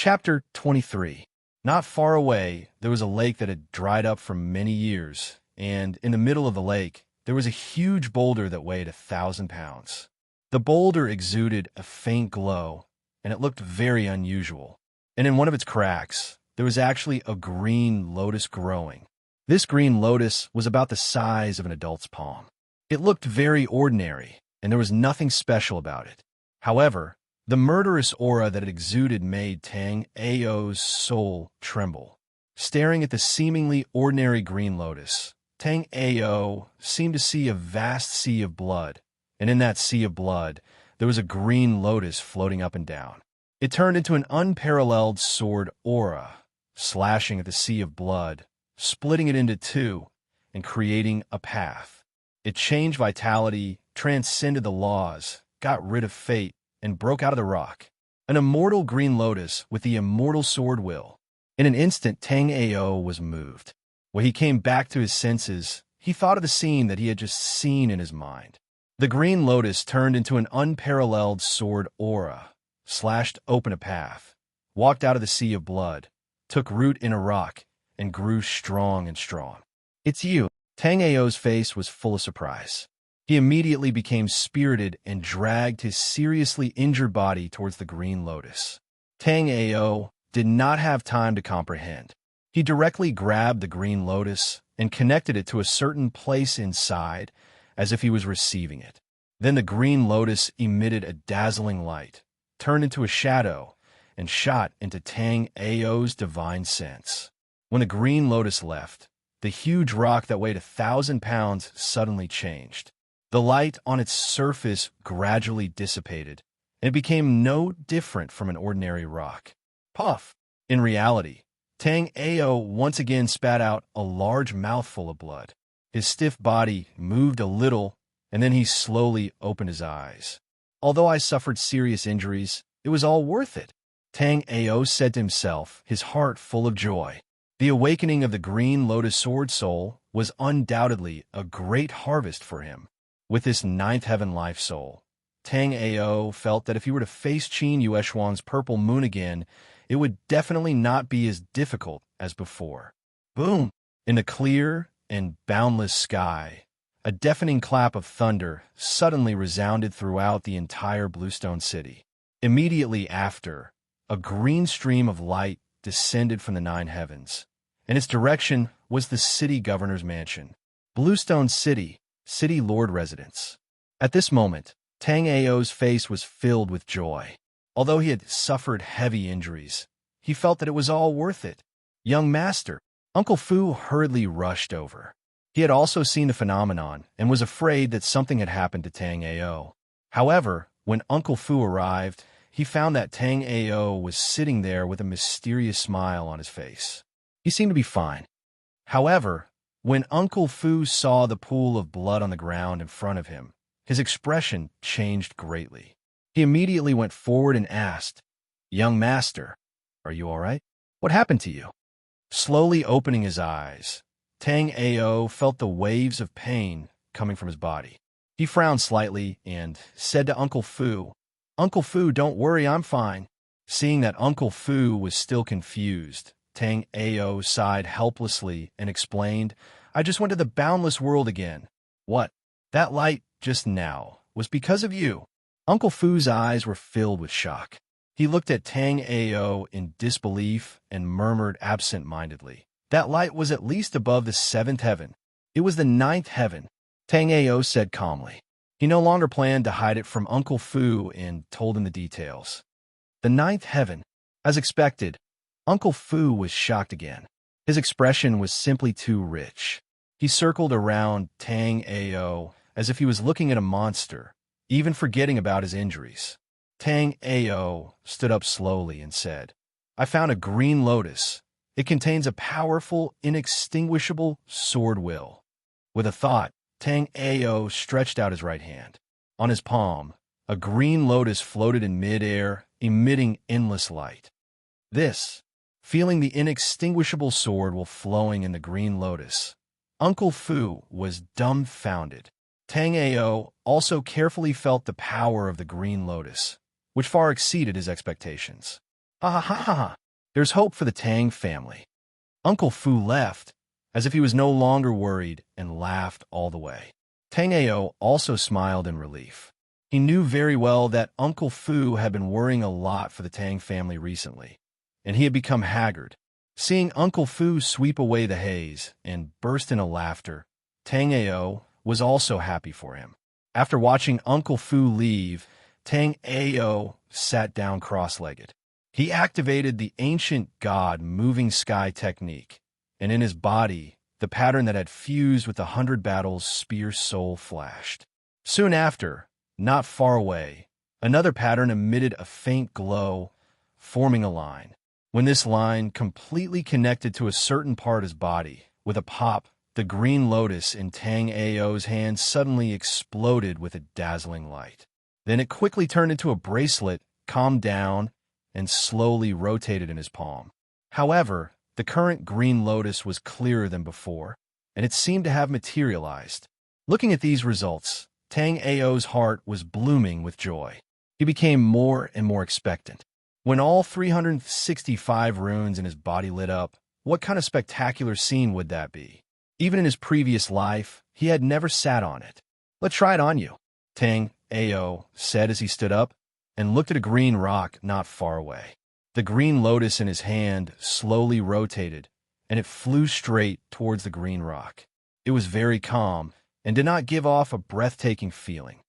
Chapter 23. Not far away, there was a lake that had dried up for many years, and in the middle of the lake, there was a huge boulder that weighed 1,000 pounds. The boulder exuded a faint glow, and it looked very unusual. And in one of its cracks, there was actually a green lotus growing. This green lotus was about the size of an adult's palm. It looked very ordinary, and there was nothing special about it. However, the murderous aura that it exuded made Tang Ao's soul tremble. Staring at the seemingly ordinary green lotus, Tang Ao seemed to see a vast sea of blood, and in that sea of blood, there was a green lotus floating up and down. It turned into an unparalleled sword aura, slashing at the sea of blood, splitting it into two, and creating a path. It changed vitality, transcended the laws, got rid of fate, and broke out of the rock. An immortal green lotus with the immortal sword will. In an instant, Tang Ao was moved. When he came back to his senses, he thought of the scene that he had just seen in his mind. The green lotus turned into an unparalleled sword aura, slashed open a path, walked out of the sea of blood, took root in a rock, and grew strong and strong. "It's you." Tang Ao's face was full of surprise. He immediately became spirited and dragged his seriously injured body towards the green lotus. Tang Ao did not have time to comprehend. He directly grabbed the green lotus and connected it to a certain place inside, as if he was receiving it. Then the green lotus emitted a dazzling light, turned into a shadow, and shot into Tang Ao's divine sense. When the green lotus left, the huge rock that weighed 1,000 pounds suddenly changed. The light on its surface gradually dissipated, and it became no different from an ordinary rock. Puff! In reality, Tang Ao once again spat out a large mouthful of blood. His stiff body moved a little, and then he slowly opened his eyes. "Although I suffered serious injuries, it was all worth it," Tang Ao said to himself, his heart full of joy. The awakening of the green lotus sword soul was undoubtedly a great harvest for him. With this ninth heaven life soul, Tang Ao felt that if he were to face Qin Yueshuang's purple moon again, it would definitely not be as difficult as before. Boom! In the clear and boundless sky, a deafening clap of thunder suddenly resounded throughout the entire Bluestone City. Immediately after, a green stream of light descended from the nine heavens, and its direction was the city governor's mansion. Bluestone City, City Lord Residence. At this moment, Tang Ao's face was filled with joy. Although he had suffered heavy injuries, he felt that it was all worth it. "Young master," Uncle Fu hurriedly rushed over. He had also seen the phenomenon and was afraid that something had happened to Tang Ao. However, when Uncle Fu arrived, he found that Tang Ao was sitting there with a mysterious smile on his face. He seemed to be fine. However, when Uncle Fu saw the pool of blood on the ground in front of him, his expression changed greatly. He immediately went forward and asked, "Young master, are you all right? What happened to you?" Slowly opening his eyes, Tang Ao felt the waves of pain coming from his body. He frowned slightly and said to Uncle Fu, "Uncle Fu, don't worry, I'm fine." Seeing that Uncle Fu was still confused, Tang Ao sighed helplessly and explained, "I just went to the boundless world again." "What? That light just now was because of you." Uncle Fu's eyes were filled with shock. He looked at Tang Ao in disbelief and murmured absent-mindedly, "That light was at least above the seventh heaven. It was the ninth heaven." Tang Ao said calmly. He no longer planned to hide it from Uncle Fu and told him the details. The ninth heaven. As expected, Uncle Fu was shocked again. His expression was simply too rich. He circled around Tang Ao as if he was looking at a monster, even forgetting about his injuries. Tang Ao stood up slowly and said, "I found a green lotus. It contains a powerful, inextinguishable sword will." With a thought, Tang Ao stretched out his right hand. On his palm, a green lotus floated in mid-air, emitting endless light. Feeling the inextinguishable sword will flowing in the green lotus, Uncle Fu was dumbfounded. Tang Ao also carefully felt the power of the green lotus, which far exceeded his expectations. Ha ha ha ha ha. There's hope for the Tang family. Uncle Fu left, as if he was no longer worried, and laughed all the way. Tang Ao also smiled in relief. He knew very well that Uncle Fu had been worrying a lot for the Tang family recently, and he had become haggard. Seeing Uncle Fu sweep away the haze and burst into laughter, Tang Ao was also happy for him. After watching Uncle Fu leave, Tang Ao sat down cross-legged. He activated the ancient god moving sky technique, and in his body, the pattern that had fused with the 100 battles spear soul flashed. Soon after, not far away, another pattern emitted a faint glow, forming a line. When this line completely connected to a certain part of his body, with a pop, the green lotus in Tang Ao's hand suddenly exploded with a dazzling light. Then it quickly turned into a bracelet, calmed down, and slowly rotated in his palm. However, the current green lotus was clearer than before, and it seemed to have materialized. Looking at these results, Tang Ao's heart was blooming with joy. He became more and more expectant. When all 365 runes in his body lit up, what kind of spectacular scene would that be? Even in his previous life, he had never sat on it. "Let's try it on you," Tang Ao said as he stood up and looked at a green rock not far away. The green lotus in his hand slowly rotated, and it flew straight towards the green rock. It was very calm and did not give off a breathtaking feeling.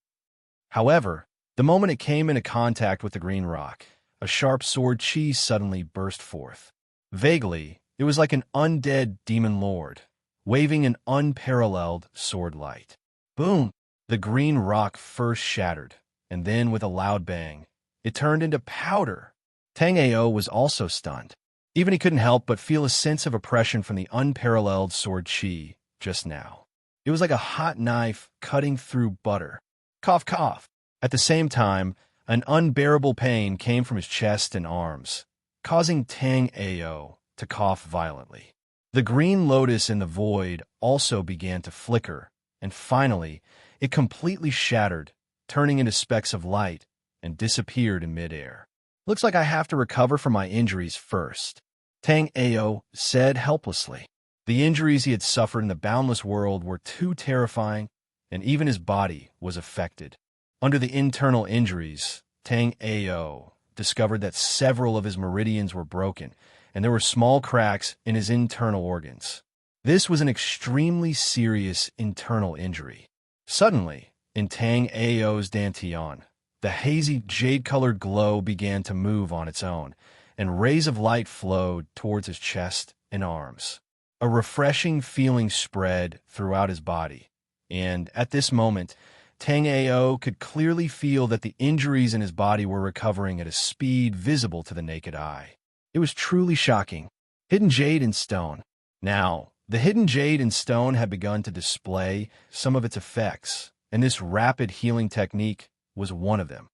However, the moment it came into contact with the green rock, a sharp sword chi suddenly burst forth. Vaguely, it was like an undead demon lord, waving an unparalleled sword light. Boom! The green rock first shattered, and then with a loud bang, it turned into powder. Tang Ao was also stunned. Even he couldn't help but feel a sense of oppression from the unparalleled sword chi just now. It was like a hot knife cutting through butter. Cough, cough. At the same time, an unbearable pain came from his chest and arms, causing Tang Ao to cough violently. The green lotus in the void also began to flicker, and finally, it completely shattered, turning into specks of light, and disappeared in midair. "Looks like I have to recover from my injuries first," Tang Ao said helplessly. The injuries he had suffered in the boundless world were too terrifying, and even his body was affected. Under the internal injuries, Tang Ao discovered that several of his meridians were broken, and there were small cracks in his internal organs. This was an extremely serious internal injury. Suddenly, in Tang Ao's dantian, the hazy jade-colored glow began to move on its own, and rays of light flowed towards his chest and arms. A refreshing feeling spread throughout his body, and at this moment, Tang Ao could clearly feel that the injuries in his body were recovering at a speed visible to the naked eye. It was truly shocking. Hidden jade and stone. Now, the hidden jade and stone had begun to display some of its effects, and this rapid healing technique was one of them.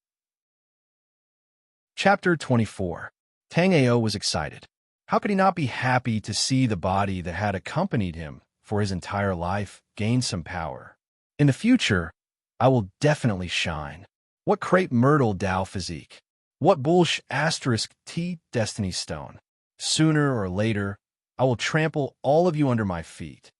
Chapter 24. Tang Ao was excited. How could he not be happy to see the body that had accompanied him for his entire life gain some power? In the future, I will definitely shine. What crepe myrtle Dao physique? What bullsh asterisk T destiny stone? Sooner or later, I will trample all of you under my feet.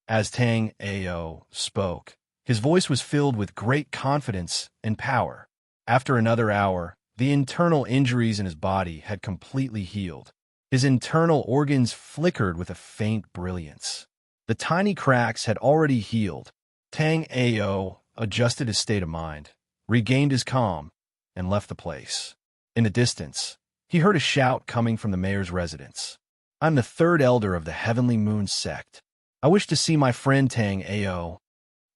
As Tang Ao spoke, his voice was filled with great confidence and power. After another hour, the internal injuries in his body had completely healed. His internal organs flickered with a faint brilliance. The tiny cracks had already healed. Tang Ao adjusted his state of mind, regained his calm, and left the place. In the distance, he heard a shout coming from the mayor's residence. "I'm the third elder of the Heavenly Moon sect. I wish to see my friend Tang Ao.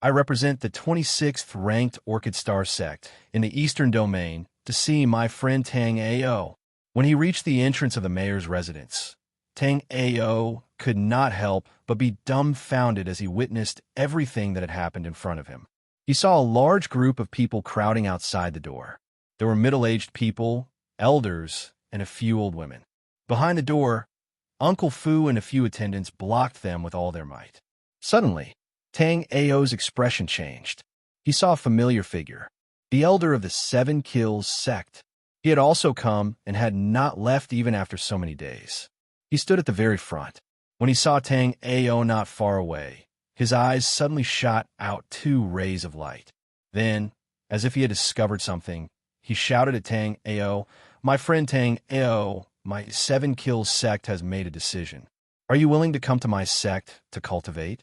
I represent the 26th ranked Orchid Star sect in the Eastern Domain to see my friend Tang Ao." When he reached the entrance of the mayor's residence, Tang Ao could not help but be dumbfounded as he witnessed everything that had happened in front of him. He saw a large group of people crowding outside the door. There were middle-aged people, elders, and a few old women. Behind the door, Uncle Fu and a few attendants blocked them with all their might. Suddenly, Tang Ao's expression changed. He saw a familiar figure, the elder of the Seven Kills sect. He had also come and had not left even after so many days. He stood at the very front. When he saw Tang Ao not far away, his eyes suddenly shot out two rays of light. Then, as if he had discovered something, he shouted at Tang Ao, "My friend Tang Ao, my 7 kills sect has made a decision. Are you willing to come to my sect to cultivate?"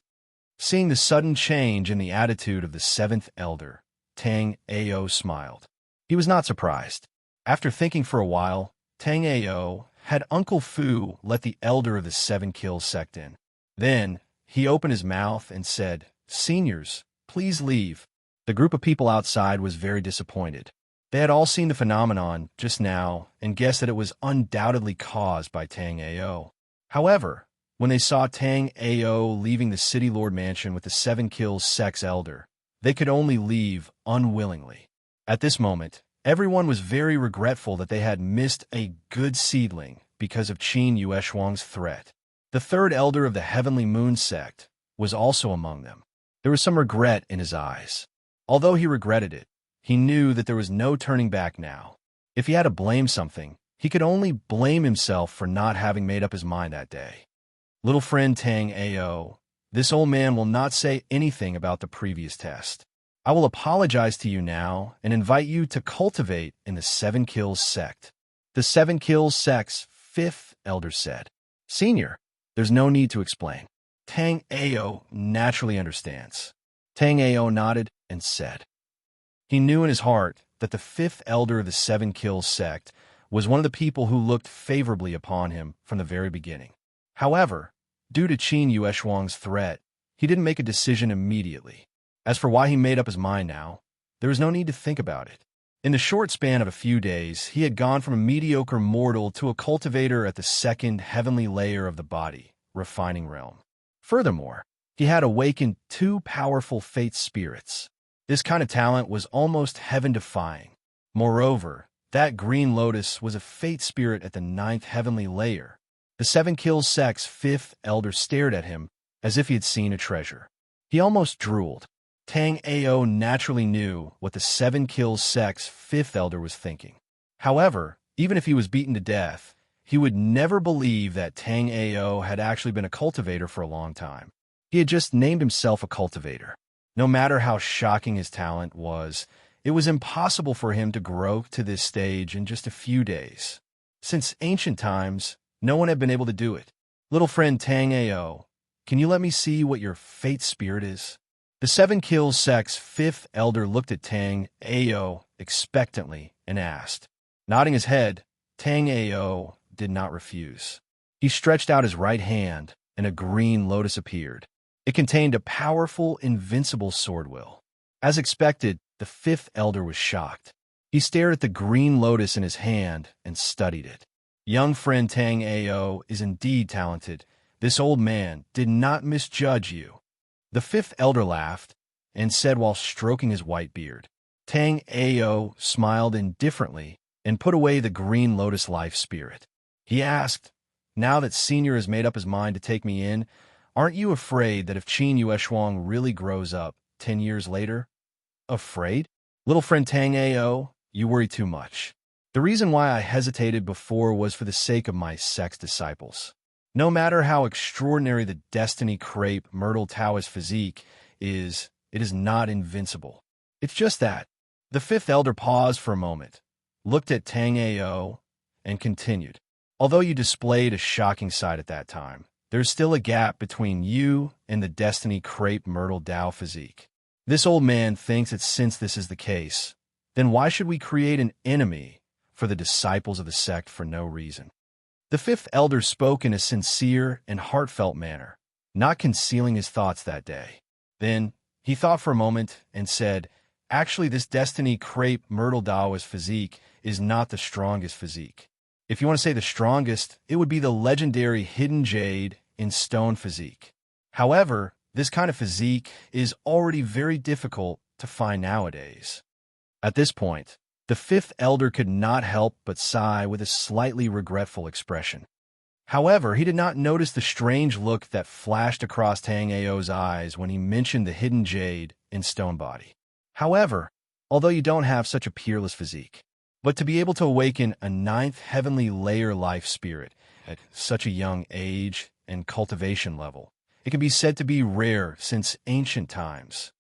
Seeing the sudden change in the attitude of the seventh elder, Tang Ao smiled. He was not surprised. After thinking for a while, Tang Ao had Uncle Fu let the elder of the 7 kills sect in. Then, he opened his mouth and said, "Seniors, please leave." The group of people outside was very disappointed. They had all seen the phenomenon just now and guessed that it was undoubtedly caused by Tang Ao. However, when they saw Tang Ao leaving the City Lord Mansion with the 7 kills sect's elder, they could only leave unwillingly. At this moment, everyone was very regretful that they had missed a good seedling because of Qin Yueshuang's threat. The third elder of the Heavenly Moon sect was also among them. There was some regret in his eyes. Although he regretted it, he knew that there was no turning back now. If he had to blame something, he could only blame himself for not having made up his mind that day. Little friend Tang Ao, this old man will not say anything about the previous test. I will apologize to you now and invite you to cultivate in the 7 kills sect. The 7 kills sect's fifth elder said. Senior, there's no need to explain. Tang Ao naturally understands. Tang Ao nodded and said. He knew in his heart that the fifth elder of the 7 kills sect was one of the people who looked favorably upon him from the very beginning. However, due to Qin Yueshuang's threat, he didn't make a decision immediately. As for why he made up his mind now, there was no need to think about it. In the short span of a few days, he had gone from a mediocre mortal to a cultivator at the second heavenly layer of the body, refining realm. Furthermore, he had awakened 2 powerful fate spirits. This kind of talent was almost heaven-defying. Moreover, that green lotus was a fate spirit at the 9th heavenly layer. The 7 kills sect's fifth elder stared at him as if he had seen a treasure. He almost drooled. Tang Ao naturally knew what the 7 kills sect's fifth elder was thinking. However, even if he was beaten to death, he would never believe that Tang Ao had actually been a cultivator for a long time. He had just named himself a cultivator. No matter how shocking his talent was, it was impossible for him to grow to this stage in just a few days. Since ancient times, no one had been able to do it. Little friend Tang Ao, can you let me see what your fate spirit is? The 7 kills sect's fifth elder looked at Tang Ao expectantly and asked. Nodding his head, Tang Ao did not refuse. He stretched out his right hand, and a green lotus appeared. It contained a powerful, invincible sword will. As expected, the fifth elder was shocked. He stared at the green lotus in his hand and studied it. Young friend Tang Ao is indeed talented. This old man did not misjudge you. The fifth elder laughed and said while stroking his white beard. Tang Ao smiled indifferently and put away the green lotus life spirit. He asked, now that Senior has made up his mind to take me in, aren't you afraid that if Qin Yueshuang really grows up 10 years later? Afraid? Little friend Tang Ao, you worry too much. The reason why I hesitated before was for the sake of my sect's disciples. No matter how extraordinary the Destiny Crepe Myrtle Taoist physique is, it is not invincible. It's just that. The fifth elder paused for a moment, looked at Tang Ao, and continued. Although you displayed a shocking sight at that time, there's still a gap between you and the Destiny Crepe Myrtle Tao physique. This old man thinks that since this is the case, then why should we create an enemy for the disciples of the sect for no reason? The fifth elder spoke in a sincere and heartfelt manner, not concealing his thoughts that day. Then, he thought for a moment and said, actually, this Destiny Crepe Myrtle Taoist physique is not the strongest physique. If you want to say the strongest, it would be the legendary Hidden Jade in Stone physique. However, this kind of physique is already very difficult to find nowadays. At this point, the fifth elder could not help but sigh with a slightly regretful expression. However, he did not notice the strange look that flashed across Tang Ao's eyes when he mentioned the Hidden Jade in Stone body. However, although you don't have such a peerless physique, But to be able to awaken a ninth heavenly layer life spirit at such a young age and cultivation level, it can be said to be rare since ancient times.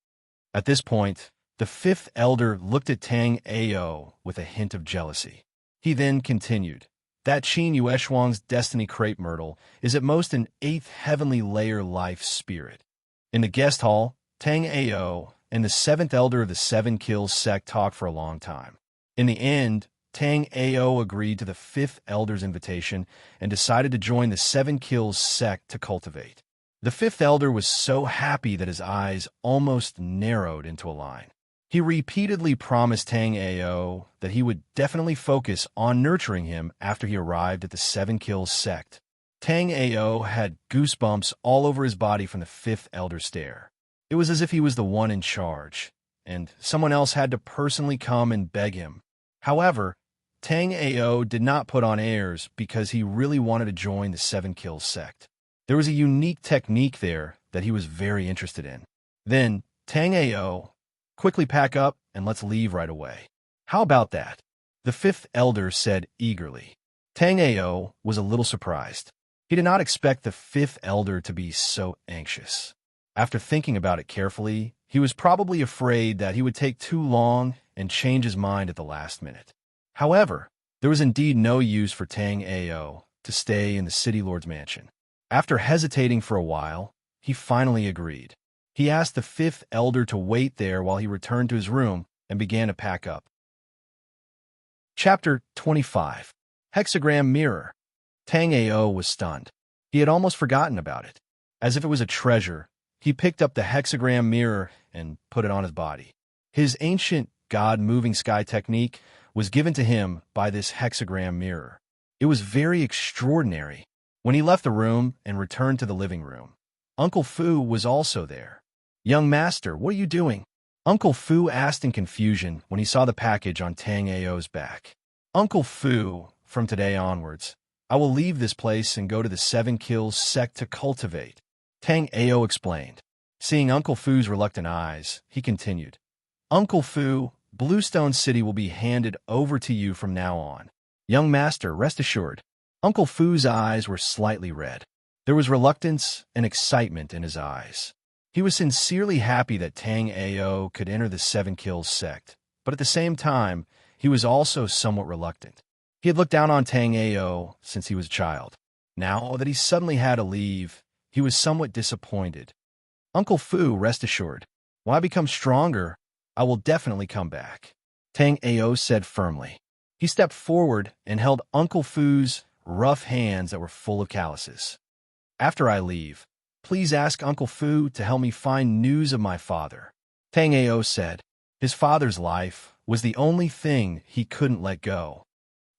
At this point, the fifth elder looked at Tang Ao with a hint of jealousy. He then continued, "That Qin Yueshuang's destiny crepe myrtle is at most an eighth heavenly layer life spirit." In the guest hall, Tang Ao and the seventh elder of the Seven Kills sect talked for a long time. In the end, Tang Ao agreed to the fifth elder's invitation and decided to join the Seven Kills sect to cultivate. The fifth elder was so happy that his eyes almost narrowed into a line. He repeatedly promised Tang Ao that he would definitely focus on nurturing him after he arrived at the Seven Kills sect. Tang Ao had goosebumps all over his body from the fifth elder's stare. It was as if he was the one in charge, and someone else had to personally come and beg him. However, Tang Ao did not put on airs because he really wanted to join the Seven Kills sect. There was a unique technique there that he was very interested in. Then, Tang Ao, "Quickly pack up and let's leave right away." "How about that?" the fifth elder said eagerly. Tang Ao was a little surprised. He did not expect the fifth elder to be so anxious. After thinking about it carefully, he was probably afraid that he would take too long and change his mind at the last minute. However, there was indeed no use for Tang Ao to stay in the city lord's mansion. After hesitating for a while, he finally agreed. He asked the fifth elder to wait there while he returned to his room and began to pack up. Chapter 25. Hexagram Mirror. Tang Ao was stunned. He had almost forgotten about it. As if it was a treasure, he picked up the hexagram mirror and put it on his body. His ancient God-moving sky technique was given to him by this hexagram mirror. It was very extraordinary. When he left the room and returned to the living room, Uncle Fu was also there. "Young master, what are you doing?" Uncle Fu asked in confusion when he saw the package on Tang Ao's back. "Uncle Fu, from today onwards, I will leave this place and go to the Seven Kills sect to cultivate," Tang Ao explained. Seeing Uncle Fu's reluctant eyes, he continued, "Uncle Fu, Bluestone City will be handed over to you from now on. Young master, rest assured." Uncle Fu's eyes were slightly red. There was reluctance and excitement in his eyes. He was sincerely happy that Tang Ao could enter the Seven Kills sect, but at the same time, he was also somewhat reluctant. He had looked down on Tang Ao since he was a child. Now that he suddenly had to leave, he was somewhat disappointed. "Uncle Fu, rest assured. When I become stronger, I will definitely come back," Tang Ao said firmly. He stepped forward and held Uncle Fu's rough hands that were full of calluses. "After I leave, please ask Uncle Fu to help me find news of my father," Tang Ao said. His father's life was the only thing he couldn't let go.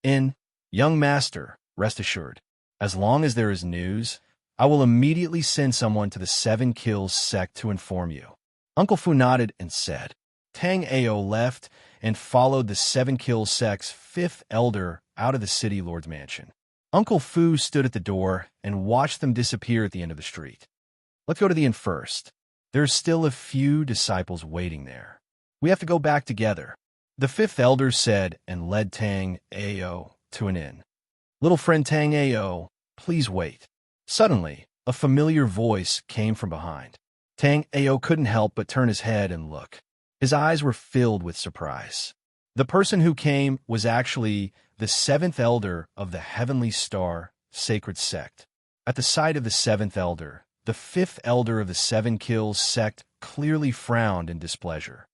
"Young master, rest assured. As long as there is news, I will immediately send someone to the Seven Kills sect to inform you." Uncle Fu nodded and said. Tang Ao left and followed the Seven Kills sect's fifth elder out of the city lord's mansion. Uncle Fu stood at the door and watched them disappear at the end of the street. "Let's go to the inn first. There's still a few disciples waiting there. We have to go back together," the fifth elder said and led Tang Ao to an inn. "Little friend Tang Ao, please wait." Suddenly, a familiar voice came from behind. Tang Ao couldn't help but turn his head and look. His eyes were filled with surprise. The person who came was actually the seventh elder of the Heavenly Star Sacred Sect. At the sight of the seventh elder, the fifth elder of the Seven Kills sect clearly frowned in displeasure.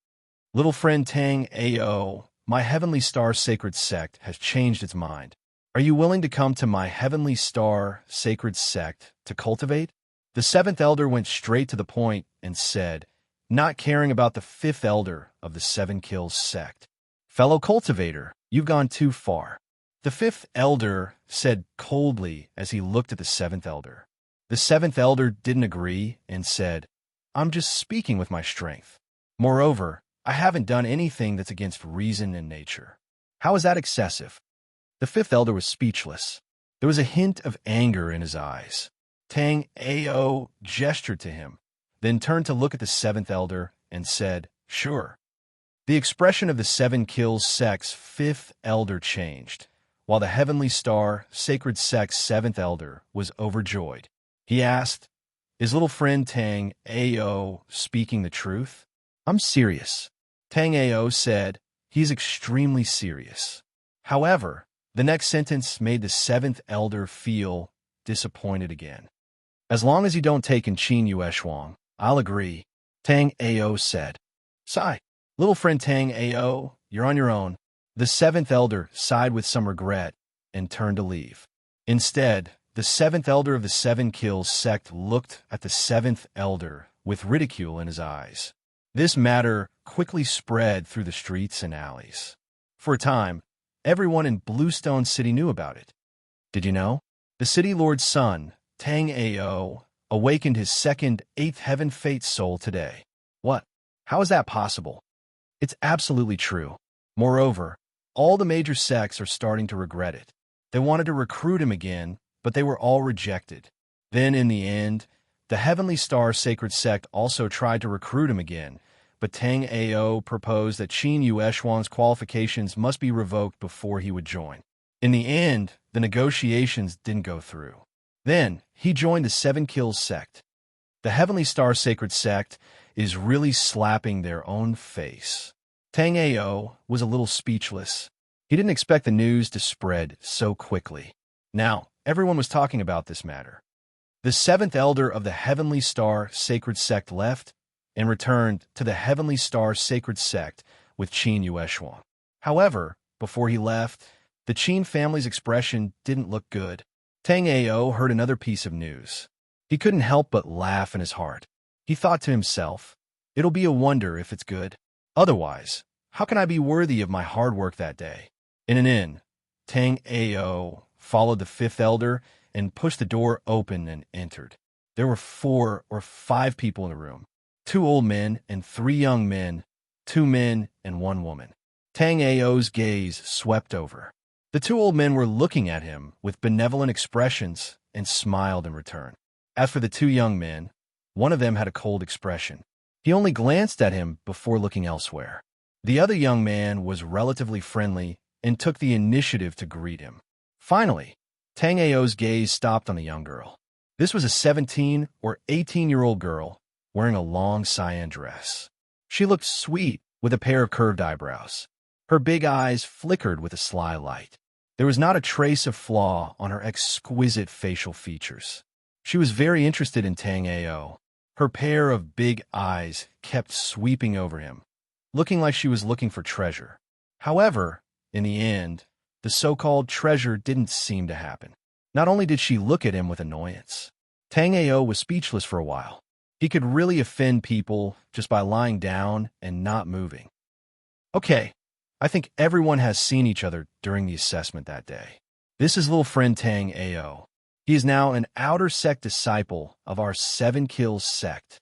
"Little friend Tang Ao, my Heavenly Star Sacred Sect has changed its mind. Are you willing to come to my Heavenly Star Sacred Sect to cultivate?" The seventh elder went straight to the point and said, not caring about the fifth elder of the Seven Kills sect. "Fellow cultivator, you've gone too far," the fifth elder said coldly as he looked at the seventh elder. The seventh elder didn't agree and said, "I'm just speaking with my strength. Moreover, I haven't done anything that's against reason and nature. How is that excessive?" The fifth elder was speechless. There was a hint of anger in his eyes. Tang Ao gestured to him, then turned to look at the seventh elder and said, "Sure." The expression of the seven kills sect's fifth elder changed, while the heavenly star sacred sect's seventh elder was overjoyed. He asked, "Is little friend Tang Ao speaking the truth?" "I'm serious," Tang Ao said. "He's extremely serious." However, the next sentence made the seventh elder feel disappointed again. "As long as you don't take in Qin Yueshuang, I'll agree," Tang Ao said. "Sigh. Little friend Tang Ao, you're on your own." The seventh elder sighed with some regret and turned to leave. Instead, the seventh elder of the seven kills sect looked at the seventh elder with ridicule in his eyes. This matter quickly spread through the streets and alleys. For a time, everyone in Bluestone City knew about it. Did you know? The city lord's son, Tang Ao, awakened his second eighth heaven fate soul today. What? How is that possible? It's absolutely true. Moreover, all the major sects are starting to regret it. They wanted to recruit him again, but they were all rejected. Then, in the end, the Heavenly Star Sacred Sect also tried to recruit him again, but Tang Ao proposed that Qin Yueshuang's qualifications must be revoked before he would join. In the end, the negotiations didn't go through. Then, he joined the Seven Kills sect. The Heavenly Star Sacred Sect is really slapping their own face. Tang Ao was a little speechless. He didn't expect the news to spread so quickly. Now, everyone was talking about this matter. The seventh elder of the Heavenly Star Sacred Sect left and returned to the Heavenly Star Sacred Sect with Qin Yueshuang. However, before he left, the Qin family's expression didn't look good. Tang Ao heard another piece of news. He couldn't help but laugh in his heart. He thought to himself, "It'll be a wonder if it's good. Otherwise, how can I be worthy of my hard work that day?" In an inn, Tang Ao followed the fifth elder and pushed the door open and entered. There were 4 or 5 people in the room. 2 old men and 3 young men, 2 men and 1 woman. Tang Ao's gaze swept over. The 2 old men were looking at him with benevolent expressions and smiled in return. As for the 2 young men, one of them had a cold expression. He only glanced at him before looking elsewhere. The other young man was relatively friendly and took the initiative to greet him. Finally, Tang Ao's gaze stopped on the young girl. This was a 17 or 18-year-old girl wearing a long cyan dress. She looked sweet with a pair of curved eyebrows. Her big eyes flickered with a sly light. There was not a trace of flaw on her exquisite facial features. She was very interested in Tang Ao. Her pair of big eyes kept sweeping over him, looking like she was looking for treasure. However, in the end, the so-called treasure didn't seem to happen. Not only did she look at him with annoyance, Tang Ao was speechless for a while. He could really offend people just by lying down and not moving. Okay, I think everyone has seen each other during the assessment that day. This is little friend Tang Ao. He is now an outer sect disciple of our 7 Kills sect.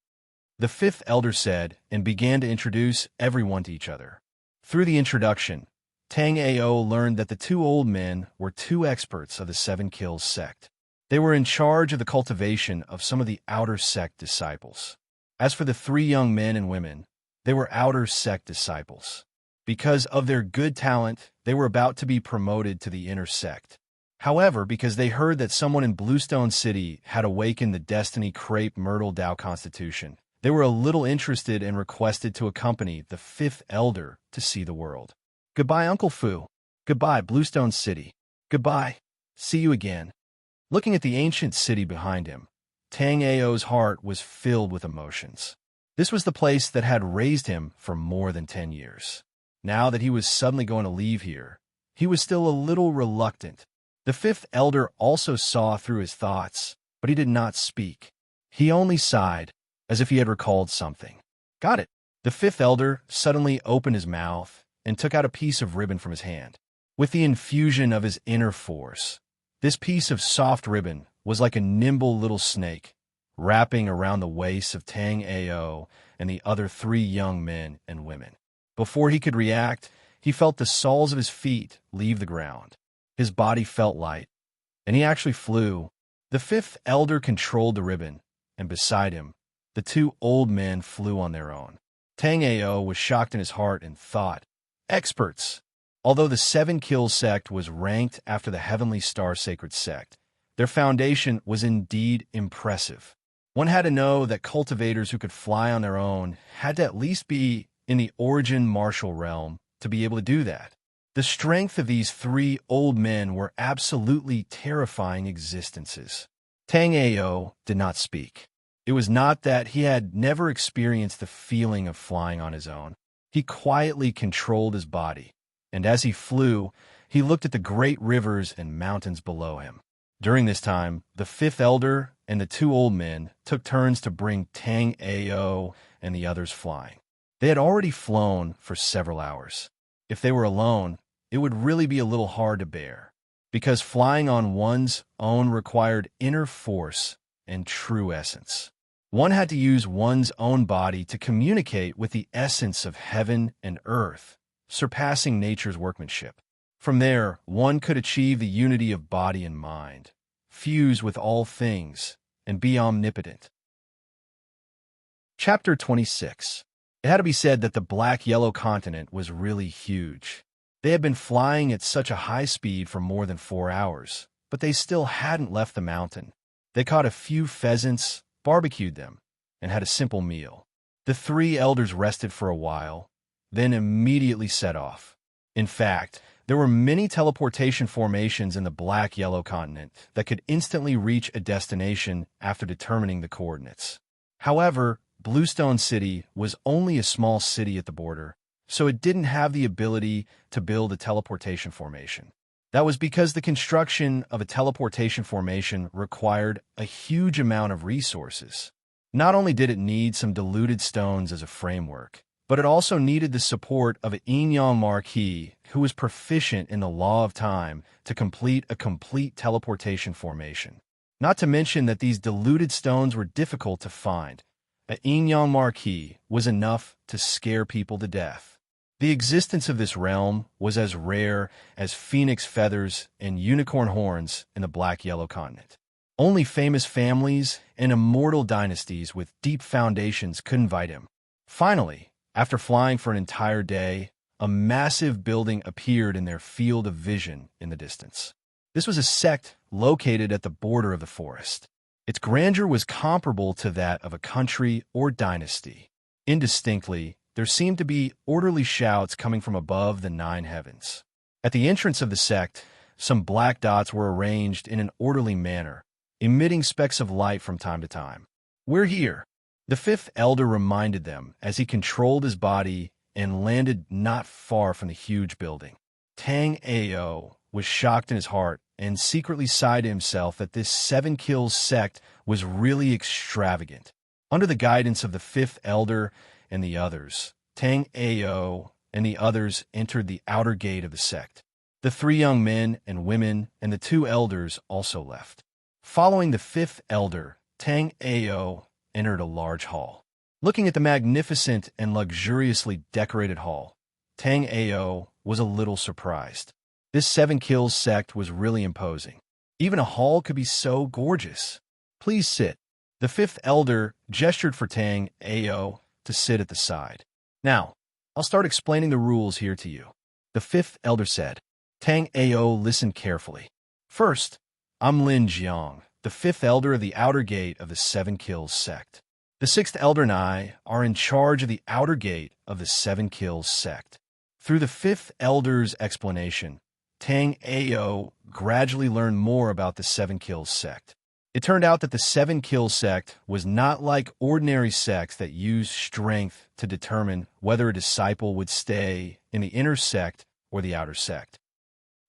The 5th elder said and began to introduce everyone to each other. Through the introduction, Tang Ao learned that the 2 old men were 2 experts of the 7 Kills sect. They were in charge of the cultivation of some of the outer sect disciples. As for the 3 young men and women, they were outer sect disciples. Because of their good talent, they were about to be promoted to the inner sect. However, because they heard that someone in Bluestone City had awakened the Destiny Crepe Myrtle Dao Constitution, they were a little interested and requested to accompany the 5th elder to see the world. Goodbye, Uncle Fu. Goodbye, Bluestone City. Goodbye. See you again. Looking at the ancient city behind him, Tang Ao's heart was filled with emotions. This was the place that had raised him for more than 10 years. Now that he was suddenly going to leave here, he was still a little reluctant. The 5th elder also saw through his thoughts, but he did not speak. He only sighed, as if he had recalled something. Got it. The 5th elder suddenly opened his mouth and took out a piece of ribbon from his hand. With the infusion of his inner force, this piece of soft ribbon was like a nimble little snake, wrapping around the waists of Tang Ao and the other 3 young men and women. Before he could react, he felt the soles of his feet leave the ground. His body felt light, and he actually flew. The 5th elder controlled the ribbon, and beside him, the 2 old men flew on their own. Tang Ao was shocked in his heart and thought, experts. Although the Seven Kills sect was ranked after the Heavenly Star Sacred Sect, their foundation was indeed impressive. One had to know that cultivators who could fly on their own had to at least be in the origin martial realm to be able to do that. The strength of these three old men were absolutely terrifying existences. Tang Ao did not speak. It was not that he had never experienced the feeling of flying on his own. He quietly controlled his body, and as he flew, he looked at the great rivers and mountains below him. During this time, the fifth elder and the two old men took turns to bring Tang Ao and the others flying. They had already flown for several hours. If they were alone, it would really be a little hard to bear, because flying on one's own required inner force and true essence. One had to use one's own body to communicate with the essence of heaven and earth, surpassing nature's workmanship. From there, one could achieve the unity of body and mind, fuse with all things, and be omnipotent. Chapter 26. It had to be said that the black-yellow continent was really huge. They had been flying at such a high speed for more than 4 hours, but they still hadn't left the mountain. They caught a few pheasants, barbecued them, and had a simple meal. The three elders rested for a while, then immediately set off. In fact, there were many teleportation formations in the black-yellow continent that could instantly reach a destination after determining the coordinates. However, Bluestone City was only a small city at the border, so it didn't have the ability to build a teleportation formation. That was because the construction of a teleportation formation required a huge amount of resources. Not only did it need some diluted stones as a framework, but it also needed the support of an Yin-Yang Marquis who was proficient in the law of time to complete a complete teleportation formation. Not to mention that these diluted stones were difficult to find. An Yin-Yang Marquis was enough to scare people to death. The existence of this realm was as rare as phoenix feathers and unicorn horns in the black-yellow continent. Only famous families and immortal dynasties with deep foundations could invite him. Finally, after flying for an entire day, a massive building appeared in their field of vision in the distance. This was a sect located at the border of the forest. Its grandeur was comparable to that of a country or dynasty. Indistinctly, there seemed to be orderly shouts coming from above the 9 heavens. At the entrance of the sect, some black dots were arranged in an orderly manner, emitting specks of light from time to time. "We're here," the fifth elder reminded them as he controlled his body and landed not far from the huge building. Tang Ao was shocked in his heart and secretly sighed to himself that this 7 Kills sect was really extravagant. Under the guidance of the fifth elder and the others, Tang Ao and the others entered the outer gate of the sect. The 3 young men and women and the 2 elders also left. Following the fifth elder, Tang Ao entered a large hall. Looking at the magnificent and luxuriously decorated hall, Tang Ao was a little surprised. This 7 Kills sect was really imposing. Even a hall could be so gorgeous. "Please sit." The fifth elder gestured for Tang Ao to sit at the side. "Now, I'll start explaining the rules here to you," the fifth elder said. Tang Ao listened carefully. "First, I'm Lin Jiang, the fifth elder of the outer gate of the 7 Kills sect. The sixth elder and I are in charge of the outer gate of the 7 Kills sect." Through the fifth elder's explanation, Tang Ao gradually learned more about the 7 Kills sect. It turned out that the 7 Kills sect was not like ordinary sects that use strength to determine whether a disciple would stay in the inner sect or the outer sect.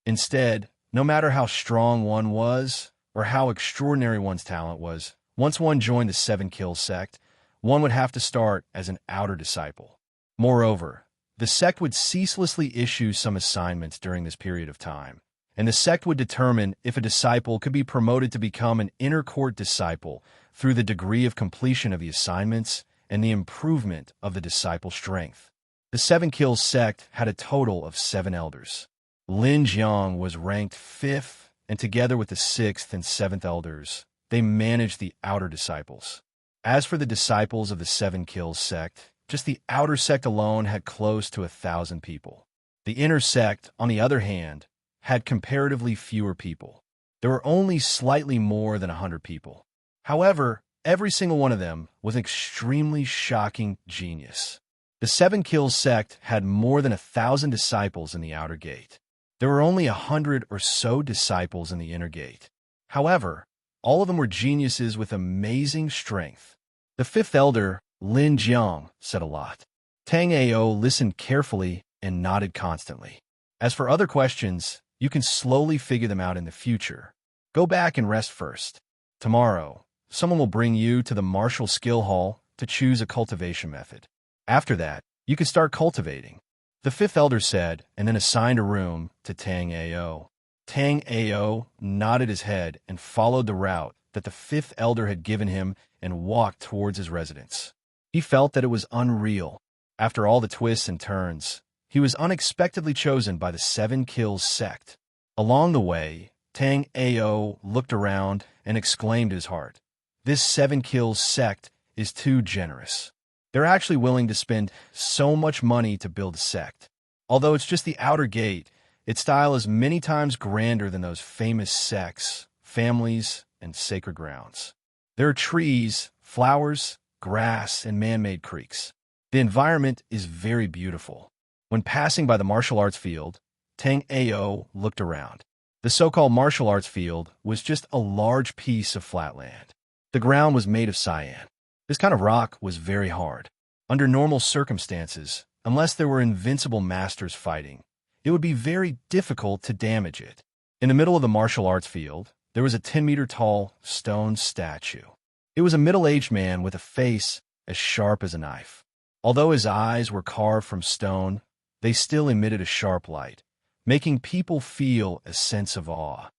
Instead, no matter how strong one was or how extraordinary one's talent was, once one joined the 7 Kills sect, one would have to start as an outer disciple. Moreover, the sect would ceaselessly issue some assignments during this period of time, and the sect would determine if a disciple could be promoted to become an inner court disciple through the degree of completion of the assignments and the improvement of the disciple's strength. The 7 Kills sect had a total of 7 elders. Lin Jiang was ranked 5th, and together with the 6th and 7th elders, they managed the outer disciples. As for the disciples of the 7 Kills sect, Just the outer sect alone had close to 1,000 people. The inner sect, on the other hand, had comparatively fewer people. There were only slightly more than 100 people. However, every single one of them was an extremely shocking genius. The Seven Kills sect had more than 1,000 disciples in the outer gate. There were only 100 or so disciples in the inner gate. However, all of them were geniuses with amazing strength. The fifth elder, Lin Jiang, said a lot. Tang Ao listened carefully and nodded constantly. As for other questions, you can slowly figure them out in the future. Go back and rest first. Tomorrow, someone will bring you to the martial skill hall to choose a cultivation method. After that, you can start cultivating. The fifth elder said, and then assigned a room to Tang Ao. Tang Ao nodded his head and followed the route that the fifth elder had given him and walked towards his residence. He felt that it was unreal. After all the twists and turns, he was unexpectedly chosen by the Seven Kills sect. Along the way, Tang Ao looked around and exclaimed in his heart, "This Seven Kills sect is too generous. They're actually willing to spend so much money to build a sect. Although it's just the outer gate, its style is many times grander than those famous sects, families, and sacred grounds. There are trees, flowers, grass, and man-made creeks. The environment is very beautiful." When passing by the martial arts field, Tang Ao looked around. The so-called martial arts field was just a large piece of flat land. The ground was made of cyan. This kind of rock was very hard. Under normal circumstances, unless there were invincible masters fighting, it would be very difficult to damage it. In the middle of the martial arts field, there was a 10-meter-tall stone statue. It was a middle-aged man with a face as sharp as a knife. Although his eyes were carved from stone, they still emitted a sharp light, making people feel a sense of awe.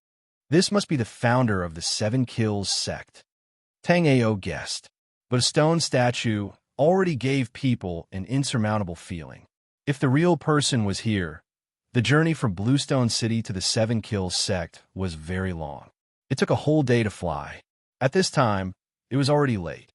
This must be the founder of the Seven Kills sect. Tang Ao guessed, but a stone statue already gave people an insurmountable feeling. If the real person was here, the journey from Bluestone City to the Seven Kills sect was very long. It took a whole day to fly. At this time, it was already late.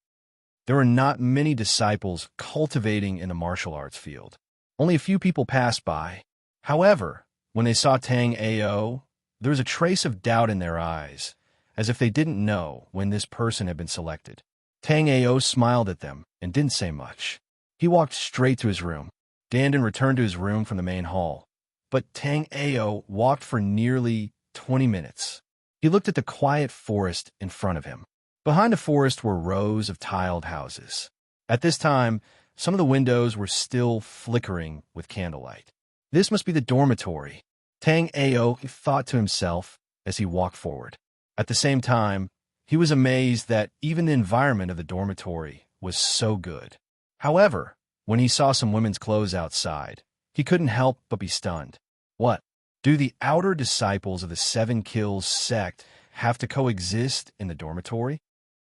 There were not many disciples cultivating in the martial arts field. Only a few people passed by. However, when they saw Tang Ao, there was a trace of doubt in their eyes, as if they didn't know when this person had been selected. Tang Ao smiled at them and didn't say much. He walked straight to his room. Dandan returned to his room from the main hall, but Tang Ao walked for nearly 20 minutes. He looked at the quiet forest in front of him. Behind the forest were rows of tiled houses. At this time, some of the windows were still flickering with candlelight. This must be the dormitory, Tang Ao thought to himself as he walked forward. At the same time, he was amazed that even the environment of the dormitory was so good. However, when he saw some women's clothes outside, he couldn't help but be stunned. What? Do the outer disciples of the Seven Kills sect have to coexist in the dormitory?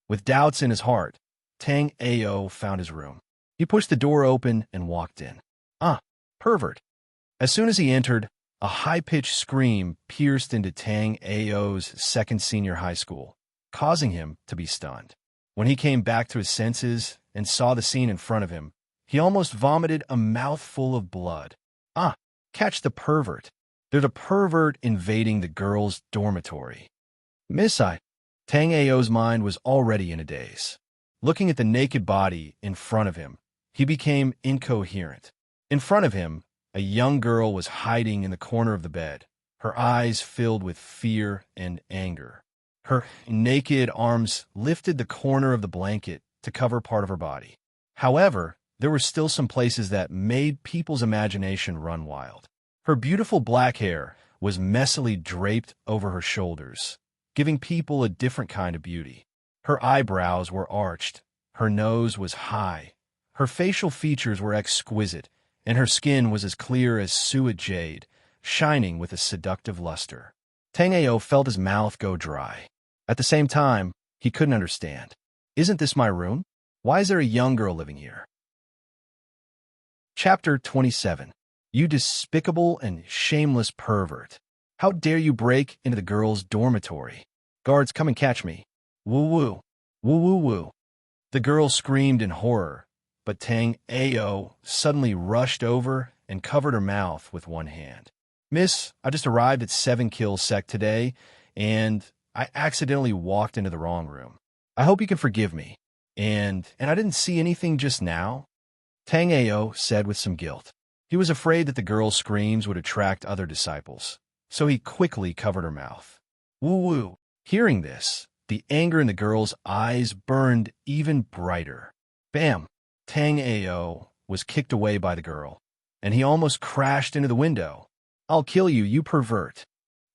With doubts in his heart, Tang Ao found his room. He pushed the door open and walked in. Ah, pervert. As soon as he entered, a high-pitched scream pierced into Tang Ao's second senior high school, causing him to be stunned. When he came back to his senses and saw the scene in front of him, he almost vomited a mouthful of blood. Ah, catch the pervert. There's a pervert invading the girls' dormitory. Tang Ao's mind was already in a daze. Looking at the naked body in front of him, he became incoherent. In front of him, a young girl was hiding in the corner of the bed, her eyes filled with fear and anger. Her naked arms lifted the corner of the blanket to cover part of her body. However, there were still some places that made people's imagination run wild. Her beautiful black hair was messily draped over her shoulders, giving people a different kind of beauty. Her eyebrows were arched, her nose was high, her facial features were exquisite, and her skin was as clear as suet jade, shining with a seductive luster. Tang Ao felt his mouth go dry. At the same time, he couldn't understand. Isn't this my room? Why is there a young girl living here? Chapter 27. You despicable and shameless pervert. How dare you break into the girls' dormitory? Guards, come and catch me. Woo-woo. Woo-woo-woo. The girl screamed in horror, but Tang Ao suddenly rushed over and covered her mouth with one hand. Miss, I just arrived at 7 Kills Sect today, and I accidentally walked into the wrong room. I hope you can forgive me. And I didn't see anything just now, Tang Ao said with some guilt. He was afraid that the girl's screams would attract other disciples, so he quickly covered her mouth. Woo-woo. Hearing this, the anger in the girl's eyes burned even brighter. Bam! Tang Ao was kicked away by the girl, and he almost crashed into the window. I'll kill you, you pervert!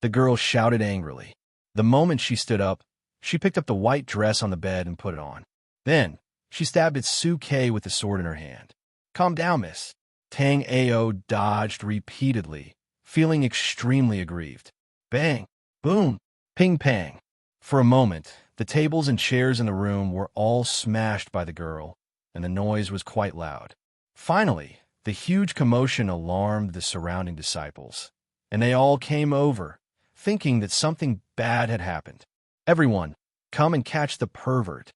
The girl shouted angrily. The moment she stood up, she picked up the white dress on the bed and put it on. Then, she stabbed at Su Kei with the sword in her hand. Calm down, miss. Tang Ao dodged repeatedly, feeling extremely aggrieved. Bang! Boom! Ping-pang! For a moment, the tables and chairs in the room were all smashed by the girl, and the noise was quite loud. Finally, the huge commotion alarmed the surrounding disciples, and they all came over, thinking that something bad had happened. Everyone, come and catch the pervert!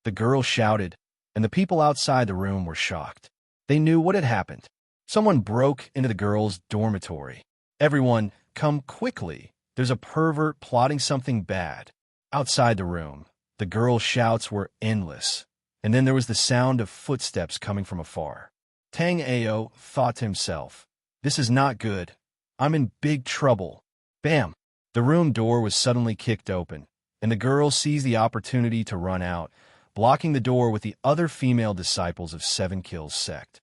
The girl shouted, and the people outside the room were shocked. They knew what had happened. Someone broke into the girls' dormitory. Everyone, come quickly! There's a pervert plotting something bad. Outside the room, the girls' shouts were endless, and then there was the sound of footsteps coming from afar. Tang Ao thought to himself, this is not good. I'm in big trouble. Bam! The room door was suddenly kicked open, and the girl seized the opportunity to run out, blocking the door with the other female disciples of 7 Kills Sect.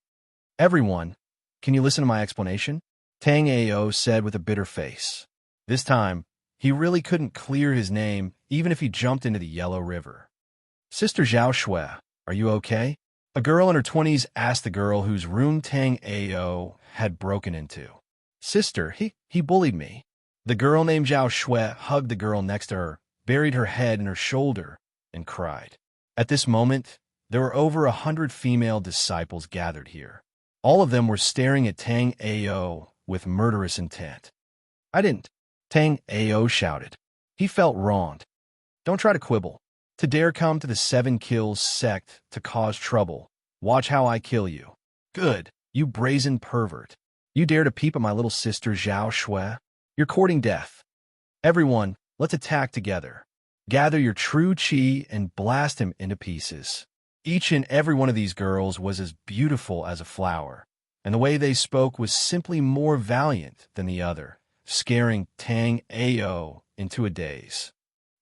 Everyone, can you listen to my explanation? Tang Ao said with a bitter face. This time, he really couldn't clear his name even if he jumped into the Yellow River. Sister Zhao Shui, are you okay? A girl in her 20s asked the girl whose room Tang Ao had broken into. Sister, he bullied me. The girl named Zhao Shui hugged the girl next to her, buried her head in her shoulder, and cried. At this moment, there were over 100 female disciples gathered here. All of them were staring at Tang Ao with murderous intent. I didn't. Tang Ao shouted. He felt wronged. Don't try to quibble. To dare come to the 7 Kills Sect to cause trouble. Watch how I kill you. Good, you brazen pervert. You dare to peep at my little sister Zhao Shui? You're courting death. Everyone, let's attack together. Gather your true chi and blast him into pieces. Each and every one of these girls was as beautiful as a flower, and the way they spoke was simply more valiant than the other, scaring Tang Ao into a daze.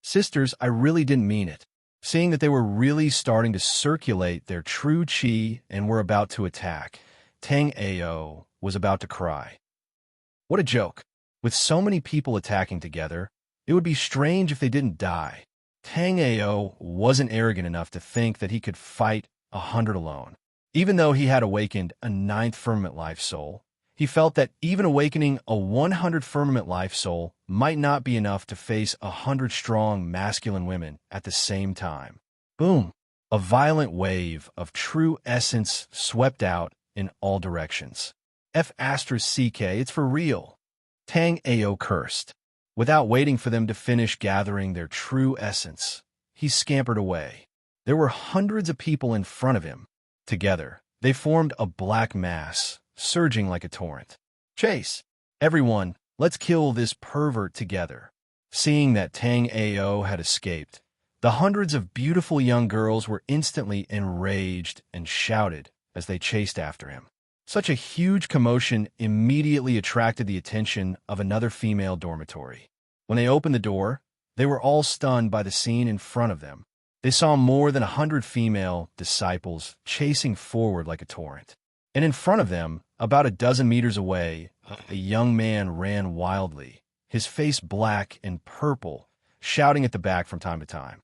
Sisters, I really didn't mean it. Seeing that they were really starting to circulate their true chi and were about to attack, Tang Ao was about to cry. What a joke. With so many people attacking together, it would be strange if they didn't die. Tang Ao wasn't arrogant enough to think that he could fight 100 alone. Even though he had awakened a 9th firmament life soul, he felt that even awakening a 100 firmament life soul might not be enough to face 100 strong masculine women at the same time. Boom! A violent wave of true essence swept out in all directions. F***CK, it's for real. Tang Ao cursed. Without waiting for them to finish gathering their true essence, he scampered away. There were hundreds of people in front of him. Together, they formed a black mass, surging like a torrent. Chase! Everyone, let's kill this pervert together. Seeing that Tang Ao had escaped, the hundreds of beautiful young girls were instantly enraged and shouted as they chased after him. Such a huge commotion immediately attracted the attention of another female dormitory. When they opened the door, they were all stunned by the scene in front of them. They saw more than 100 female disciples chasing forward like a torrent. And in front of them, about a dozen meters away, a young man ran wildly, his face black and purple, shouting at the back from time to time.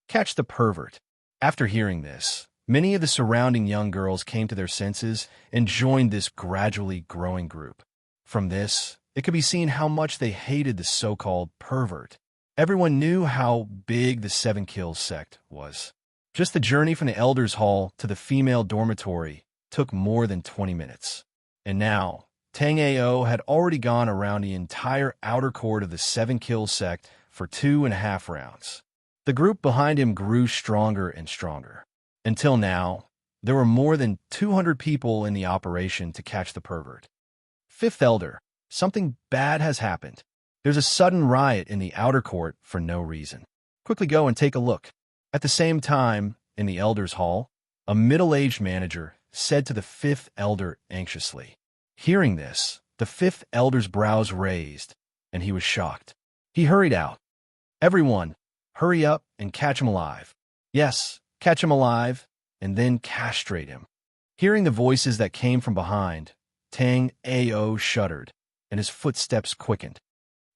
Catch the pervert. After hearing this, many of the surrounding young girls came to their senses and joined this gradually growing group. From this, it could be seen how much they hated the so-called pervert. Everyone knew how big the 7 Kills Sect was. Just the journey from the Elders' Hall to the female dormitory took more than 20 minutes. And now, Tang Ao had already gone around the entire outer court of the 7 Kills Sect for 2.5 rounds. The group behind him grew stronger and stronger. Until now, There were more than 200 people in the operation to catch the pervert. Fifth Elder, something bad has happened. There's a sudden riot in the outer court for no reason. Quickly go and take a look. At the same time, in the Elder's Hall, a middle-aged manager said to the Fifth Elder anxiously. Hearing this, the Fifth Elder's brows raised, and he was shocked. He hurried out. Everyone, hurry up and catch him alive. Yes, catch him alive, and then castrate him. Hearing the voices that came from behind, Tang Ao shuddered, and his footsteps quickened.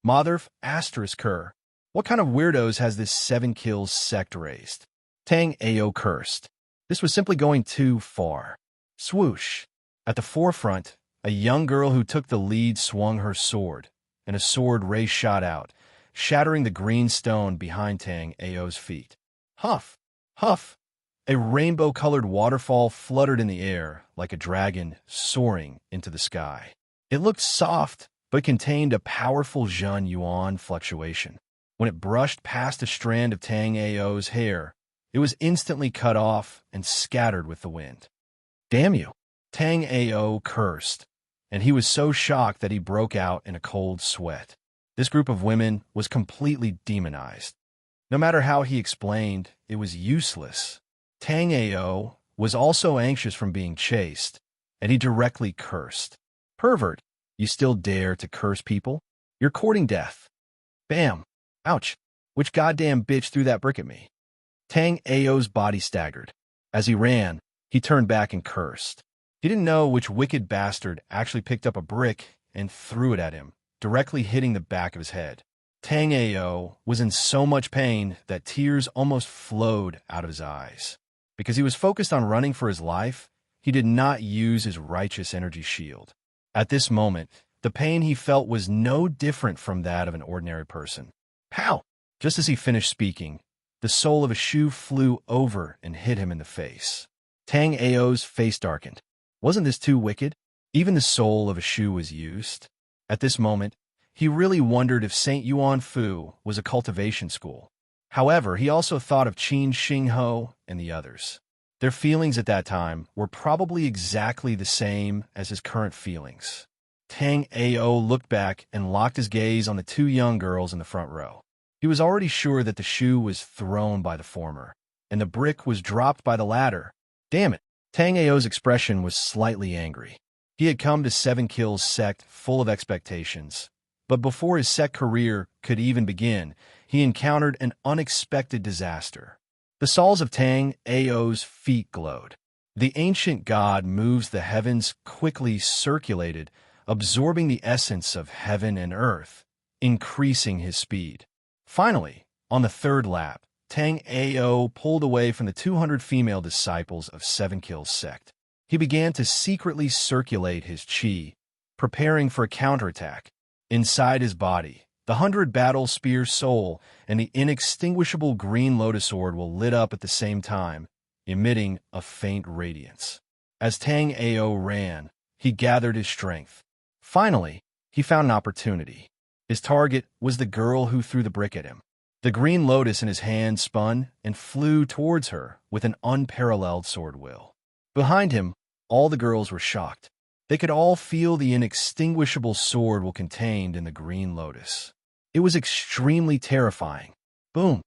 Motherf asterisk her. What kind of weirdos has this 7 kills sect raised? Tang Ao cursed. This was simply going too far. Swoosh. At the forefront, a young girl who took the lead swung her sword, and a sword ray shot out, shattering the green stone behind Tang Ao's feet. Huff! Huff! A rainbow-colored waterfall fluttered in the air like a dragon soaring into the sky. It looked soft, but contained a powerful Zhen Yuan fluctuation. When it brushed past a strand of Tang Ao's hair, it was instantly cut off and scattered with the wind. Damn you! Tang Ao cursed, and he was so shocked that he broke out in a cold sweat. This group of women was completely demonized. No matter how he explained, it was useless. Tang Ao was also anxious from being chased, and he directly cursed. Pervert, you still dare to curse people? You're courting death. Bam! Ouch! Which goddamn bitch threw that brick at me? Tang Ao's body staggered. As he ran, he turned back and cursed. He didn't know which wicked bastard actually picked up a brick and threw it at him, directly hitting the back of his head. Tang Ao was in so much pain that tears almost flowed out of his eyes. Because he was focused on running for his life, he did not use his righteous energy shield. At this moment, the pain he felt was no different from that of an ordinary person. Pow! Just as he finished speaking, the sole of a shoe flew over and hit him in the face. Tang Ao's face darkened. Wasn't this too wicked? Even the sole of a shoe was used. At this moment, he really wondered if St. Yuan Fu was a cultivation school. However, he also thought of Qin Xingho and the others. Their feelings at that time were probably exactly the same as his current feelings. Tang Ao looked back and locked his gaze on the 2 young girls in the front row. He was already sure that the shoe was thrown by the former, and the brick was dropped by the latter. Damn it! Tang Ao's expression was slightly angry. He had come to 7 Kills sect full of expectations, but before his sect career could even begin, he encountered an unexpected disaster. The soles of Tang Ao's feet glowed. The ancient god moves the heavens quickly circulated, absorbing the essence of heaven and earth, increasing his speed. Finally, on the 3rd lap, Tang Ao pulled away from the 200 female disciples of 7 Kills sect. He began to secretly circulate his qi, preparing for a counterattack. Inside his body, the 100 battle spear soul and the inextinguishable green lotus sword will lit up at the same time, emitting a faint radiance. As Tang Ao ran, he gathered his strength. Finally, he found an opportunity. His target was the girl who threw the brick at him. The green lotus in his hand spun and flew towards her with an unparalleled sword will. Behind him, all the girls were shocked. They could all feel the inextinguishable sword will contained in the green lotus. It was extremely terrifying. Boom.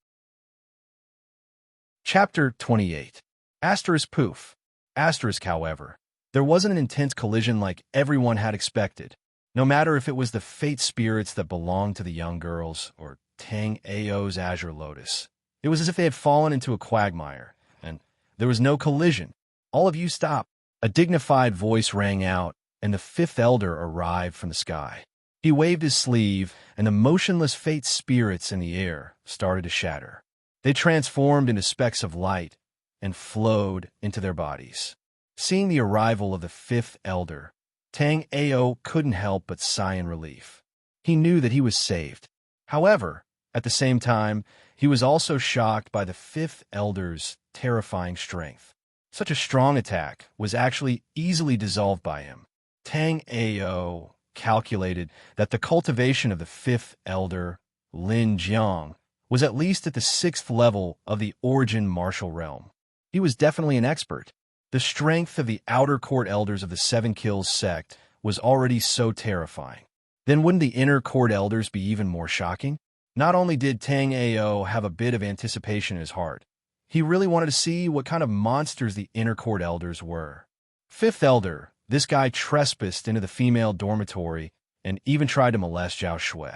Chapter 28. Asterisk poof. Asterisk, however, there wasn't an intense collision like everyone had expected. No matter if it was the fate spirits that belonged to the young girls or Tang Ao's azure lotus. It was as if they had fallen into a quagmire, and there was no collision. All of you stop. A dignified voice rang out, and the 5th elder arrived from the sky. He waved his sleeve, and the motionless fate spirits in the air started to shatter. They transformed into specks of light and flowed into their bodies. Seeing the arrival of the 5th elder, Tang Ao couldn't help but sigh in relief. He knew that he was saved. However, at the same time, he was also shocked by the 5th elder's terrifying strength. Such a strong attack was actually easily dissolved by him. Tang Ao calculated that the cultivation of the 5th elder, Lin Jiang, was at least at the 6th level of the origin martial realm. He was definitely an expert. The strength of the outer court elders of the Seven Kills sect was already so terrifying. Then wouldn't the inner court elders be even more shocking? Not only did Tang Ao have a bit of anticipation in his heart, he really wanted to see what kind of monsters the inner court elders were. Fifth elder, this guy trespassed into the female dormitory and even tried to molest Zhao Shui.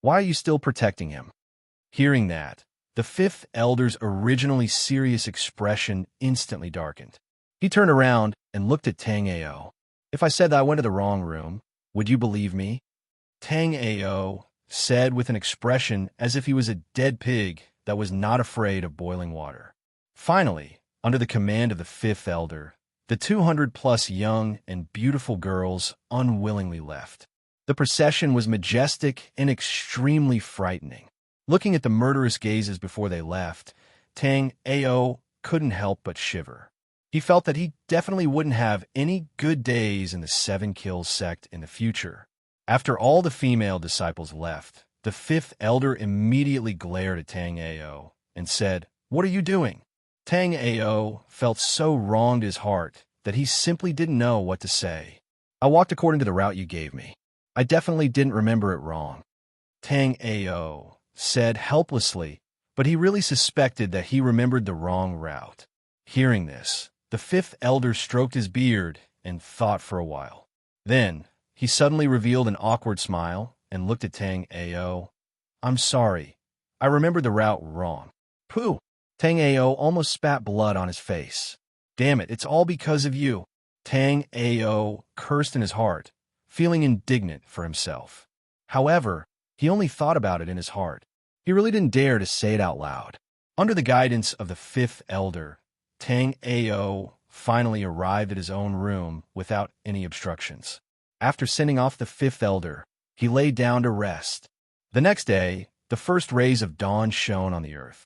Why are you still protecting him? Hearing that, the fifth elder's originally serious expression instantly darkened. He turned around and looked at Tang Ao. If I said that I went to the wrong room, would you believe me? Tang Ao said with an expression as if he was a dead pig that was not afraid of boiling water. Finally, under the command of the fifth elder, the 200-plus young and beautiful girls unwillingly left. The procession was majestic and extremely frightening. Looking at the murderous gazes before they left, Tang Ao couldn't help but shiver. He felt that he definitely wouldn't have any good days in the Seven Kills sect in the future. After all the female disciples left, the fifth elder immediately glared at Tang Ao and said, "What are you doing?" Tang Ao felt so wronged his heart that he simply didn't know what to say. "I walked according to the route you gave me. I definitely didn't remember it wrong," Tang Ao said helplessly, but he really suspected that he remembered the wrong route. Hearing this, the fifth elder stroked his beard and thought for a while. Then, he suddenly revealed an awkward smile and looked at Tang Ao. "I'm sorry. I remembered the route wrong." "Pooh!" Tang Ao almost spat blood on his face. "Damn it, it's all because of you." Tang Ao cursed in his heart, feeling indignant for himself. However, he only thought about it in his heart. He really didn't dare to say it out loud. Under the guidance of the fifth elder, Tang Ao finally arrived at his own room without any obstructions. After sending off the fifth elder, he lay down to rest. The next day, the first rays of dawn shone on the earth.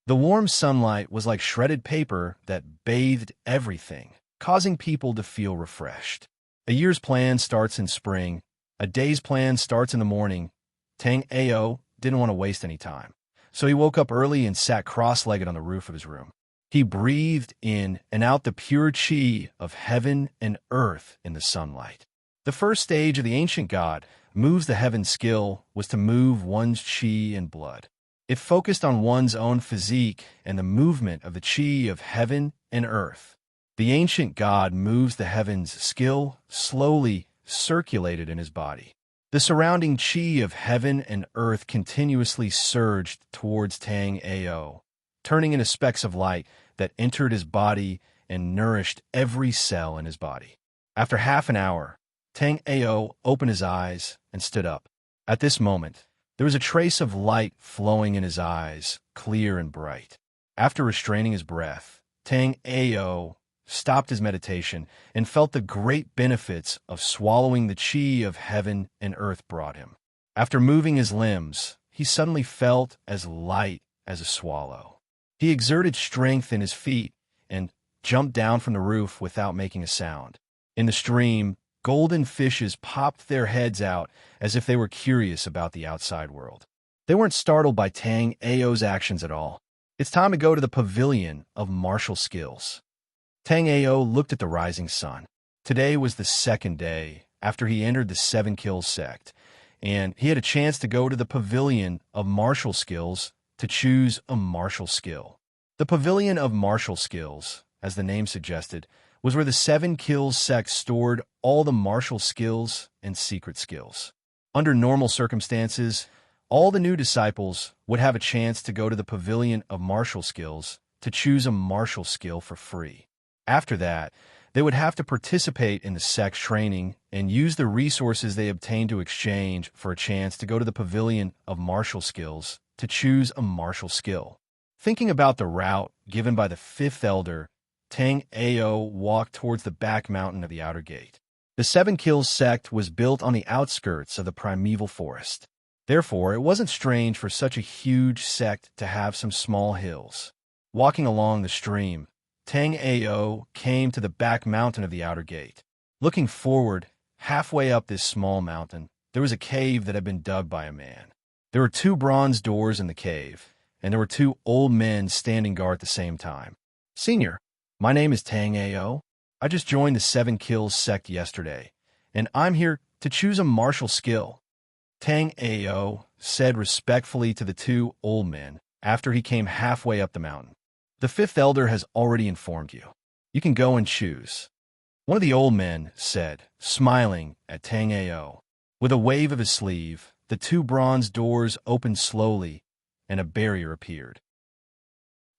The warm sunlight was like shredded paper that bathed everything, causing people to feel refreshed. A year's plan starts in spring. A day's plan starts in the morning. Tang Ao didn't want to waste any time, so he woke up early and sat cross-legged on the roof of his room. He breathed in and out the pure chi of heaven and earth in the sunlight. The first stage of the ancient god moves the heaven skill was to move one's chi and blood. It focused on one's own physique and the movement of the chi of heaven and earth. The ancient god moves the heavens skill slowly circulated in his body. The surrounding chi of heaven and earth continuously surged towards Tang Ao, turning into specks of light that entered his body and nourished every cell in his body. After half an hour, Tang Ao opened his eyes and stood up. At this moment, there was a trace of light flowing in his eyes, clear and bright. After restraining his breath, Tang Ao stopped his meditation and felt the great benefits of swallowing the chi of heaven and earth brought him. After moving his limbs, he suddenly felt as light as a swallow. He exerted strength in his feet and jumped down from the roof without making a sound. In the stream, golden fishes popped their heads out as if they were curious about the outside world. They weren't startled by Tang Ao's actions at all. "It's time to go to the pavilion of martial skills." Tang Ao looked at the rising sun. Today was the second day after he entered the Seven Kills sect, and he had a chance to go to the pavilion of martial skills to choose a martial skill. The pavilion of martial skills, as the name suggested, was where the Seven Kills sect stored all the martial skills and secret skills. Under normal circumstances, all the new disciples would have a chance to go to the pavilion of martial skills to choose a martial skill for free. After that, they would have to participate in the sect's training and use the resources they obtained to exchange for a chance to go to the pavilion of martial skills to choose a martial skill. Thinking about the route given by the fifth elder, Tang Ao walked towards the back mountain of the outer gate. The Seven Kills sect was built on the outskirts of the primeval forest. Therefore, it wasn't strange for such a huge sect to have some small hills. Walking along the stream, Tang Ao came to the back mountain of the outer gate. Looking forward, halfway up this small mountain, there was a cave that had been dug by a man. There were 2 bronze doors in the cave, and there were 2 old men standing guard at the same time. "Senior, My name is Tang Ao. I just joined the Seven Kills sect yesterday, and I'm here to choose a martial skill. Tang Ao said respectfully to the two old men after he came halfway up the mountain. The fifth elder has already informed you. You can go and choose. One of the old men said, smiling at Tang Ao. With a wave of his sleeve, the two bronze doors opened slowly, and a barrier appeared.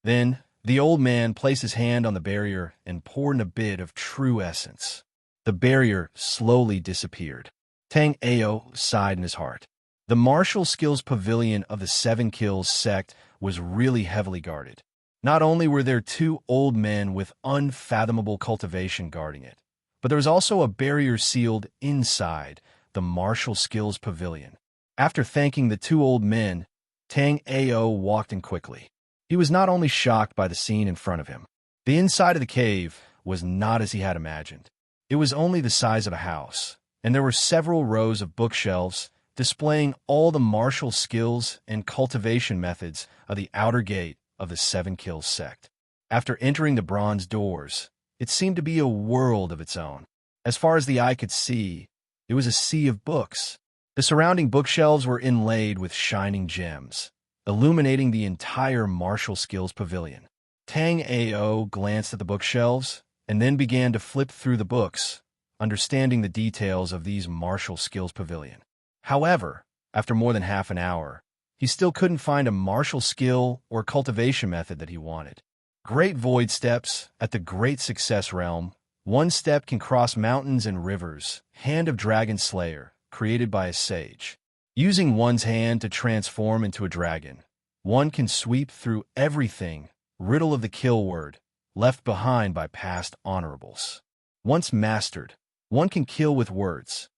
Then, the old man placed his hand on the barrier and poured in a bit of true essence. The barrier slowly disappeared. Tang Ao sighed in his heart. The martial skills pavilion of the Seven Kills sect was really heavily guarded. Not only were there two old men with unfathomable cultivation guarding it, but there was also a barrier sealed inside the martial skills pavilion. After thanking the two old men, Tang Ao walked in quickly. He was not only shocked by the scene in front of him. The inside of the cave was not as he had imagined. It was only the size of a house, and there were several rows of bookshelves displaying all the martial skills and cultivation methods of the outer gate of the Seven Kills sect. After entering the bronze doors, it seemed to be a world of its own. As far as the eye could see, it was a sea of books. The surrounding bookshelves were inlaid with shining gems, illuminating the entire martial skills pavilion. Tang Ao glanced at the bookshelves and then began to flip through the books, understanding the details of these martial skills pavilion. However, after more than half an hour, he still couldn't find a martial skill or cultivation method that he wanted. Great void steps at the Great Success Realm. One step can cross mountains and rivers. Hand of Dragon Slayer, created by a sage. Using one's hand to transform into a dragon, one can sweep through everything. Riddle of the kill word, left behind by past honorables. Once mastered, one can kill with words.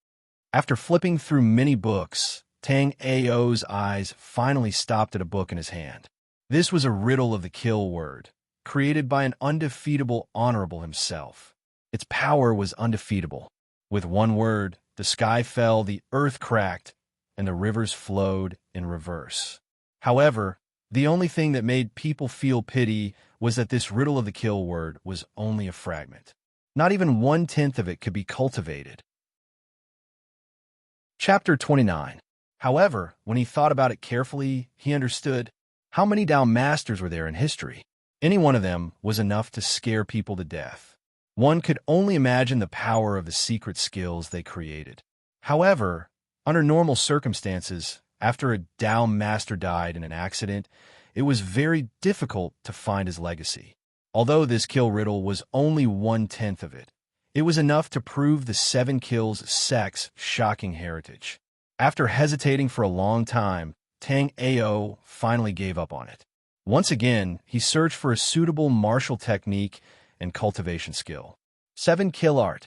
After flipping through many books, Tang Ao's eyes finally stopped at a book in his hand. This was a riddle of the kill word, created by an undefeatable honorable himself. Its power was undefeatable. With one word, the sky fell, the earth cracked, and the rivers flowed in reverse. However, the only thing that made people feel pity was that this riddle of the kill word was only a fragment. Not even 1/10 of it could be cultivated. Chapter 29. However, when he thought about it carefully, he understood how many Dao Masters were there in history. Any one of them was enough to scare people to death. One could only imagine the power of the secret skills they created. However, under normal circumstances, after a Dao Master died in an accident, it was very difficult to find his legacy. Although this kill riddle was only 1/10 of it, it was enough to prove the Seven Kills sect's shocking heritage. After hesitating for a long time, Tang Ao finally gave up on it. Once again, he searched for a suitable martial technique and cultivation skill. Seven Kill Art.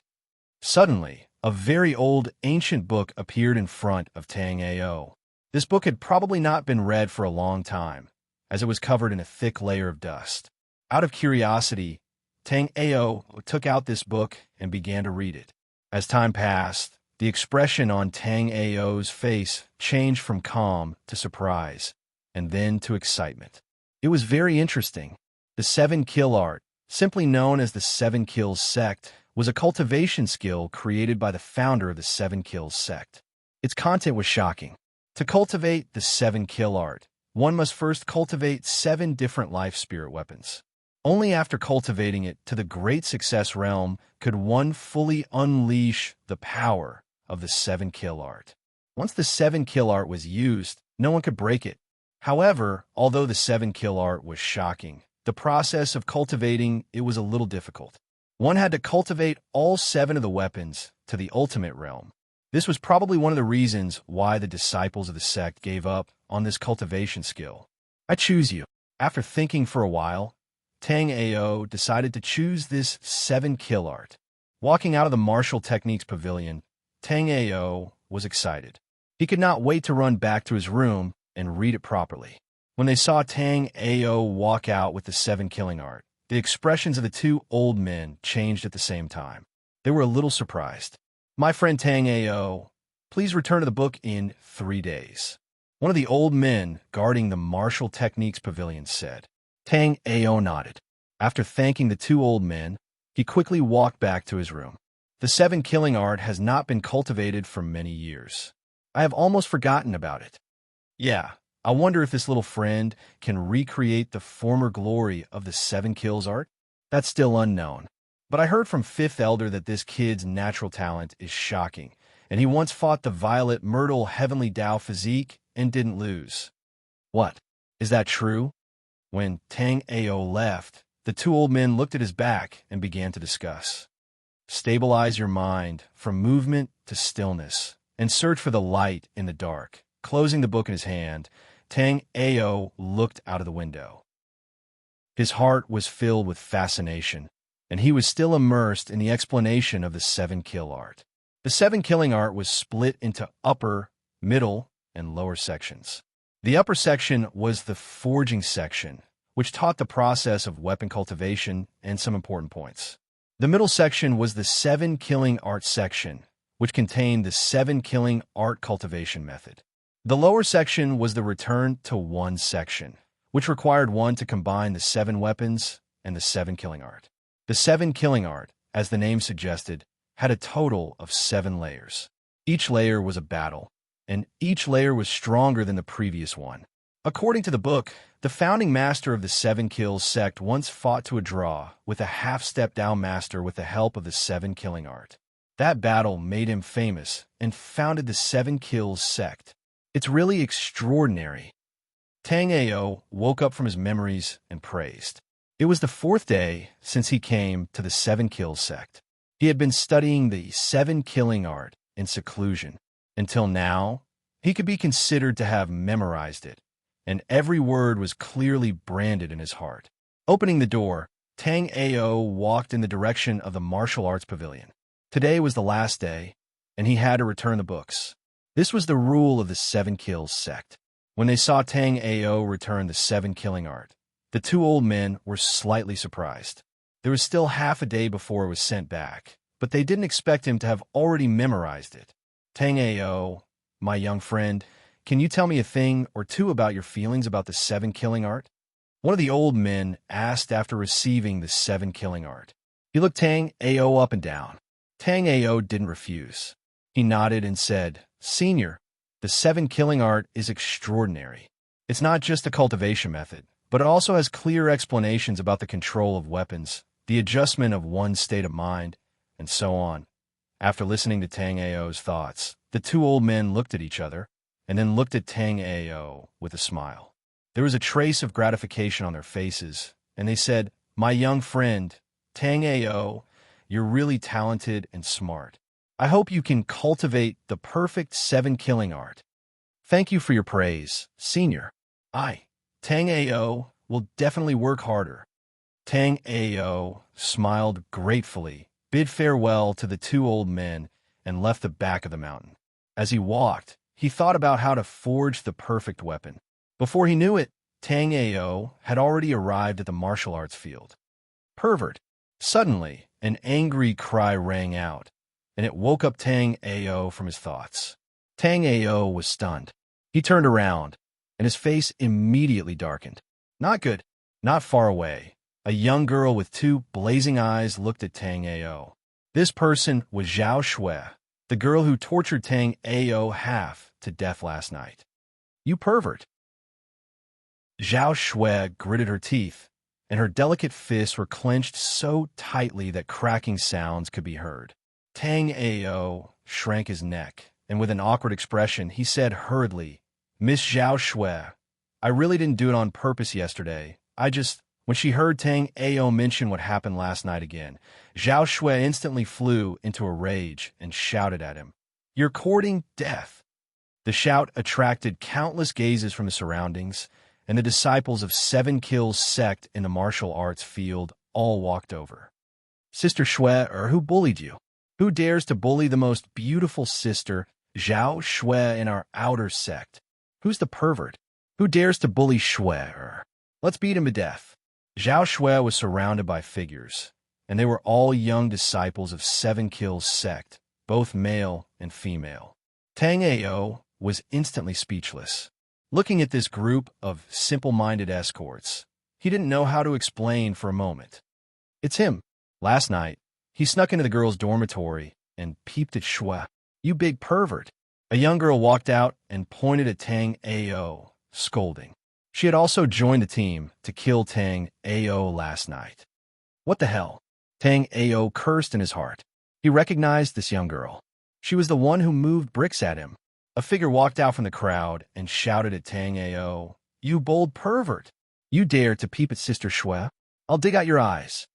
Suddenly, a very old, ancient book appeared in front of Tang Ao. This book had probably not been read for a long time, as it was covered in a thick layer of dust. Out of curiosity, Tang Ao took out this book and began to read it. As time passed, the expression on Tang Ao's face changed from calm to surprise, and then to excitement. It was very interesting. The Seven Kill Art, simply known as the Seven Kills sect, was a cultivation skill created by the founder of the Seven Kills sect. Its content was shocking. To cultivate the Seven Kill Art, one must first cultivate 7 different life spirit weapons. Only after cultivating it to the Great Success Realm could one fully unleash the power of the Seven Kill Art. Once the Seven Kill Art was used, no one could break it. However, although the Seven Kill Art was shocking, the process of cultivating it was a little difficult. One had to cultivate all 7 of the weapons to the ultimate realm. This was probably one of the reasons why the disciples of the sect gave up on this cultivation skill. I choose you. After thinking for a while, Tang Ao decided to choose this 7 Kill Art. Walking out of the martial techniques pavilion, Tang Ao was excited. He could not wait to run back to his room and read it properly. When they saw Tang Ao walk out with the 7 Killing Art, the expressions of the two old men changed at the same time. They were a little surprised. My friend Tang Ao, please return to the book in 3 days. One of the old men guarding the martial techniques pavilion said. Tang Ao nodded. After thanking the two old men, he quickly walked back to his room. The seven killing art has not been cultivated for many years. I have almost forgotten about it. Yeah, I wonder if this little friend can recreate the former glory of the seven kills art? That's still unknown. But I heard from Fifth Elder that this kid's natural talent is shocking, and he once fought the Violet Myrtle Heavenly Tao physique and didn't lose. What? Is that true? When Tang Ao left, the two old men looked at his back and began to discuss. Stabilize your mind from movement to stillness, and search for the light in the dark. Closing the book in his hand, Tang Ao looked out of the window. His heart was filled with fascination, and he was still immersed in the explanation of the seven kill art. The seven killing art was split into upper, middle, and lower sections. The upper section was the forging section, which taught the process of weapon cultivation and some important points. The middle section was the seven killing art section, which contained the seven killing art cultivation method. The lower section was the return to one section, which required one to combine the seven weapons and the seven killing art. The seven killing art, as the name suggested, had a total of 7 layers. Each layer was a battle, and each layer was stronger than the previous one. According to the book, the founding master of the Seven Kills sect once fought to a draw with a half-step down master with the help of the seven killing art. That battle made him famous and founded the Seven Kills sect. It's really extraordinary. Tang Ao woke up from his memories and praised. It was the 4th day since he came to the Seven Kills sect. He had been studying the seven killing art in seclusion. Until now, he could be considered to have memorized it, and every word was clearly branded in his heart. Opening the door, Tang Ao walked in the direction of the martial arts pavilion. Today was the last day, and he had to return the books. This was the rule of the Seven Kills sect. When they saw Tang Ao return the seven killing art, the two old men were slightly surprised. There was still half a day before it was sent back, but they didn't expect him to have already memorized it. Tang Ao, my young friend, can you tell me a thing or two about your feelings about the seven killing art? One of the old men asked after receiving the seven killing art. He looked Tang Ao up and down. Tang Ao didn't refuse. He nodded and said, Senior, the seven killing art is extraordinary. It's not just a cultivation method, but it also has clear explanations about the control of weapons, the adjustment of one's state of mind, and so on. After listening to Tang Ao's thoughts, the two old men looked at each other, and then looked at Tang Ao with a smile. There was a trace of gratification on their faces, and they said, My young friend, Tang Ao, you're really talented and smart. I hope you can cultivate the perfect seven killing art. Thank you for your praise, Senior. I, Tang Ao, will definitely work harder. Tang Ao smiled gratefully, bid farewell to the two old men, and left the back of the mountain. As he walked, he thought about how to forge the perfect weapon. Before he knew it, Tang Ao had already arrived at the martial arts field. Pervert! Suddenly, an angry cry rang out, and it woke up Tang Ao from his thoughts. Tang Ao was stunned. He turned around, and his face immediately darkened. Not good. Not far away, a young girl with two blazing eyes looked at Tang Ao. This person was Zhao Shui, the girl who tortured Tang Ao half to death last night. You pervert! Zhao Shui gritted her teeth, and her delicate fists were clenched so tightly that cracking sounds could be heard. Tang Ao shrank his neck, and with an awkward expression, he said hurriedly, Miss Zhao Shui, I really didn't do it on purpose yesterday. When she heard Tang Ao mention what happened last night again, Zhao Shui instantly flew into a rage and shouted at him, You're courting death. The shout attracted countless gazes from the surroundings, and the disciples of Seven Kills sect in the martial arts field all walked over. Sister Shui, who bullied you? Who dares to bully the most beautiful sister, Zhao Shui, in our outer sect? Who's the pervert? Who dares to bully Shui? Let's beat him to death. Zhao Shui was surrounded by figures, and they were all young disciples of Seven Kills sect, both male and female. Tang Ao was instantly speechless. Looking at this group of simple-minded escorts, he didn't know how to explain for a moment. It's him. Last night, he snuck into the girls' dormitory and peeped at Shue. You big pervert. A young girl walked out and pointed at Tang Ao, scolding. She had also joined the team to kill Tang Ao last night. What the hell? Tang Ao cursed in his heart. He recognized this young girl. She was the one who moved bricks at him. A figure walked out from the crowd and shouted at Tang Ao, "You bold pervert! You dare to peep at Sister Shue? I'll dig out your eyes."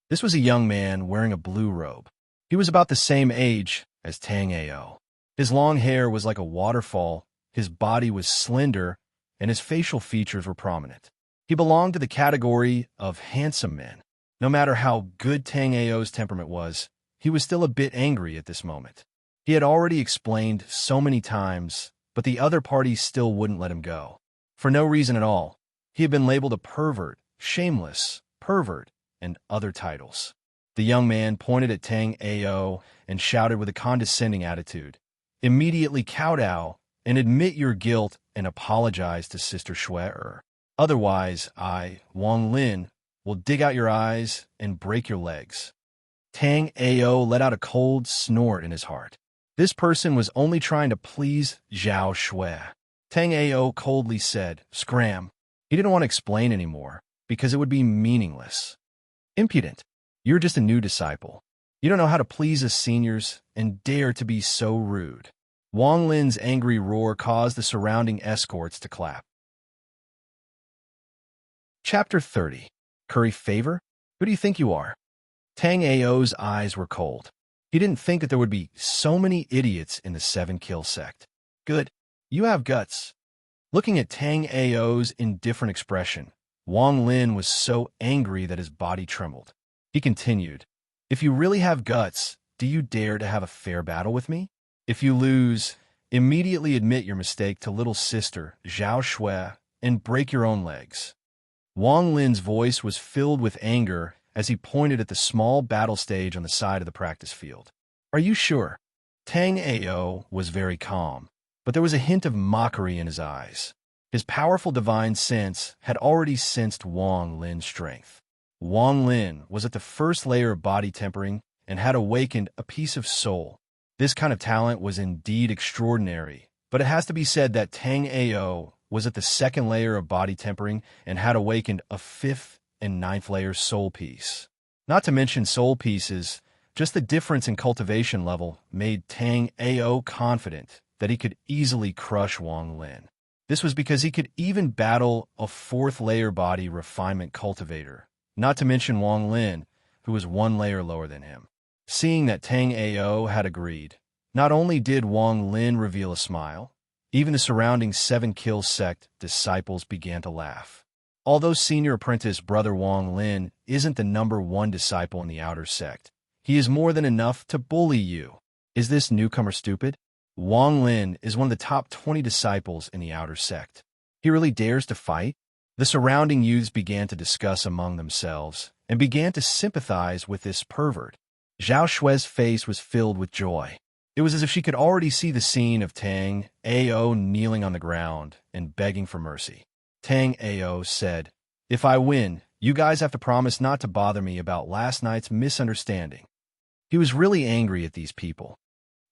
This was a young man wearing a blue robe. He was about the same age as Tang Ao. His long hair was like a waterfall, his body was slender, and his facial features were prominent. He belonged to the category of handsome men. No matter how good Tang Ao's temperament was, he was still a bit angry at this moment. He had already explained so many times, but the other party still wouldn't let him go. For no reason at all, he had been labeled a pervert, shameless, pervert, and other titles. The young man pointed at Tang Ao and shouted with a condescending attitude, "Immediately kowtow and admit your guilt and apologize to Sister Shue. Otherwise, I, Wang Lin, will dig out your eyes and break your legs." Tang Ao let out a cold snort in his heart. This person was only trying to please Zhao Shui. Tang Ao coldly said, "Scram." He didn't want to explain anymore, because it would be meaningless. "Impudent. You're just a new disciple. You don't know how to please us seniors and dare to be so rude." Wang Lin's angry roar caused the surrounding escorts to clap. Chapter 30. Curry favor? Who do you think you are? Tang Ao's eyes were cold. He didn't think that there would be so many idiots in the Seven Kill sect. Good. You have guts. Looking at Tang Ao's indifferent expression, Wang Lin was so angry that his body trembled. He continued, "If you really have guts, do you dare to have a fair battle with me? If you lose, immediately admit your mistake to little sister Zhao Shui and break your own legs." Wang Lin's voice was filled with anger as he pointed at the small battle stage on the side of the practice field. "Are you sure?" Tang Ao was very calm, but there was a hint of mockery in his eyes. His powerful divine sense had already sensed Wang Lin's strength. Wang Lin was at the first layer of body tempering and had awakened a piece of soul. This kind of talent was indeed extraordinary, but it has to be said that Tang Ao was at the second layer of body tempering and had awakened a fifth and ninth layer soul piece. Not to mention soul pieces, just the difference in cultivation level made Tang Ao confident that he could easily crush Wang Lin. This was because he could even battle a fourth layer body refinement cultivator, not to mention Wang Lin, who was one layer lower than him. Seeing that Tang Ao had agreed, not only did Wang Lin reveal a smile, even the surrounding Seven Kill sect disciples began to laugh. Although senior apprentice brother Wang Lin isn't the #1 disciple in the outer sect, he is more than enough to bully you. Is this newcomer stupid? Wang Lin is one of the top 20 disciples in the outer sect. He really dares to fight? The surrounding youths began to discuss among themselves and began to sympathize with this pervert. Zhao Shui's face was filled with joy. It was as if she could already see the scene of Tang Ao kneeling on the ground and begging for mercy. Tang Ao said, "If I win, you guys have to promise not to bother me about last night's misunderstanding." He was really angry at these people.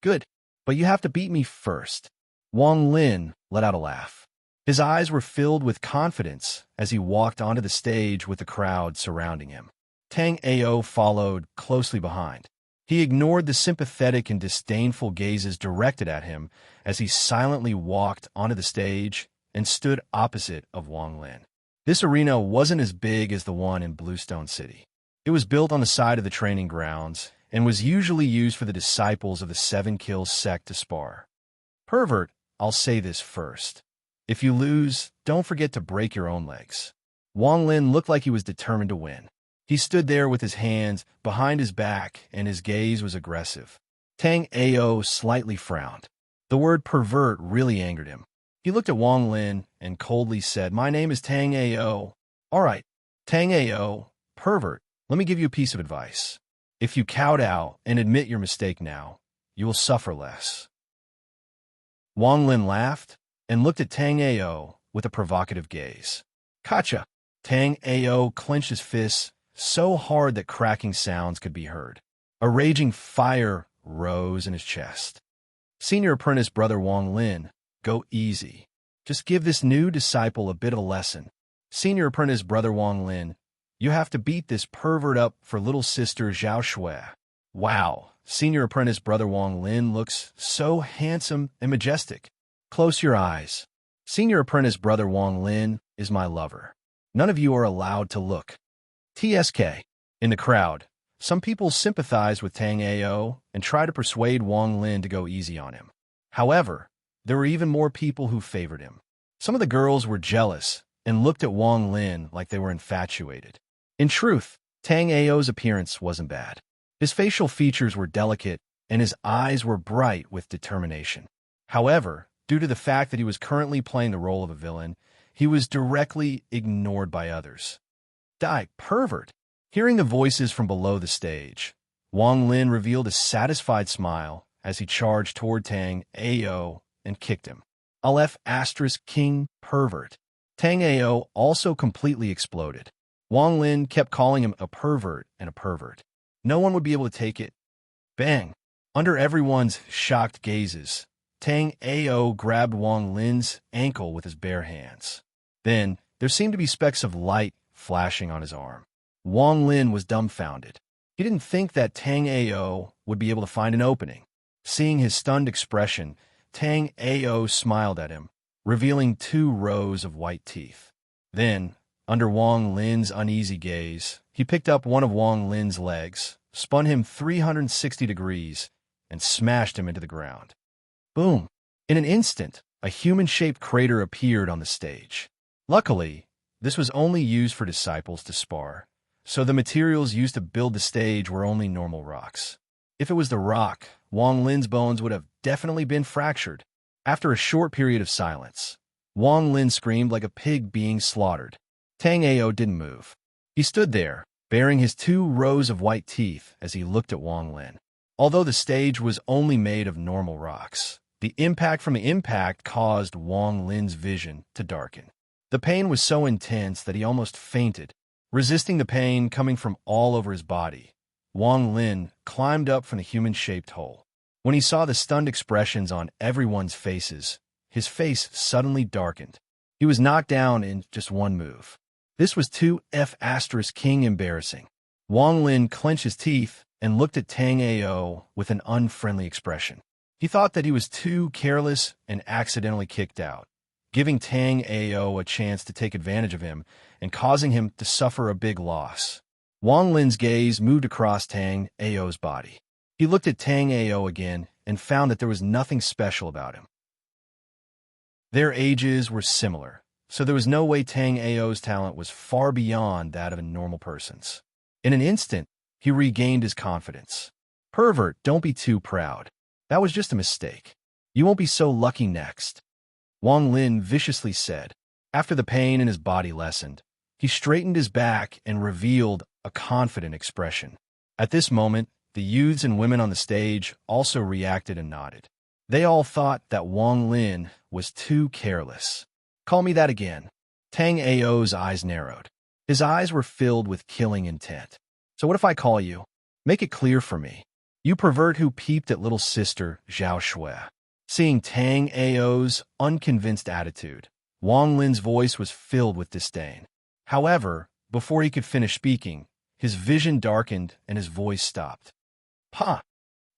"Good, but you have to beat me first." Wang Lin let out a laugh. His eyes were filled with confidence as he walked onto the stage with the crowd surrounding him. Tang Ao followed closely behind. He ignored the sympathetic and disdainful gazes directed at him as he silently walked onto the stage and stood opposite of Wang Lin. This arena wasn't as big as the one in Bluestone City. It was built on the side of the training grounds and was usually used for the disciples of the Seven Kill sect to spar. Pervert, I'll say this first. If you lose, don't forget to break your own legs. Wang Lin looked like he was determined to win. He stood there with his hands behind his back, and his gaze was aggressive. Tang Ao slightly frowned. The word pervert really angered him. He looked at Wang Lin and coldly said, "My name is Tang Ao. All right, Tang Ao, pervert, let me give you a piece of advice. If you kowtow and admit your mistake now, you will suffer less." Wang Lin laughed and looked at Tang Ao with a provocative gaze. "Gotcha. Tang Ao clenched his fists so hard that cracking sounds could be heard. A raging fire rose in his chest. Senior apprentice Brother Wang Lin, go easy. Just give this new disciple a bit of a lesson. Senior apprentice Brother Wang Lin, you have to beat this pervert up for little sister Zhao Shui. Wow, Senior apprentice Brother Wang Lin looks so handsome and majestic. Close your eyes. Senior apprentice Brother Wang Lin is my lover. None of you are allowed to look. TSK. In the crowd, some people sympathize with Tang Ao and try to persuade Wang Lin to go easy on him. However, there were even more people who favored him. Some of the girls were jealous and looked at Wang Lin like they were infatuated. In truth, Tang Ao's appearance wasn't bad. His facial features were delicate and his eyes were bright with determination. However, due to the fact that he was currently playing the role of a villain, he was directly ignored by others. Die, pervert! Hearing the voices from below the stage, Wang Lin revealed a satisfied smile as he charged toward Tang Ao and kicked him. Aleph asterisk king pervert. Tang Ao also completely exploded. Wang Lin kept calling him a pervert and a pervert. No one would be able to take it. Bang! Under everyone's shocked gazes, Tang Ao grabbed Wang Lin's ankle with his bare hands. Then, there seemed to be specks of light flashing on his arm. Wang Lin was dumbfounded. He didn't think that Tang Ao would be able to find an opening. Seeing his stunned expression, Tang Ao smiled at him, revealing 2 rows of white teeth. Then, under Wang Lin's uneasy gaze, he picked up one of Wang Lin's legs, spun him 360 degrees, and smashed him into the ground. Boom! In an instant, a human-shaped crater appeared on the stage. Luckily, this was only used for disciples to spar, so the materials used to build the stage were only normal rocks. If it was the rock, Wang Lin's bones would have definitely been fractured. After a short period of silence, Wang Lin screamed like a pig being slaughtered. Tang Ao didn't move. He stood there, baring his 2 rows of white teeth as he looked at Wang Lin. Although the stage was only made of normal rocks, the impact from the impact caused Wang Lin's vision to darken. The pain was so intense that he almost fainted. Resisting the pain coming from all over his body, Wang Lin climbed up from the human-shaped hole. When he saw the stunned expressions on everyone's faces, his face suddenly darkened. He was knocked down in just one move. This was too king embarrassing. Wang Lin clenched his teeth and looked at Tang Ao with an unfriendly expression. He thought that he was too careless and accidentally kicked out, giving Tang Ao a chance to take advantage of him and causing him to suffer a big loss. Wang Lin's gaze moved across Tang Ao's body. He looked at Tang Ao again and found that there was nothing special about him. Their ages were similar, so there was no way Tang Ao's talent was far beyond that of a normal person's. In an instant, he regained his confidence. Pervert, don't be too proud. That was just a mistake. You won't be so lucky next. Wang Lin viciously said. After the pain in his body lessened, he straightened his back and revealed a confident expression. At this moment, the youths and women on the stage also reacted and nodded. They all thought that Wang Lin was too careless. Call me that again. Tang Ao's eyes narrowed. His eyes were filled with killing intent. So what if I call you? Make it clear for me. You pervert who peeped at little sister Zhao Shui. Seeing Tang Ao's unconvinced attitude, Wang Lin's voice was filled with disdain. However, before he could finish speaking, his vision darkened and his voice stopped. Pa!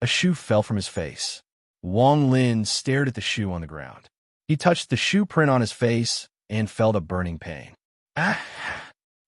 A shoe fell from his face. Wang Lin stared at the shoe on the ground. He touched the shoe print on his face and felt a burning pain. Ah!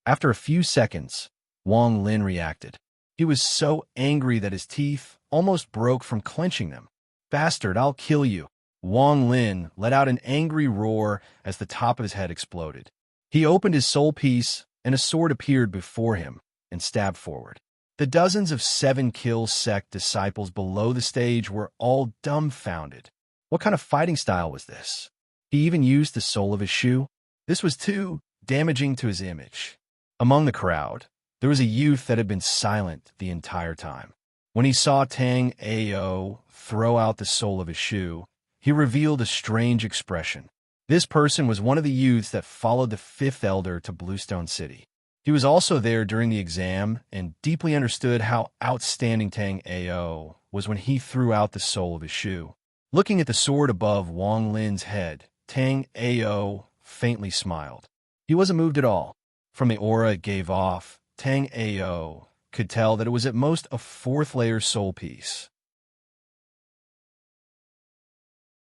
After a few seconds, Wang Lin reacted. He was so angry that his teeth almost broke from clenching them. Bastard, I'll kill you. Wang Lin let out an angry roar as the top of his head exploded. He opened his soul piece and a sword appeared before him and stabbed forward. The dozens of 7-kill sect disciples below the stage were all dumbfounded. What kind of fighting style was this? He even used the sole of his shoe? This was too damaging to his image. Among the crowd, there was a youth that had been silent the entire time. When he saw Tang Ao throw out the sole of his shoe, he revealed a strange expression. This person was one of the youths that followed the fifth elder to Bluestone City. He was also there during the exam and deeply understood how outstanding Tang Ao was when he threw out the sole of his shoe. Looking at the sword above Wang Lin's head, Tang Ao faintly smiled. He wasn't moved at all. From the aura it gave off, Tang Ao could tell that it was at most a fourth-layer soul piece.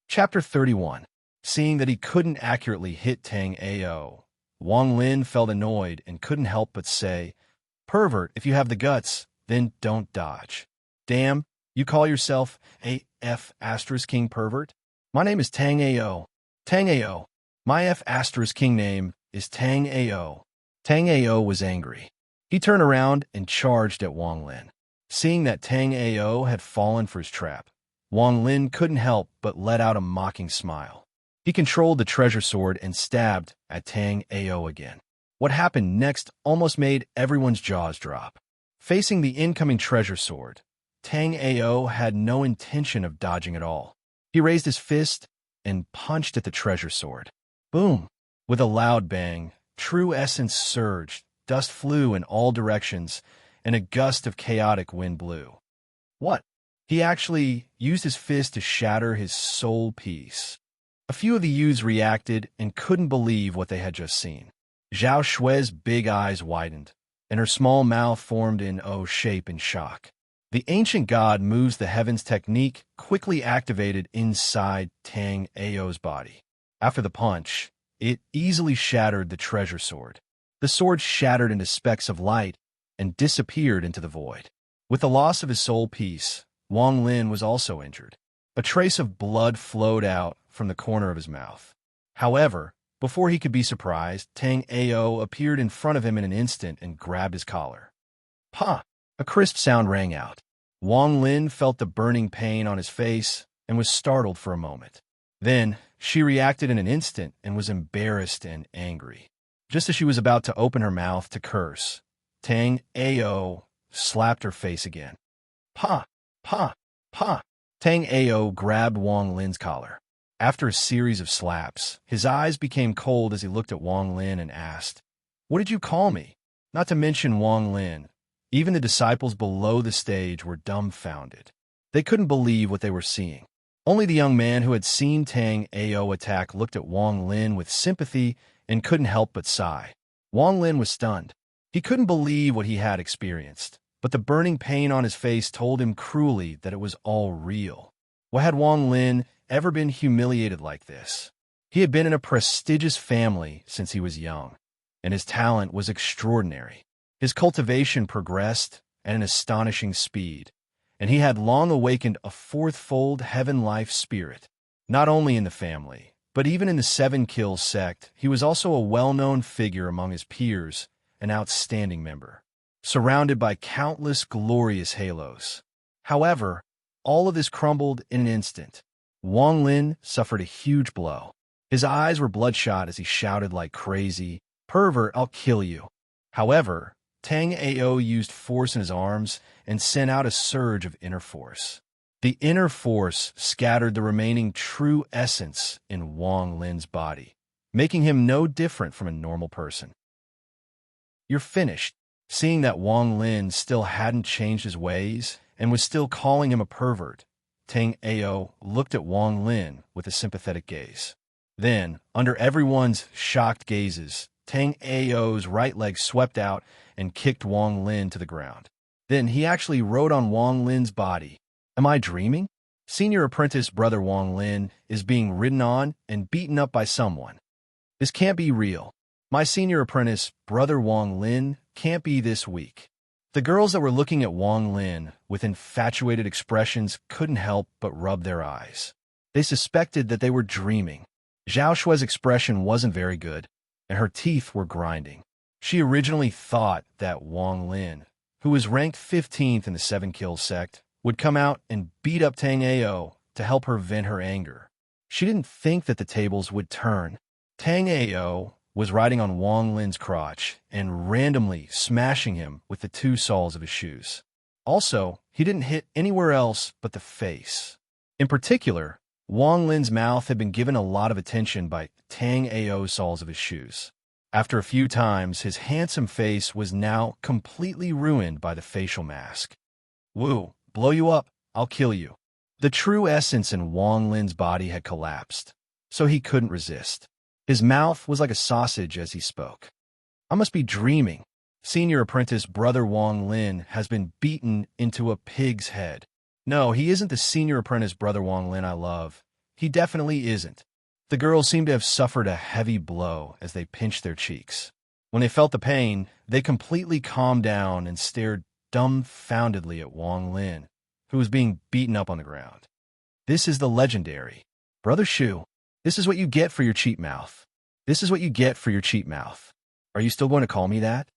Chapter 31. Seeing that he couldn't accurately hit Tang Ao, Wang Lin felt annoyed and couldn't help but say, "Pervert, if you have the guts, then don't dodge." "Damn, you call yourself a F***king pervert? My name is Tang Ao. Tang Ao. My F***king name is Tang Ao." Tang Ao was angry. He turned around and charged at Wang Lin. Seeing that Tang Ao had fallen for his trap, Wang Lin couldn't help but let out a mocking smile. He controlled the treasure sword and stabbed at Tang Ao again. What happened next almost made everyone's jaws drop. Facing the incoming treasure sword, Tang Ao had no intention of dodging at all. He raised his fist and punched at the treasure sword. Boom! With a loud bang, true essence surged, dust flew in all directions, and a gust of chaotic wind blew. What? He actually used his fist to shatter his soul piece. A few of the youths reacted and couldn't believe what they had just seen. Zhao Shui's big eyes widened, and her small mouth formed in O shape in shock. The ancient god moves the heavens technique quickly activated inside Tang Ao's body. After the punch, it easily shattered the treasure sword. The sword shattered into specks of light and disappeared into the void. With the loss of his soul piece, Wang Lin was also injured. A trace of blood flowed out from the corner of his mouth. However, before he could be surprised, Tang Ao appeared in front of him in an instant and grabbed his collar. "Pa!" A crisp sound rang out. Wang Lin felt the burning pain on his face and was startled for a moment. Then, she reacted in an instant and was embarrassed and angry. Just as she was about to open her mouth to curse, Tang Ao slapped her face again. "Pa! Pa! Pa!" Tang Ao grabbed Wang Lin's collar. After a series of slaps, his eyes became cold as he looked at Wang Lin and asked, "What did you call me?" Not to mention Wang Lin, even the disciples below the stage were dumbfounded. They couldn't believe what they were seeing. Only the young man who had seen Tang Ao attack looked at Wang Lin with sympathy and couldn't help but sigh. Wang Lin was stunned. He couldn't believe what he had experienced, but the burning pain on his face told him cruelly that it was all real. Why had Wang Lin ever been humiliated like this? He had been in a prestigious family since he was young, and his talent was extraordinary. His cultivation progressed at an astonishing speed, and he had long awakened a fourth-fold heaven-life spirit. Not only in the family, but even in the Seven Kills sect, he was also a well-known figure among his peers, an outstanding member, surrounded by countless glorious halos. However, all of this crumbled in an instant. Wang Lin suffered a huge blow. His eyes were bloodshot as he shouted like crazy, "Pervert, I'll kill you." However, Tang Ao used force in his arms and sent out a surge of inner force. The inner force scattered the remaining true essence in Wang Lin's body, making him no different from a normal person. "You're finished." Seeing that Wang Lin still hadn't changed his ways and was still calling him a pervert, Tang Ao looked at Wang Lin with a sympathetic gaze. Then, under everyone's shocked gazes, Tang Ao's right leg swept out and kicked Wang Lin to the ground. Then he actually rode on Wang Lin's body. Am I dreaming? Senior apprentice brother Wang Lin is being ridden on and beaten up by someone. This can't be real. My senior apprentice brother Wang Lin can't be this weak. The girls that were looking at Wang Lin with infatuated expressions couldn't help but rub their eyes. They suspected that they were dreaming. Zhao Shui's expression wasn't very good, and her teeth were grinding. She originally thought that Wang Lin, who was ranked 15th in the Seven Kills sect, would come out and beat up Tang Ao to help her vent her anger. She didn't think that the tables would turn. Tang Ao was riding on Wang Lin's crotch and randomly smashing him with the two soles of his shoes. Also, he didn't hit anywhere else but the face. In particular, Wang Lin's mouth had been given a lot of attention by Tang Ao's soles of his shoes. After a few times, his handsome face was now completely ruined by the facial mask. Woo, blow you up, I'll kill you. The true essence in Wang Lin's body had collapsed, so he couldn't resist. His mouth was like a sausage as he spoke. I must be dreaming. Senior apprentice Brother Wang Lin has been beaten into a pig's head. No, he isn't the senior apprentice Brother Wang Lin I love. He definitely isn't. The girls seemed to have suffered a heavy blow as they pinched their cheeks. When they felt the pain, they completely calmed down and stared dumbfoundedly at Wang Lin, who was being beaten up on the ground. This is the legendary Brother Shu. This is what you get for your cheap mouth. This is what you get for your cheap mouth. Are you still going to call me that?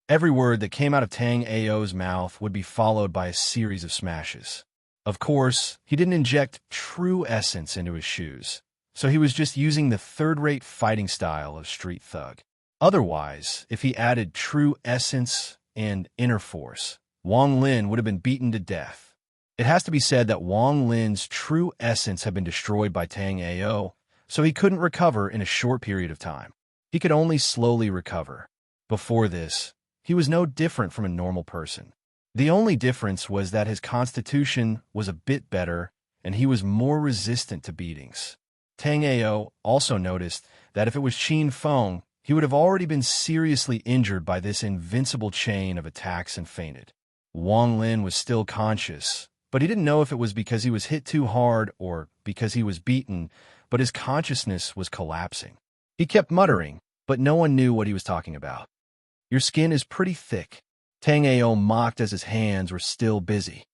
Every word that came out of Tang Ao's mouth would be followed by a series of smashes. Of course, he didn't inject true essence into his shoes, so he was just using the third-rate fighting style of street thug. Otherwise, if he added true essence and inner force, Wang Lin would have been beaten to death. It has to be said that Wang Lin's true essence had been destroyed by Tang Ao, so he couldn't recover in a short period of time. He could only slowly recover. Before this, he was no different from a normal person. The only difference was that his constitution was a bit better and he was more resistant to beatings. Tang Ao also noticed that if it was Qin Feng, he would have already been seriously injured by this invincible chain of attacks and fainted. Wang Lin was still conscious, but he didn't know if it was because he was hit too hard or because he was beaten, but his consciousness was collapsing. He kept muttering, but no one knew what he was talking about. Your skin is pretty thick. Tang Ao mocked as his hands were still busy.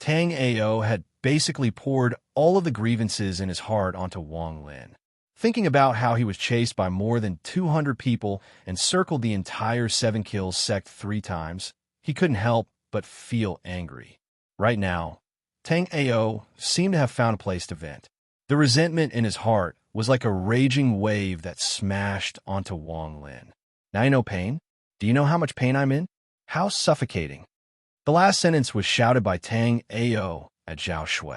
Tang Ao had basically poured all of the grievances in his heart onto Wang Lin. Thinking about how he was chased by more than 200 people and circled the entire Seven Kills sect 3 times, he couldn't help but feel angry. Right now, Tang Ao seemed to have found a place to vent. The resentment in his heart was like a raging wave that smashed onto Wang Lin. Now you know pain? Do you know how much pain I'm in? How suffocating. The last sentence was shouted by Tang Ao at Zhao Shui.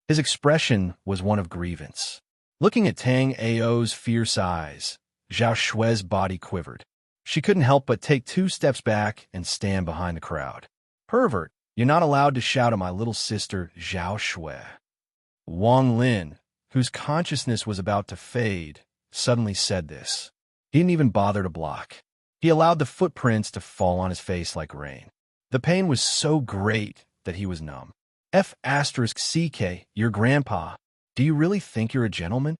His expression was one of grievance. Looking at Tang Ao's fierce eyes, Zhao Shui's body quivered. She couldn't help but take 2 steps back and stand behind the crowd. Pervert, you're not allowed to shout at my little sister Zhao Shui. Wang Lin, whose consciousness was about to fade, suddenly said this. He didn't even bother to block. He allowed the footprints to fall on his face like rain. The pain was so great that he was numb. F***CK, your grandpa. Do you really think you're a gentleman?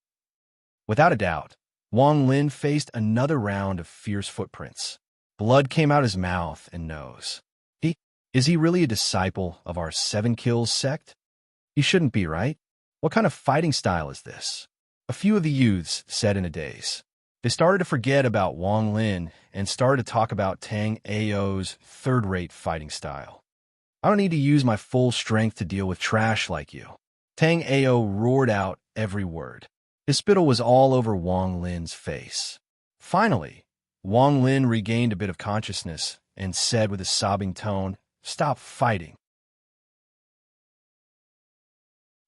Without a doubt, Wang Lin faced another round of fierce footprints. Blood came out his mouth and nose. Is he really a disciple of our 7 Kills sect? He shouldn't be, right? What kind of fighting style is this? A few of the youths said in a daze. They started to forget about Wang Lin and started to talk about Tang Ao's third-rate fighting style. I don't need to use my full strength to deal with trash like you. Tang Ao roared out every word. His spittle was all over Wang Lin's face. Finally, Wang Lin regained a bit of consciousness and said with a sobbing tone, "Stop fighting."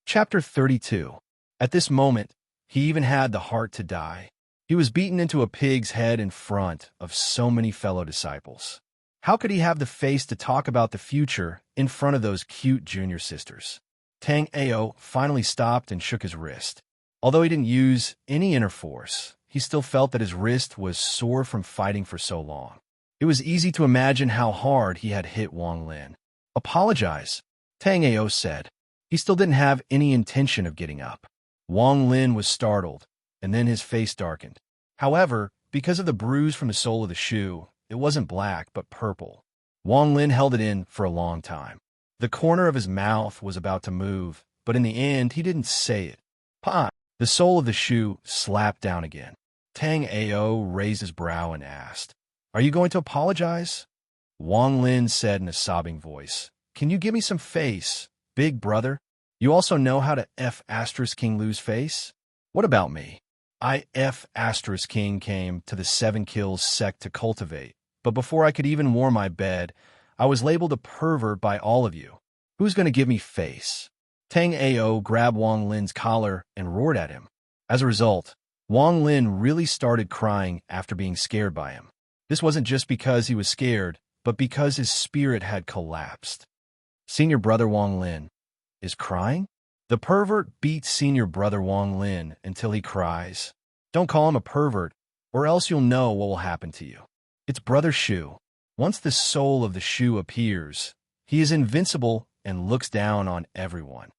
Chapter 32. At this moment, he even had the heart to die. He was beaten into a pig's head in front of so many fellow disciples. How could he have the face to talk about the future in front of those cute junior sisters? Tang Ao finally stopped and shook his wrist. Although he didn't use any inner force, he still felt that his wrist was sore from fighting for so long. It was easy to imagine how hard he had hit Wang Lin. Apologize, Tang Ao said. He still didn't have any intention of getting up. Wang Lin was startled, and then his face darkened. However, because of the bruise from the sole of the shoe, it wasn't black but purple. Wang Lin held it in for a long time. The corner of his mouth was about to move, but in the end, he didn't say it. "Pa!" The sole of the shoe slapped down again. Tang Ao raised his brow and asked, "Are you going to apologize?" Wang Lin said in a sobbing voice, "Can you give me some face, big brother? You also know how to F***king lose face? What about me? I F***king came to the 7 Kills sect to cultivate, but before I could even warm my bed, I was labeled a pervert by all of you. Who's going to give me face? Tang Ao grabbed Wang Lin's collar and roared at him. As a result, Wang Lin really started crying after being scared by him. This wasn't just because he was scared, but because his spirit had collapsed. Senior brother Wang Lin is crying? The pervert beats senior brother Wang Lin until he cries. Don't call him a pervert, or else you'll know what will happen to you. It's Brother Shu. Once the soul of the Shu appears, he is invincible and looks down on everyone.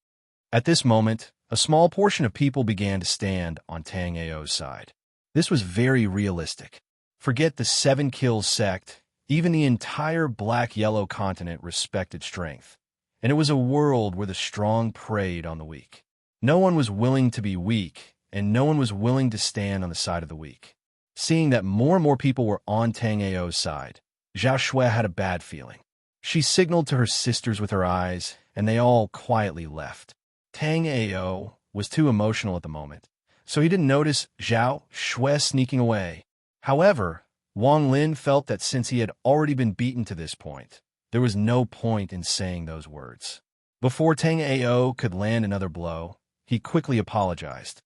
At this moment, a small portion of people began to stand on Tang Ao's side. This was very realistic. Forget the 7 Kills sect, even the entire black-yellow continent respected strength. And it was a world where the strong preyed on the weak. No one was willing to be weak, and no one was willing to stand on the side of the weak. Seeing that more and more people were on Tang Ao's side, Zhao Shui had a bad feeling. She signaled to her sisters with her eyes, and they all quietly left. Tang Ao was too emotional at the moment, so he didn't notice Zhao Shui sneaking away. However, Wang Lin felt that since he had already been beaten to this point, there was no point in saying those words. Before Tang Ao could land another blow, he quickly apologized.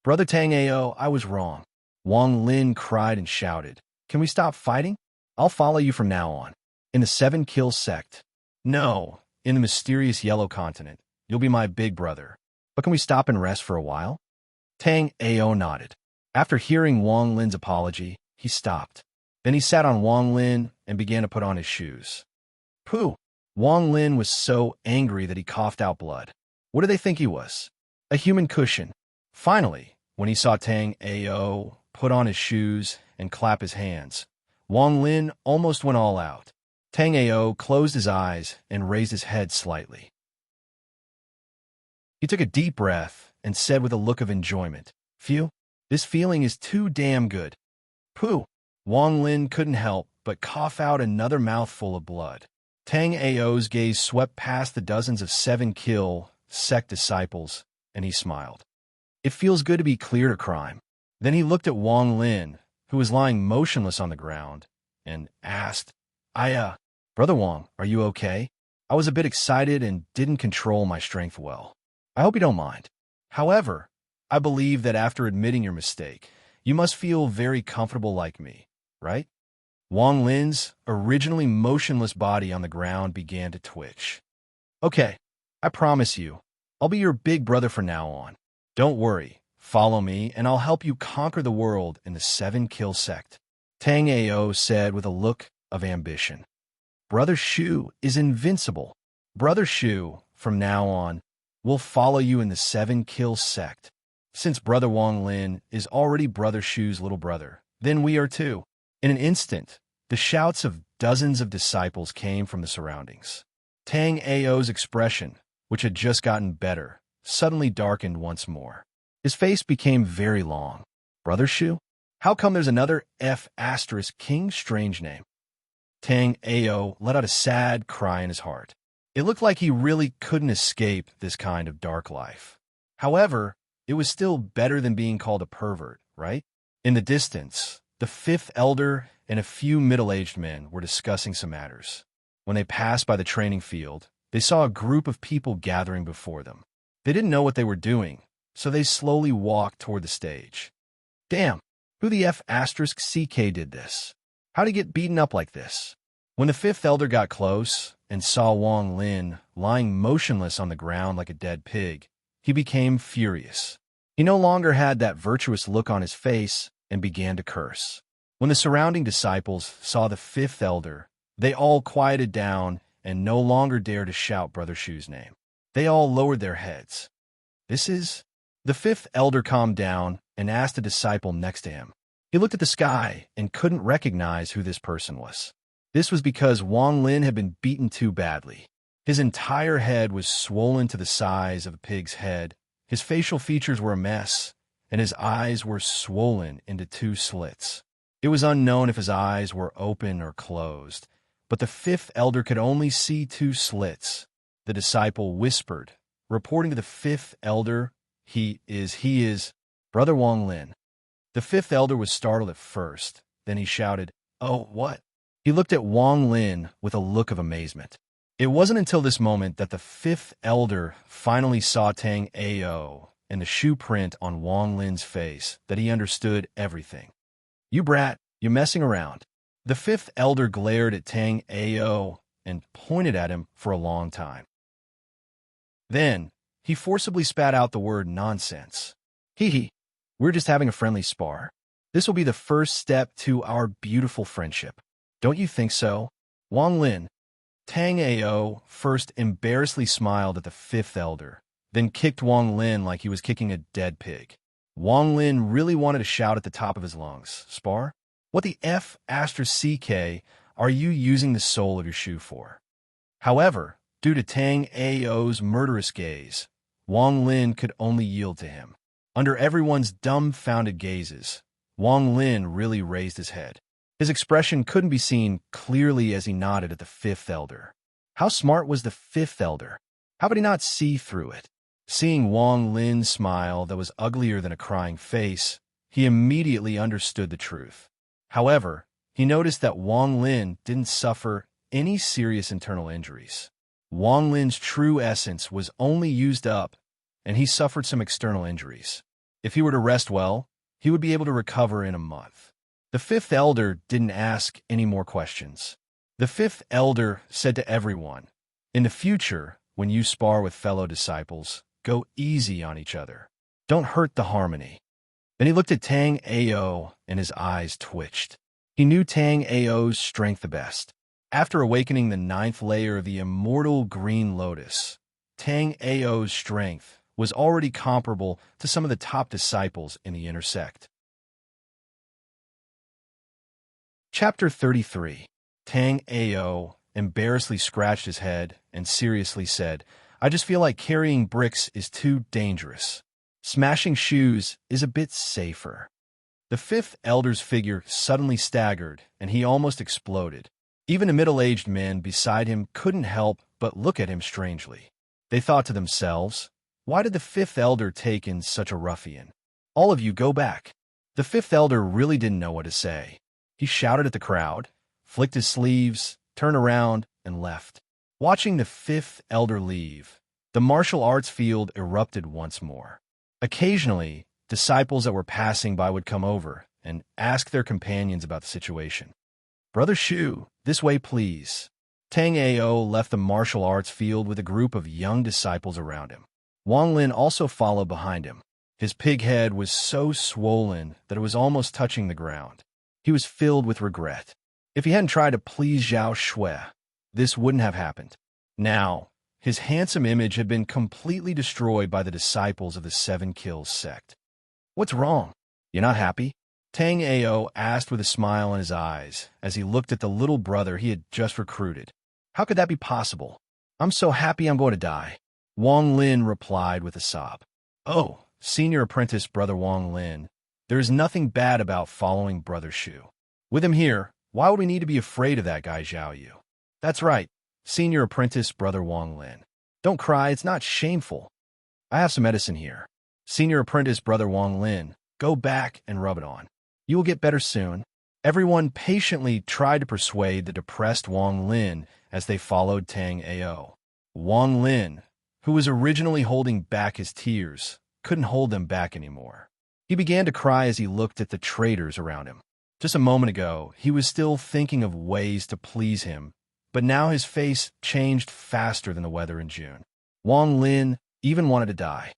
Brother Tang Ao, I was wrong. Wang Lin cried and shouted, Can we stop fighting? I'll follow you from now on. In the 7 Kills sect. No, in the mysterious yellow continent. You'll be my big brother. But can we stop and rest for a while? Tang Ao nodded. After hearing Wang Lin's apology, he stopped. Then he sat on Wang Lin and began to put on his shoes. Pooh! Wang Lin was so angry that he coughed out blood. What do they think he was? A human cushion. Finally, when he saw Tang Ao put on his shoes and clap his hands, Wang Lin almost went all out. Tang Ao closed his eyes and raised his head slightly. He took a deep breath and said with a look of enjoyment, Phew, this feeling is too damn good. Pooh! Wang Lin couldn't help but cough out another mouthful of blood. Tang Ao's gaze swept past the dozens of 7 Kill sect disciples, and he smiled. It feels good to be cleared of crime. Then he looked at Wang Lin, who was lying motionless on the ground, and asked, Brother Wang, are you okay? I was a bit excited and didn't control my strength well. I hope you don't mind. However, I believe that after admitting your mistake, you must feel very comfortable like me, right? Wang Lin's originally motionless body on the ground began to twitch. Okay, I promise you, I'll be your big brother from now on. Don't worry, follow me and I'll help you conquer the world in the 7 Kill sect. Tang Ao said with a look of ambition. Brother Shu is invincible. Brother Shu, from now on, will follow you in the 7 Kill sect. Since Brother Wang Lin is already Brother Shu's little brother, then we are too. In an instant, the shouts of dozens of disciples came from the surroundings. Tang Ao's expression, which had just gotten better, suddenly darkened once more. His face became very long. Brother Shu? How come there's another King strange name? Tang Ao let out a sad cry in his heart. It looked like he really couldn't escape this kind of dark life. However, it was still better than being called a pervert, right? In the distance, the 5th elder and a few middle-aged men were discussing some matters. When they passed by the training field, they saw a group of people gathering before them. They didn't know what they were doing, so they slowly walked toward the stage. Damn, who the CK did this? How'd he get beaten up like this? When the 5th elder got close and saw Wang Lin lying motionless on the ground like a dead pig, he became furious. He no longer had that virtuous look on his face and began to curse. When the surrounding disciples saw the 5th elder, they all quieted down and no longer dared to shout Brother Shu's name. They all lowered their heads. This is... The 5th elder calmed down and asked a disciple next to him. He looked at the sky and couldn't recognize who this person was. This was because Wang Lin had been beaten too badly. His entire head was swollen to the size of a pig's head, his facial features were a mess, and his eyes were swollen into 2 slits. It was unknown if his eyes were open or closed, but the 5th elder could only see 2 slits. The disciple whispered, reporting to the 5th elder, He is, Brother Wang Lin. The 5th elder was startled at first, then he shouted, Oh, what? He looked at Wang Lin with a look of amazement. It wasn't until this moment that the fifth elder finally saw Tang Ao and the shoe print on Wang Lin's face that he understood everything. "You brat, you're messing around." The fifth elder glared at Tang Ao and pointed at him for a long time. Then, he forcibly spat out the word nonsense. "Hee hee, we're just having a friendly spar. This will be the first step to our beautiful friendship. Don't you think so, Wang Lin?" Tang Ao first embarrassedly smiled at the fifth elder, then kicked Wang Lin like he was kicking a dead pig. Wang Lin really wanted to shout at the top of his lungs, "Spar? What the F *CK are you using the sole of your shoe for?" However, due to Tang Ao's murderous gaze, Wang Lin could only yield to him. Under everyone's dumbfounded gazes, Wang Lin really raised his head. His expression couldn't be seen clearly as he nodded at the fifth elder. How smart was the fifth elder? How could he not see through it? Seeing Wang Lin's smile that was uglier than a crying face, he immediately understood the truth. However, he noticed that Wang Lin didn't suffer any serious internal injuries. Wang Lin's true essence was only used up, and he suffered some external injuries. If he were to rest well, he would be able to recover in a month. The fifth elder didn't ask any more questions. The fifth elder said to everyone, "In the future, when you spar with fellow disciples, go easy on each other. Don't hurt the harmony." Then he looked at Tang Ao, and his eyes twitched. He knew Tang Ao's strength the best. After awakening the 9th layer of the immortal green lotus, Tang Ao's strength was already comparable to some of the top disciples in the inner sect. Chapter 33. Tang Ao embarrassedly scratched his head and seriously said, "I just feel like carrying bricks is too dangerous. Smashing shoes is a bit safer." The fifth elder's figure suddenly staggered, and he almost exploded. Even the middle-aged men beside him couldn't help but look at him strangely. They thought to themselves, "Why did the fifth elder take in such a ruffian? All of you go back." The fifth elder really didn't know what to say. He shouted at the crowd, flicked his sleeves, turned around, and left. Watching the fifth elder leave, the martial arts field erupted once more. Occasionally, disciples that were passing by would come over and ask their companions about the situation. "Brother Shu, this way please." Tang Ao left the martial arts field with a group of young disciples around him. Wang Lin also followed behind him. His pig head was so swollen that it was almost touching the ground. He was filled with regret. If he hadn't tried to please Zhao Shui, this wouldn't have happened. Now, his handsome image had been completely destroyed by the disciples of the Seven Kills sect. "What's wrong? You're not happy?" Tang Ao asked with a smile in his eyes as he looked at the little brother he had just recruited. "How could that be possible? I'm so happy I'm going to die." Wang Lin replied with a sob. "Oh, senior apprentice Brother Wang Lin, there is nothing bad about following Brother Shu. With him here, why would we need to be afraid of that guy Zhao Yu?" "That's right, senior apprentice Brother Wang Lin. Don't cry, it's not shameful. I have some medicine here. Senior apprentice Brother Wang Lin, go back and rub it on. You will get better soon." Everyone patiently tried to persuade the depressed Wang Lin as they followed Tang Ao. Wang Lin, who was originally holding back his tears, couldn't hold them back anymore. He began to cry as he looked at the traitors around him. Just a moment ago, he was still thinking of ways to please him, but now his face changed faster than the weather in June. Wang Lin even wanted to die.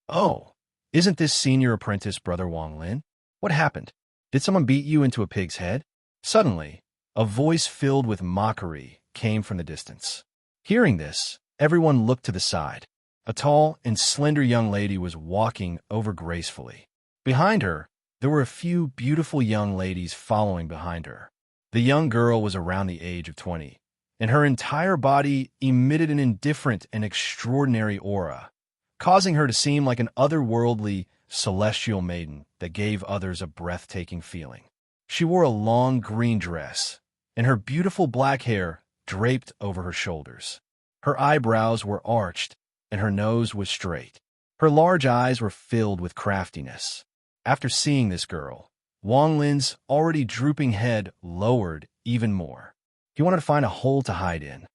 "Oh, isn't this senior apprentice Brother Wang Lin? What happened? Did someone beat you into a pig's head?" Suddenly, a voice filled with mockery came from the distance. Hearing this, everyone looked to the side. A tall and slender young lady was walking over gracefully. Behind her, there were a few beautiful young ladies following behind her. The young girl was around the age of 20, and her entire body emitted an indifferent and extraordinary aura, causing her to seem like an otherworldly, celestial maiden that gave others a breathtaking feeling. She wore a long green dress, and her beautiful black hair draped over her shoulders. Her eyebrows were arched, and her nose was straight. Her large eyes were filled with craftiness. After seeing this girl, Wang Lin's already drooping head lowered even more. He wanted to find a hole to hide in.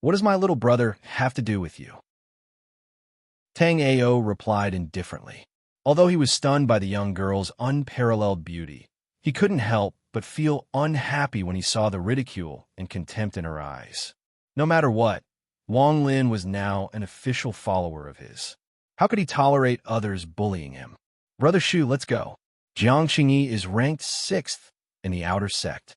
What does my little brother have to do with you? Tang Ao replied indifferently. Although he was stunned by the young girl's unparalleled beauty, he couldn't help but feel unhappy when he saw the ridicule and contempt in her eyes. No matter what, Wang Lin was now an official follower of his. How could he tolerate others bullying him? Brother Shu, let's go. Jiang Qingyi is ranked 6th in the outer sect.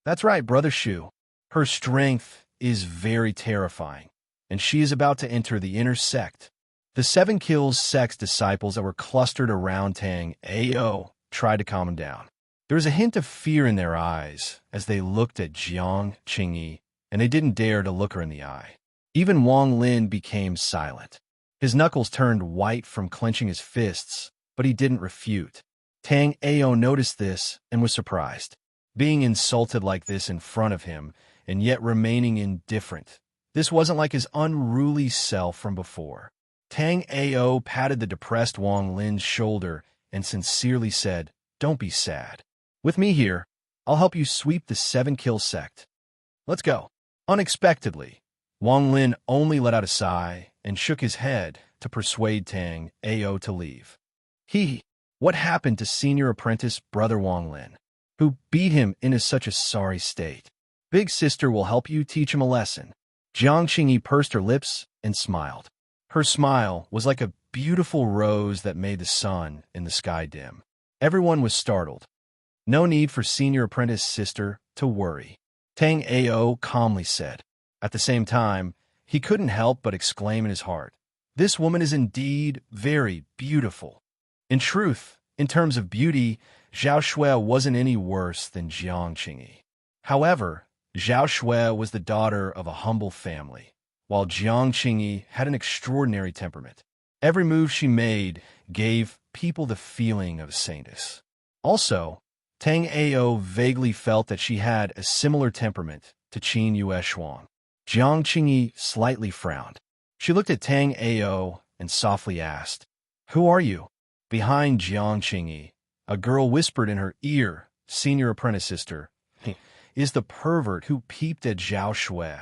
That's right, Brother Shu. Her strength is very terrifying, and she is about to enter the inner sect. The 7 Kills sect's disciples that were clustered around Tang Ao tried to calm him down. There was a hint of fear in their eyes as they looked at Jiang Qingyi, and they didn't dare to look her in the eye. Even Wang Lin became silent. His knuckles turned white from clenching his fists, but he didn't refute. Tang Ao noticed this and was surprised. Being insulted like this in front of him, and yet remaining indifferent. This wasn't like his unruly self from before. Tang Ao patted the depressed Wang Lin's shoulder and sincerely said, "Don't be sad. With me here, I'll help you sweep the 7 Kill sect. Let's go." Unexpectedly, Wang Lin only let out a sigh and shook his head to persuade Tang Ao to leave. What happened to senior apprentice Brother Wang Lin, who beat him into such a sorry state? Big sister will help you teach him a lesson. Jiang Qingyi pursed her lips and smiled. Her smile was like a beautiful rose that made the sun in the sky dim. Everyone was startled. No need for senior apprentice sister to worry, Tang Ao calmly said. At the same time, he couldn't help but exclaim in his heart, "This woman is indeed very beautiful." In truth, in terms of beauty, Zhao Shui wasn't any worse than Jiang Qingyi. However, Zhao Shui was the daughter of a humble family, while Jiang Qingyi had an extraordinary temperament. Every move she made gave people the feeling of a saintess. Also, Tang Ao vaguely felt that she had a similar temperament to Qin Yue Shuang. Jiang Qingyi slightly frowned. She looked at Tang Ao and softly asked, "Who are you?" Behind Jiang Qingyi, a girl whispered in her ear, "Senior apprentice sister, is the pervert who peeped at Zhao Shui."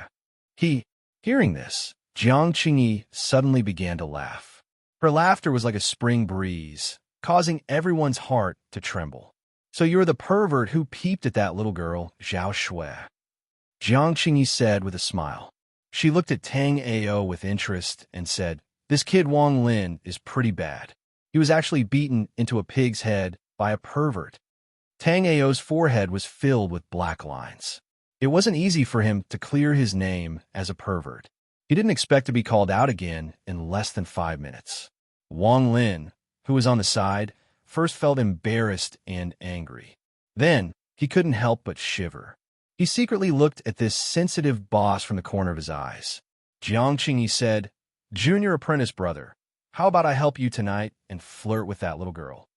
Hearing this, Jiang Qingyi suddenly began to laugh. Her laughter was like a spring breeze, causing everyone's heart to tremble. "So you're the pervert who peeped at that little girl, Zhao Shui," Jiang Qingyi said with a smile. She looked at Tang Ao with interest and said, "This kid Wang Lin is pretty bad. He was actually beaten into a pig's head by a pervert." Tang Ao's forehead was filled with black lines. It wasn't easy for him to clear his name as a pervert. He didn't expect to be called out again in less than 5 minutes. Wang Lin, who was on the side, first felt embarrassed and angry. Then, he couldn't help but shiver. He secretly looked at this sensitive boss from the corner of his eyes. Jiang Qingyi said, "Junior apprentice brother, how about I help you tonight and flirt with that little girl?"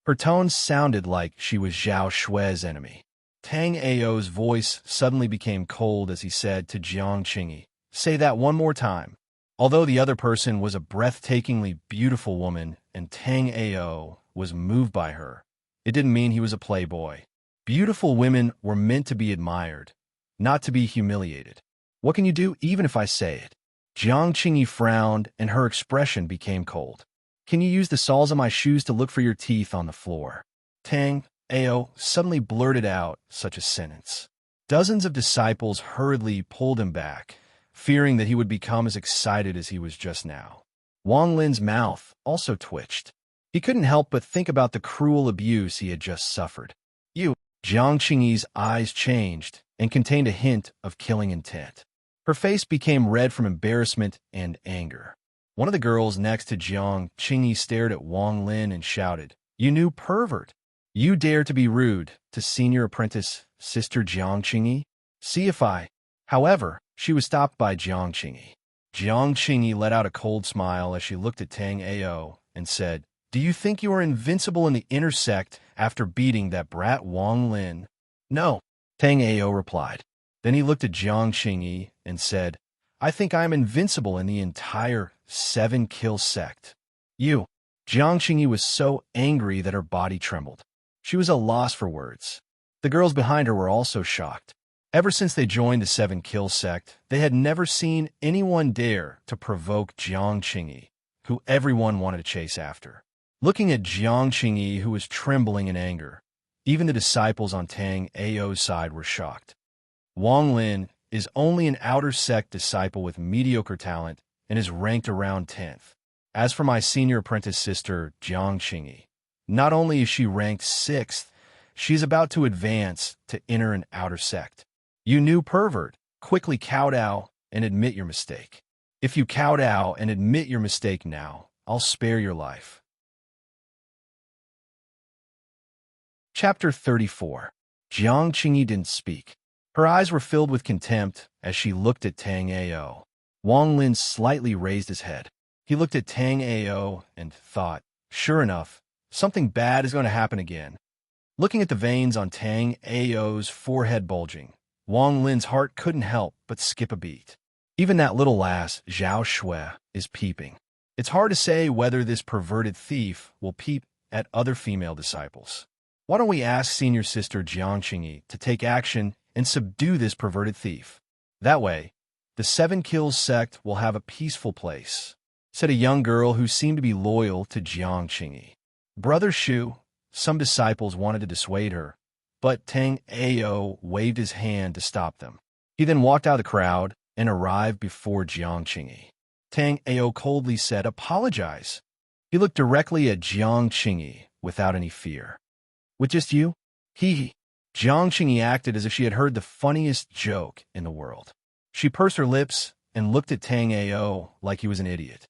Her tone sounded like she was Zhao Shui's enemy. Tang Ao's voice suddenly became cold as he said to Jiang Qingyi, "Say that one more time." Although the other person was a breathtakingly beautiful woman and Tang Ao was moved by her, it didn't mean he was a playboy. Beautiful women were meant to be admired, not to be humiliated. "What can you do even if I say it?" Jiang Qingyi frowned and her expression became cold. "Can you use the soles of my shoes to look for your teeth on the floor?" Tang Ao suddenly blurted out such a sentence. Dozens of disciples hurriedly pulled him back, fearing that he would become as excited as he was just now. Wang Lin's mouth also twitched. He couldn't help but think about the cruel abuse he had just suffered. Jiang Qingyi's eyes changed and contained a hint of killing intent. Her face became red from embarrassment and anger. One of the girls next to Jiang Qingyi stared at Wang Lin and shouted, "You new pervert! You dare to be rude to senior apprentice sister Jiang Qingyi? See if I—" However, she was stopped by Jiang Qingyi. Jiang Qingyi let out a cold smile as she looked at Tang Ao and said, "Do you think you are invincible in the inner sect after beating that brat Wang Lin?" "No," Tang Ao replied. Then he looked at Jiang Qingyi and said, "I think I am invincible in the entire 7 Kill sect." Jiang Qingyi was so angry that her body trembled. She was at a loss for words. The girls behind her were also shocked. Ever since they joined the Seven Kill sect, they had never seen anyone dare to provoke Jiang Qingyi, who everyone wanted to chase after. Looking at Jiang Qingyi, who was trembling in anger, even the disciples on Tang Ao's side were shocked. Wang Lin is only an outer sect disciple with mediocre talent and is ranked around 10th. As for my senior apprentice sister, Jiang Qingyi, not only is she ranked 6th, she's about to advance to enter an outer sect. You new pervert, quickly kowtow and admit your mistake. If you kowtow and admit your mistake now, I'll spare your life. Chapter 34. Jiang Qingyi didn't speak. Her eyes were filled with contempt as she looked at Tang Ao. Wang Lin slightly raised his head. He looked at Tang Ao and thought, sure enough, something bad is going to happen again. Looking at the veins on Tang Ao's forehead bulging, Wang Lin's heart couldn't help but skip a beat. Even that little lass, Zhao Shui, is peeping. It's hard to say whether this perverted thief will peep at other female disciples. Why don't we ask senior sister Jiang Qingyi to take action and subdue this perverted thief? That way, the Seven Kills sect will have a peaceful place, said a young girl who seemed to be loyal to Jiang Qingyi. Brother Shu, some disciples wanted to dissuade her, but Tang Ao waved his hand to stop them. He then walked out of the crowd and arrived before Jiang Qingyi. Tang Ao coldly said, apologize. He looked directly at Jiang Qingyi without any fear. With just you? Hee. Jiang Qingyi acted as if she had heard the funniest joke in the world. She pursed her lips and looked at Tang Ao like he was an idiot.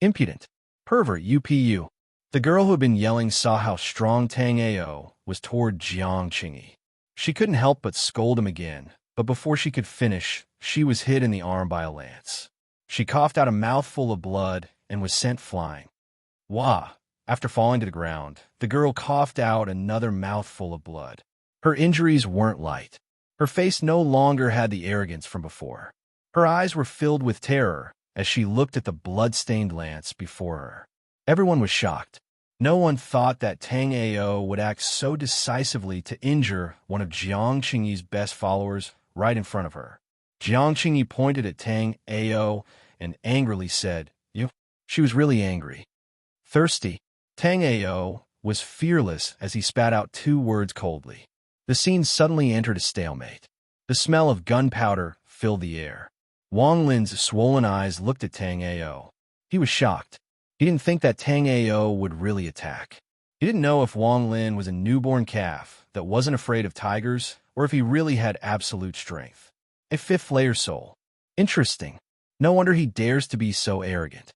Impudent. Pervert, UPU. The girl who had been yelling saw how strong Tang Ao was toward Jiang Qingyi. She couldn't help but scold him again, but before she could finish, she was hit in the arm by a lance. She coughed out a mouthful of blood and was sent flying. Wah! After falling to the ground, the girl coughed out another mouthful of blood. Her injuries weren't light. Her face no longer had the arrogance from before. Her eyes were filled with terror as she looked at the blood-stained lance before her. Everyone was shocked. No one thought that Tang Ao would act so decisively to injure one of Jiang Qingyi's best followers right in front of her. Jiang Qingyi pointed at Tang Ao and angrily said, You? She was really angry. Thirsty. Tang Ao was fearless as he spat out 2 words coldly. The scene suddenly entered a stalemate. The smell of gunpowder filled the air. Wang Lin's swollen eyes looked at Tang Ao. He was shocked. He didn't think that Tang Ao would really attack. He didn't know if Wang Lin was a newborn calf that wasn't afraid of tigers or if he really had absolute strength. A 5th-layer soul. Interesting. No wonder he dares to be so arrogant.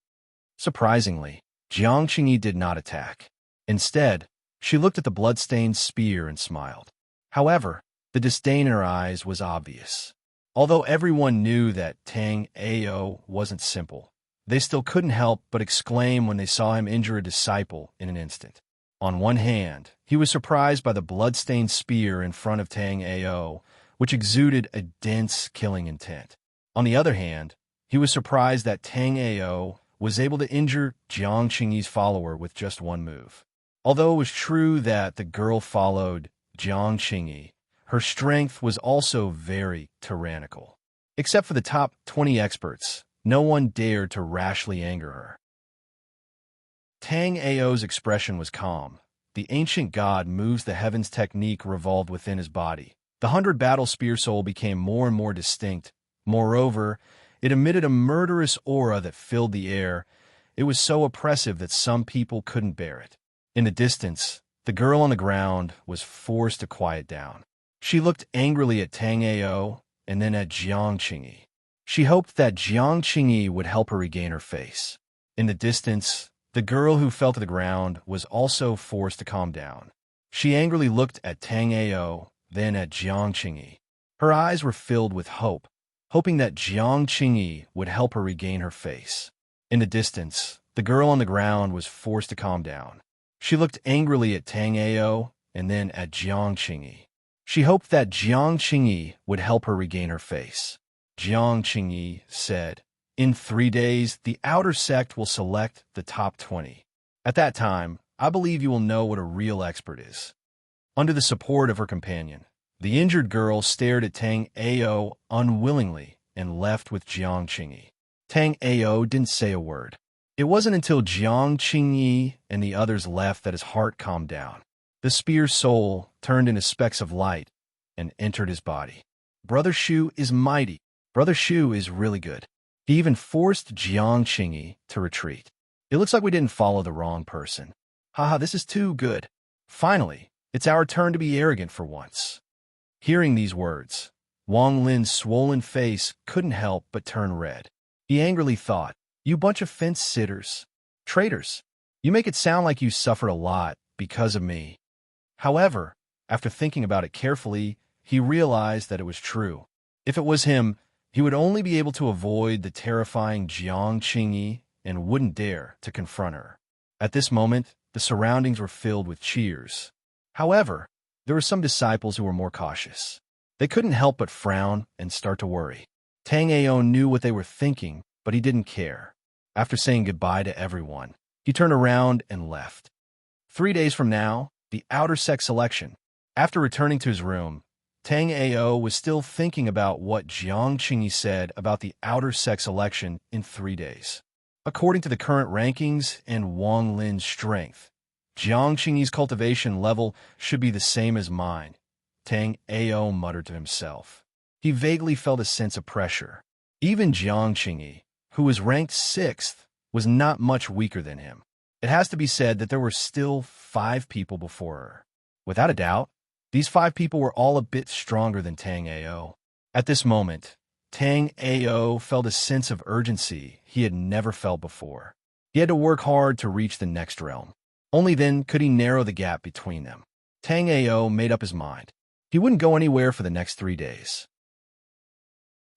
Surprisingly, Jiang Qingyi did not attack. Instead, she looked at the blood-stained spear and smiled. However, the disdain in her eyes was obvious. Although everyone knew that Tang Ao wasn't simple, they still couldn't help but exclaim when they saw him injure a disciple in an instant. On one hand, he was surprised by the blood-stained spear in front of Tang Ao, which exuded a dense killing intent. On the other hand, he was surprised that Tang Ao was able to injure Jiang Qingyi's follower with just one move. Although it was true that the girl followed Jiang Qingyi, her strength was also very tyrannical. Except for the top 20 experts, no one dared to rashly anger her. Tang Ao's expression was calm. The ancient god moves the heavens technique revolved within his body. The 100-battle spear soul became more and more distinct. Moreover, it emitted a murderous aura that filled the air. It was so oppressive that some people couldn't bear it. In the distance, the girl on the ground was forced to quiet down. She looked angrily at Tang Ao and then at Jiang Qingyi. She hoped that Jiang Qingyi would help her regain her face. In the distance, the girl who fell to the ground was also forced to calm down. She angrily looked at Tang Ao, then at Jiang Qingyi. Her eyes were filled with hope, hoping that Jiang Qingyi would help her regain her face. In the distance, the girl on the ground was forced to calm down. She looked angrily at Tang Ao and then at Jiang Qingyi. She hoped that Jiang Qingyi would help her regain her face. Jiang Qingyi said, In 3 days, the outer sect will select the top 20. At that time, I believe you will know what a real expert is. Under the support of her companion, The injured girl stared at Tang Ao unwillingly and left with Jiang Qingyi. Tang Ao didn't say a word. It wasn't until Jiang Qingyi and the others left that his heart calmed down. The spear's soul turned into specks of light and entered his body. Brother Shu is mighty. Brother Shu is really good. He even forced Jiang Qingyi to retreat. It looks like we didn't follow the wrong person. Haha, this is too good. Finally, it's our turn to be arrogant for once. Hearing these words, Wang Lin's swollen face couldn't help but turn red. He angrily thought, "You bunch of fence-sitters, traitors. You make it sound like you suffered a lot because of me." However, after thinking about it carefully, he realized that it was true. If it was him, he would only be able to avoid the terrifying Jiang Qingyi and wouldn't dare to confront her. At this moment, the surroundings were filled with cheers. However, there were some disciples who were more cautious. They couldn't help but frown and start to worry. Tang Ao knew what they were thinking, but he didn't care. After saying goodbye to everyone, he turned around and left. 3 days from now, the outer sex selection. After returning to his room, Tang Ao was still thinking about what Jiang Qingyi said about the outer sex election in 3 days. According to the current rankings and Wang Lin's strength, Jiang Qingyi's cultivation level should be the same as mine, Tang Ao muttered to himself. He vaguely felt a sense of pressure. Even Jiang Qingyi, who was ranked 6th, was not much weaker than him. It has to be said that there were still 5 people before her. Without a doubt, these 5 people were all a bit stronger than Tang Ao. At this moment, Tang Ao felt a sense of urgency he had never felt before. He had to work hard to reach the next realm. Only then could he narrow the gap between them. Tang Ao made up his mind. He wouldn't go anywhere for the next 3 days.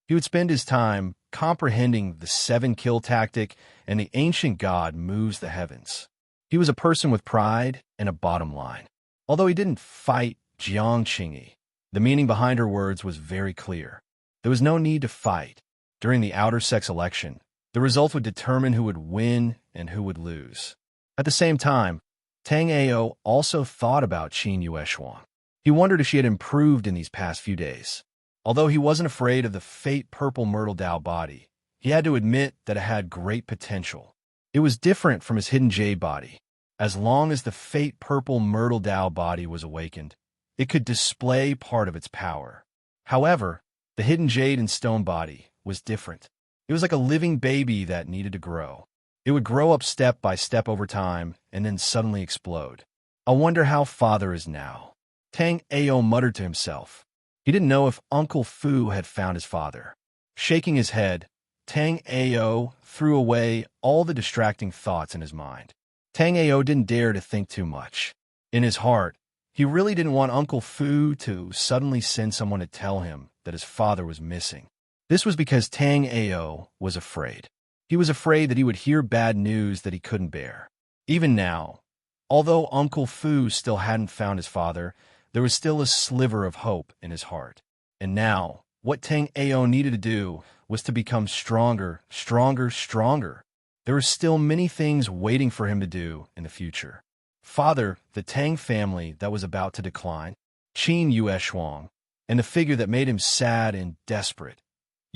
He would spend his time comprehending the 7-kill tactic and the ancient god moves the heavens. He was a person with pride and a bottom line. Although he didn't fight Jiang Qingyi, the meaning behind her words was very clear. There was no need to fight. During the outer sex election, the result would determine who would win and who would lose. At the same time, Tang Ao also thought about Qin Yueshuang. He wondered if she had improved in these past few days. Although he wasn't afraid of the fate purple Myrtle Dao body, he had to admit that it had great potential. It was different from his hidden jade body. As long as the fate purple Myrtle Dao body was awakened, it could display part of its power. However, the hidden jade and stone body was different. It was like a living baby that needed to grow. It would grow up step by step over time and then suddenly explode. I wonder how father is now. Tang Ao muttered to himself. He didn't know if Uncle Fu had found his father. Shaking his head, Tang Ao threw away all the distracting thoughts in his mind. Tang Ao didn't dare to think too much. In his heart, he really didn't want Uncle Fu to suddenly send someone to tell him that his father was missing. This was because Tang Ao was afraid. He was afraid that he would hear bad news that he couldn't bear. Even now, although Uncle Fu still hadn't found his father, there was still a sliver of hope in his heart. And now, what Tang Ao needed to do was to become stronger, stronger, stronger. There were still many things waiting for him to do in the future. Father, the Tang family that was about to decline, Qin Yueshuang, and the figure that made him sad and desperate,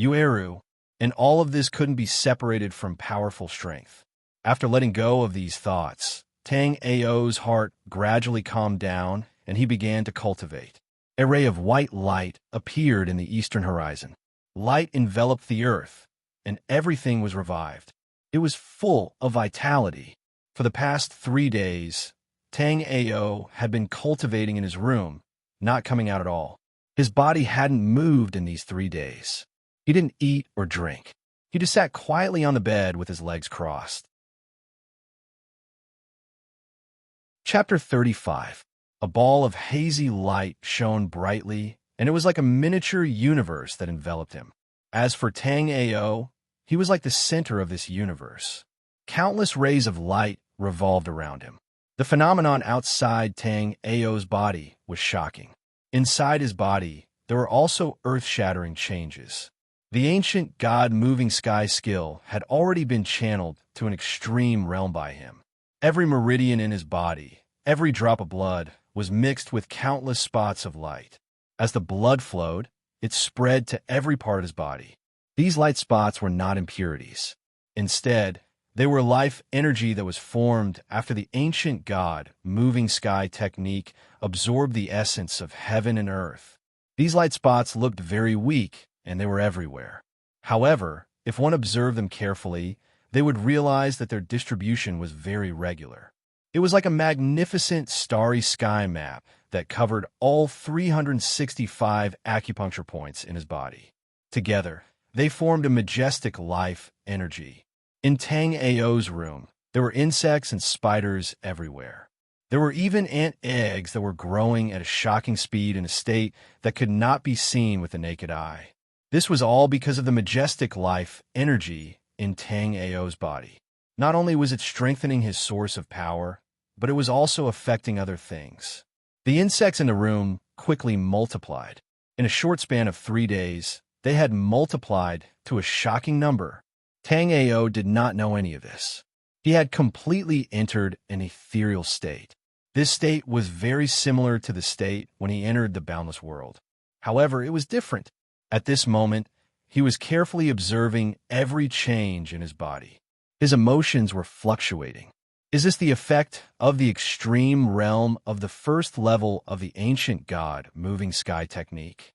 Yueru, and all of this couldn't be separated from powerful strength. After letting go of these thoughts, Tang Ao's heart gradually calmed down and he began to cultivate. A ray of white light appeared in the eastern horizon. Light enveloped the earth, and everything was revived. It was full of vitality. For the past 3 days, Tang Ao had been cultivating in his room, not coming out at all. His body hadn't moved in these 3 days. He didn't eat or drink. He just sat quietly on the bed with his legs crossed. Chapter 35. A ball of hazy light shone brightly, and it was like a miniature universe that enveloped him. As for Tang Ao, he was like the center of this universe. Countless rays of light revolved around him. The phenomenon outside Tang Ao's body was shocking. Inside his body, there were also earth-shattering changes. The ancient God-moving sky skill had already been channeled to an extreme realm by him. Every meridian in his body, every drop of blood, was mixed with countless spots of light. As the blood flowed, it spread to every part of his body. These light spots were not impurities. Instead, they were life energy that was formed after the ancient god moving sky technique absorbed the essence of heaven and earth. These light spots looked very weak, and they were everywhere. However, if one observed them carefully, they would realize that their distribution was very regular. It was like a magnificent starry sky map that covered all 365 acupuncture points in his body. Together, they formed a majestic life energy. In Tang Ao's room, there were insects and spiders everywhere. There were even ant eggs that were growing at a shocking speed in a state that could not be seen with the naked eye. This was all because of the majestic life energy in Tang Ao's body. Not only was it strengthening his source of power, but it was also affecting other things. The insects in the room quickly multiplied. In a short span of 3 days, they had multiplied to a shocking number. Tang Ao did not know any of this. He had completely entered an ethereal state. This state was very similar to the state when he entered the boundless world. However, it was different. At this moment, he was carefully observing every change in his body. His emotions were fluctuating. Is this the effect of the extreme realm of the first level of the ancient god moving sky technique?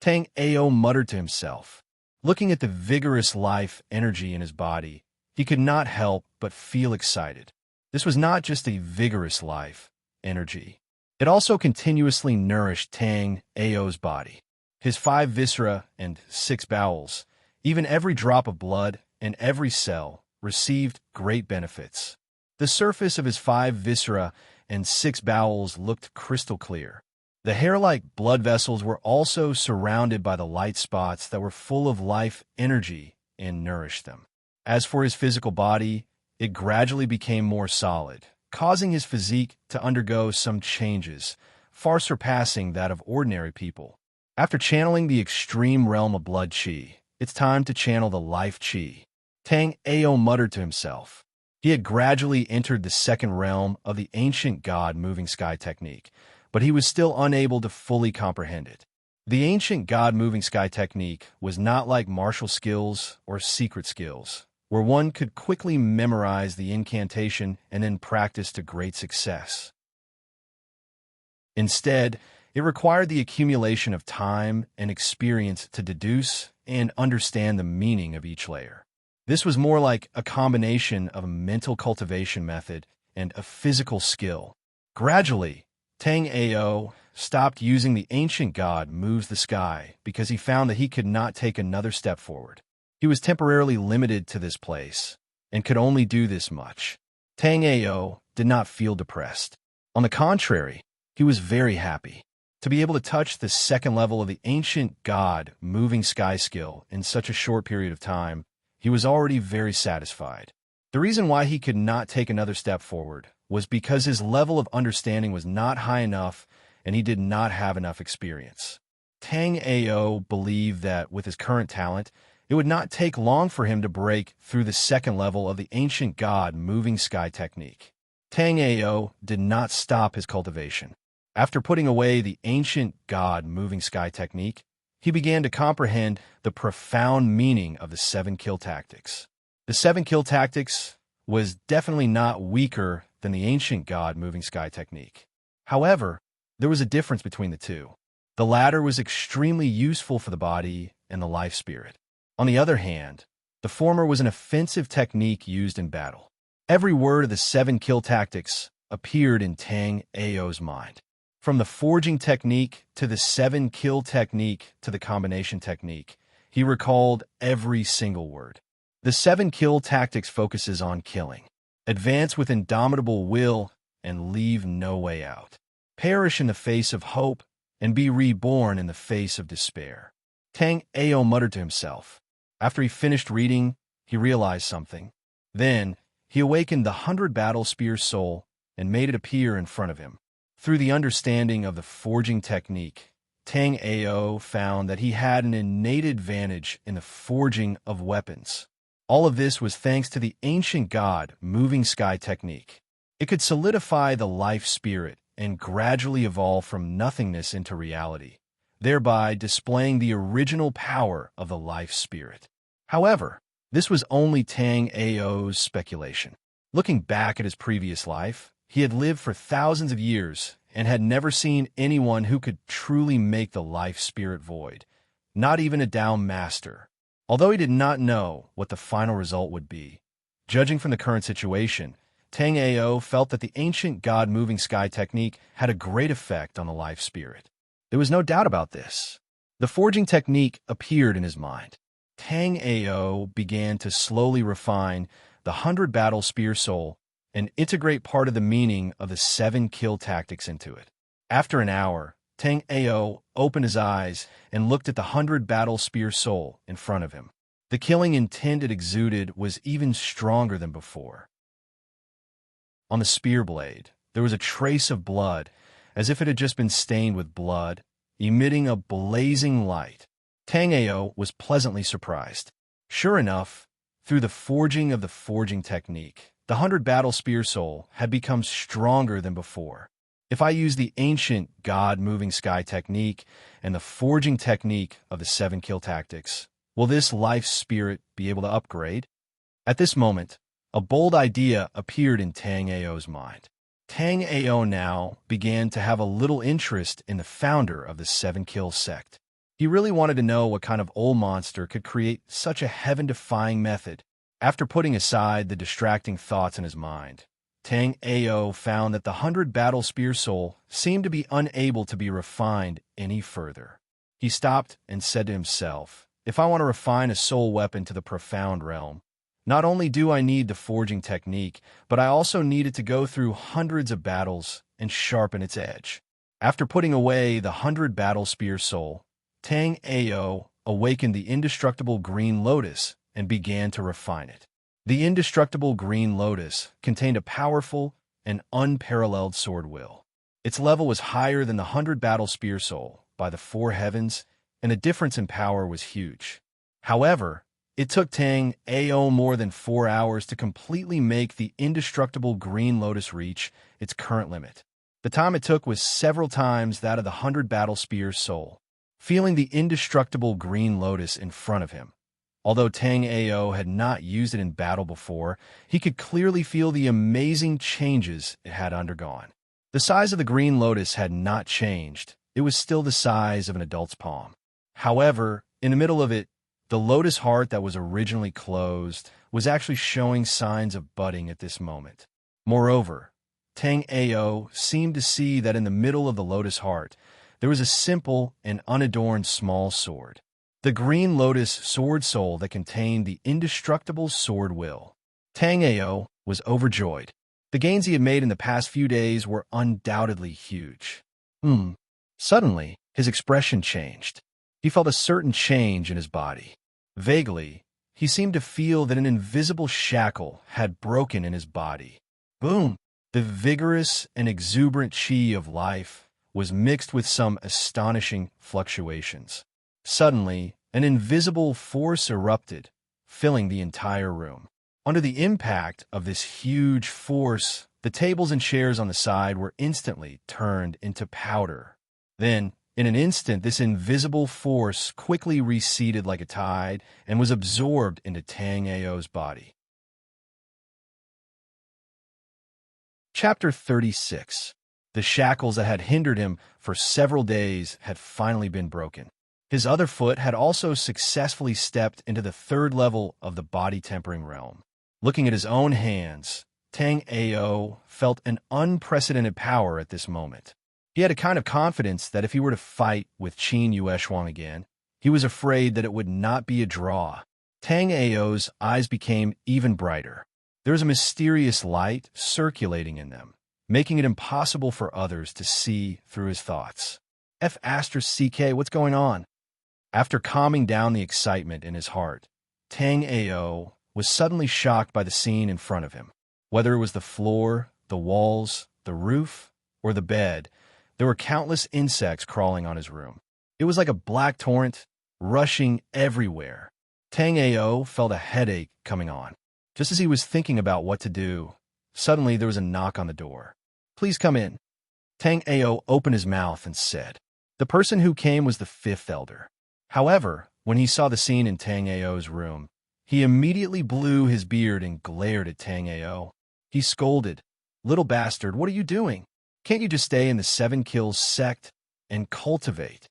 Tang Ao muttered to himself. Looking at the vigorous life energy in his body, he could not help but feel excited. This was not just a vigorous life energy. It also continuously nourished Tang Ao's body. His 5 viscera and 6 bowels, even every drop of blood and every cell, received great benefits. The surface of his 5 viscera and 6 bowels looked crystal clear. The hair-like blood vessels were also surrounded by the light spots that were full of life energy and nourished them. As for his physical body, it gradually became more solid, causing his physique to undergo some changes, far surpassing that of ordinary people. After channeling the extreme realm of blood qi, it's time to channel the life qi. Tang Ao muttered to himself. He had gradually entered the second realm of the ancient god moving sky technique, but he was still unable to fully comprehend it. The ancient god moving sky technique was not like martial skills or secret skills, where one could quickly memorize the incantation and then practice to great success. Instead, it required the accumulation of time and experience to deduce and understand the meaning of each layer. This was more like a combination of a mental cultivation method and a physical skill. Gradually, Tang Ao stopped using the ancient god moves the sky because he found that he could not take another step forward. He was temporarily limited to this place and could only do this much. Tang Ao did not feel depressed. On the contrary, he was very happy. To be able to touch the second level of the ancient god moving sky skill in such a short period of time, he was already very satisfied. The reason why he could not take another step forward was because his level of understanding was not high enough and he did not have enough experience. Tang Ao believed that with his current talent, it would not take long for him to break through the second level of the ancient god moving sky technique. Tang Ao did not stop his cultivation. After putting away the ancient god moving sky technique, he began to comprehend the profound meaning of the 7 kill tactics. The 7 kill tactics was definitely not weaker than the ancient god moving sky technique. However, there was a difference between the two. The latter was extremely useful for the body and the life spirit. On the other hand, the former was an offensive technique used in battle. Every word of the 7 kill tactics appeared in Tang Ao's mind. From the forging technique to the 7 kill technique to the combination technique, he recalled every single word. The 7 kill tactics focuses on killing. Advance with indomitable will and leave no way out. Perish in the face of hope and be reborn in the face of despair. Tang Ao muttered to himself. After he finished reading, he realized something. Then, he awakened the 100 battle spear soul and made it appear in front of him. Through the understanding of the forging technique, Tang Ao found that he had an innate advantage in the forging of weapons. All of this was thanks to the ancient god moving sky technique. It could solidify the life spirit and gradually evolve from nothingness into reality, thereby displaying the original power of the life spirit. However, this was only Tang Ao's speculation. Looking back at his previous life, he had lived for thousands of years and had never seen anyone who could truly make the life spirit void, not even a Dao master. Although he did not know what the final result would be, judging from the current situation, Tang Ao felt that the ancient God-moving sky technique had a great effect on the life spirit. There was no doubt about this. The forging technique appeared in his mind. Tang Ao began to slowly refine the 100 battle spear soul and integrate part of the meaning of the 7 kill tactics into it. After an hour, Tang Ao opened his eyes and looked at the 100 battle spear soul in front of him. The killing intent it exuded was even stronger than before. On the spear blade, there was a trace of blood, as if it had just been stained with blood, emitting a blazing light. Tang Ao was pleasantly surprised. Sure enough, through the forging of the forging technique, the 100 battle spear soul had become stronger than before. If I use the ancient God-moving sky technique and the forging technique of the 7 kill tactics, will this life spirit be able to upgrade? At this moment, a bold idea appeared in Tang Ao's mind. Tang Ao now began to have a little interest in the founder of the 7 kill sect. He really wanted to know what kind of old monster could create such a heaven-defying method. After putting aside the distracting thoughts in his mind, Tang Ao found that the 100 battle spear soul seemed to be unable to be refined any further. He stopped and said to himself, if I want to refine a soul weapon to the profound realm, not only do I need the forging technique, but I also need it to go through hundreds of battles and sharpen its edge. After putting away the 100 battle spear soul, Tang Ao awakened the indestructible green lotus and began to refine it. The indestructible green lotus contained a powerful and unparalleled sword will. Its level was higher than the 100 battle spear soul by the 4 heavens, and the difference in power was huge. However, it took Tang Ao more than 4 hours to completely make the indestructible green lotus reach its current limit. The time it took was several times that of the 100 battle spear soul. Feeling the indestructible green lotus in front of him, although Tang Ao had not used it in battle before, he could clearly feel the amazing changes it had undergone. The size of the green lotus had not changed. It was still the size of an adult's palm. However, in the middle of it, the lotus heart that was originally closed was actually showing signs of budding at this moment. Moreover, Tang Ao seemed to see that in the middle of the lotus heart, there was a simple and unadorned small sword. The green lotus sword soul that contained the indestructible sword will. Tang Ao was overjoyed. The gains he had made in the past few days were undoubtedly huge. Suddenly, his expression changed. He felt a certain change in his body. Vaguely, he seemed to feel that an invisible shackle had broken in his body. Boom! The vigorous and exuberant chi of life was mixed with some astonishing fluctuations. Suddenly, an invisible force erupted, filling the entire room. Under the impact of this huge force, the tables and chairs on the side were instantly turned into powder. Then, in an instant, this invisible force quickly receded like a tide and was absorbed into Tang Ao's body. Chapter 36. The shackles that had hindered him for several days had finally been broken. His other foot had also successfully stepped into the 3rd level of the body-tempering realm. Looking at his own hands, Tang Ao felt an unprecedented power at this moment. He had a kind of confidence that if he were to fight with Qin Yueshuang again, he was afraid that it would not be a draw. Tang Ao's eyes became even brighter. There was a mysterious light circulating in them, making it impossible for others to see through his thoughts. F***, what's going on? After calming down the excitement in his heart, Tang Ao was suddenly shocked by the scene in front of him. Whether it was the floor, the walls, the roof, or the bed, there were countless insects crawling on his room. It was like a black torrent, rushing everywhere. Tang Ao felt a headache coming on. Just as he was thinking about what to do, suddenly there was a knock on the door. "Please come in." Tang Ao opened his mouth and said, The person who came was the fifth elder. However, when he saw the scene in Tang Ao's room, he immediately blew his beard and glared at Tang Ao. He scolded, "Little bastard, what are you doing? Can't you just stay in the Seven Kills sect and cultivate?"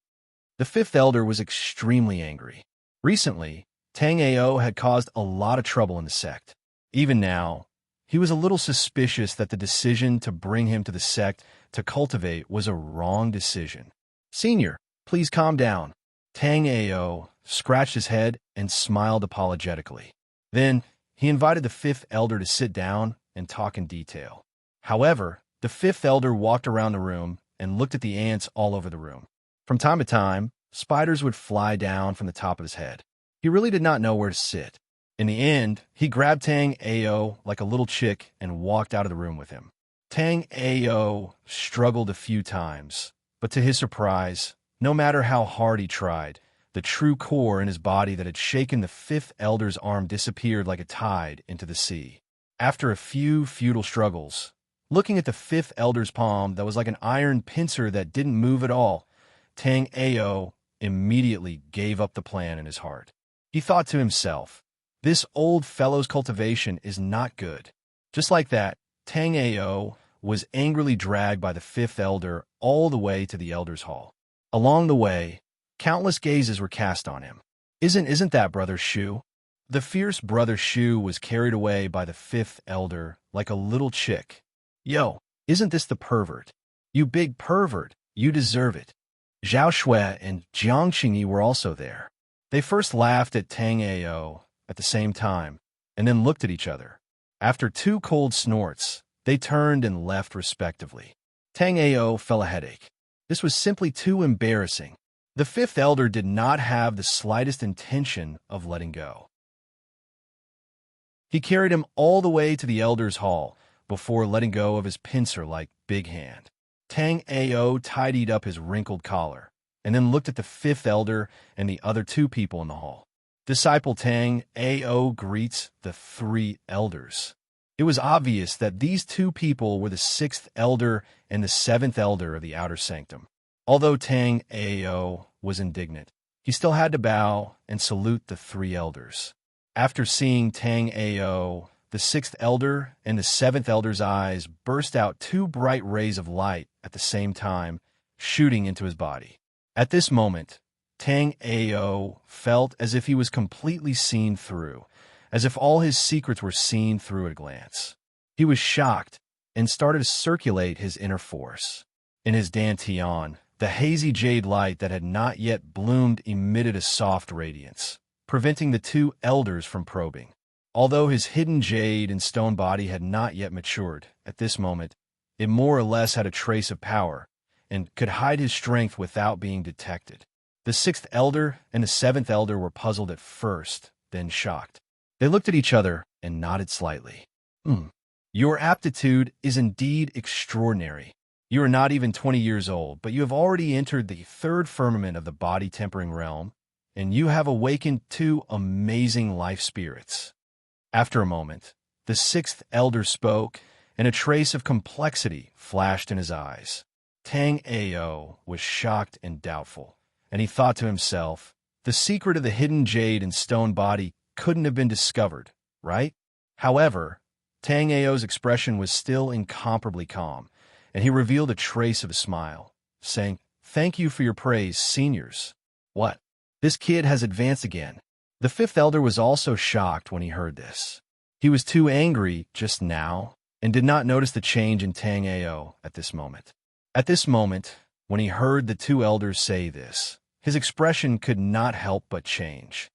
The fifth elder was extremely angry. Recently, Tang Ao had caused a lot of trouble in the sect. Even now, he was a little suspicious that the decision to bring him to the sect to cultivate was a wrong decision. "Senior, please calm down." Tang Ao scratched his head and smiled apologetically. Then, he invited the fifth elder to sit down and talk in detail. However, the fifth elder walked around the room and looked at the ants all over the room. From time to time, spiders would fly down from the top of his head. He really did not know where to sit. In the end, he grabbed Tang Ao like a little chick and walked out of the room with him. Tang Ao struggled a few times, but to his surprise, no matter how hard he tried, the true core in his body that had shaken the fifth elder's arm disappeared like a tide into the sea. After a few futile struggles, looking at the fifth elder's palm that was like an iron pincer that didn't move at all, Tang Ao immediately gave up the plan in his heart. He thought to himself, "This old fellow's cultivation is not good." Just like that, Tang Ao was angrily dragged by the fifth elder all the way to the elder's hall. Along the way, countless gazes were cast on him. Isn't that Brother Shu?" The fierce Brother Shu was carried away by the fifth elder like a little chick. "Yo, isn't this the pervert? You big pervert, you deserve it." Zhao Shui and Jiang Qingyi were also there. They first laughed at Tang Ao at the same time, and then looked at each other. After two cold snorts, they turned and left respectively. Tang Ao felt a headache. This was simply too embarrassing. The fifth elder did not have the slightest intention of letting go. He carried him all the way to the elder's hall before letting go of his pincer like Big Hand. Tang Ao tidied up his wrinkled collar, and then looked at the fifth elder and the other two people in the hall. Disciple Tang Ao greets the three elders. It was obvious that these two people were the sixth elder and the seventh elder of the outer sanctum. Although Tang Ao was indignant, he still had to bow and salute the three elders. After seeing Tang Ao, the sixth elder and the seventh elder's eyes burst out two bright rays of light at the same time, shooting into his body. At this moment, Tang Ao felt as if he was completely seen through, as if all his secrets were seen through at a glance. He was shocked and started to circulate his inner force. In his dantian, the hazy jade light that had not yet bloomed emitted a soft radiance, preventing the two elders from probing. Although his hidden jade and stone body had not yet matured, at this moment, it more or less had a trace of power, and could hide his strength without being detected. The sixth elder and the seventh elder were puzzled at first, then shocked. They looked at each other and nodded slightly. Your aptitude is indeed extraordinary. You are not even 20 years old, but you have already entered the third firmament of the body-tempering realm, and you have awakened two amazing life spirits." After a moment, the sixth elder spoke, and a trace of complexity flashed in his eyes. Tang Ao was shocked and doubtful, and he thought to himself, the secret of the hidden jade and stone body couldn't have been discovered, right? However, Tang Ao's expression was still incomparably calm, and he revealed a trace of a smile, saying, "Thank you for your praise, seniors." "What? This kid has advanced again." The fifth elder was also shocked when he heard this. He was too angry just now and did not notice the change in Tang Ao at this moment. At this moment, when he heard the two elders say this, his expression could not help but change.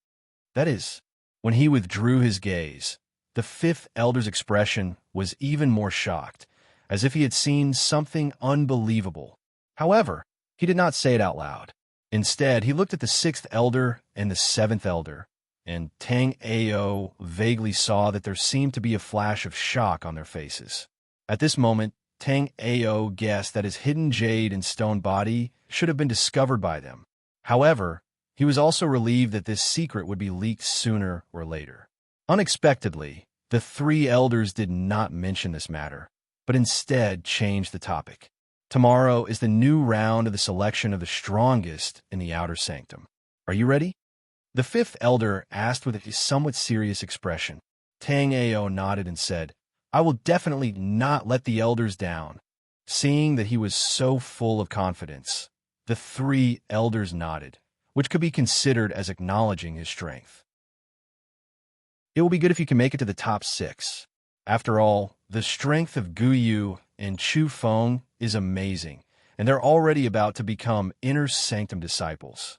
That is, when he withdrew his gaze, the fifth elder's expression was even more shocked, as if he had seen something unbelievable. However, he did not say it out loud. Instead, he looked at the sixth elder and the seventh elder, and Tang Ao vaguely saw that there seemed to be a flash of shock on their faces. At this moment, Tang Ao guessed that his hidden jade and stone body should have been discovered by them. However, he was also relieved that this secret would be leaked sooner or later. Unexpectedly, the three elders did not mention this matter, but instead changed the topic. Tomorrow is the new round of the selection of the strongest in the outer sanctum. Are you ready? The fifth elder asked with a somewhat serious expression. Tang Ao nodded and said, I will definitely not let the elders down. Seeing that he was so full of confidence, the three elders nodded, which could be considered as acknowledging his strength. It will be good if you can make it to the top 6. After all, the strength of Gu Yu and Chu Feng is amazing, and they're already about to become inner sanctum disciples.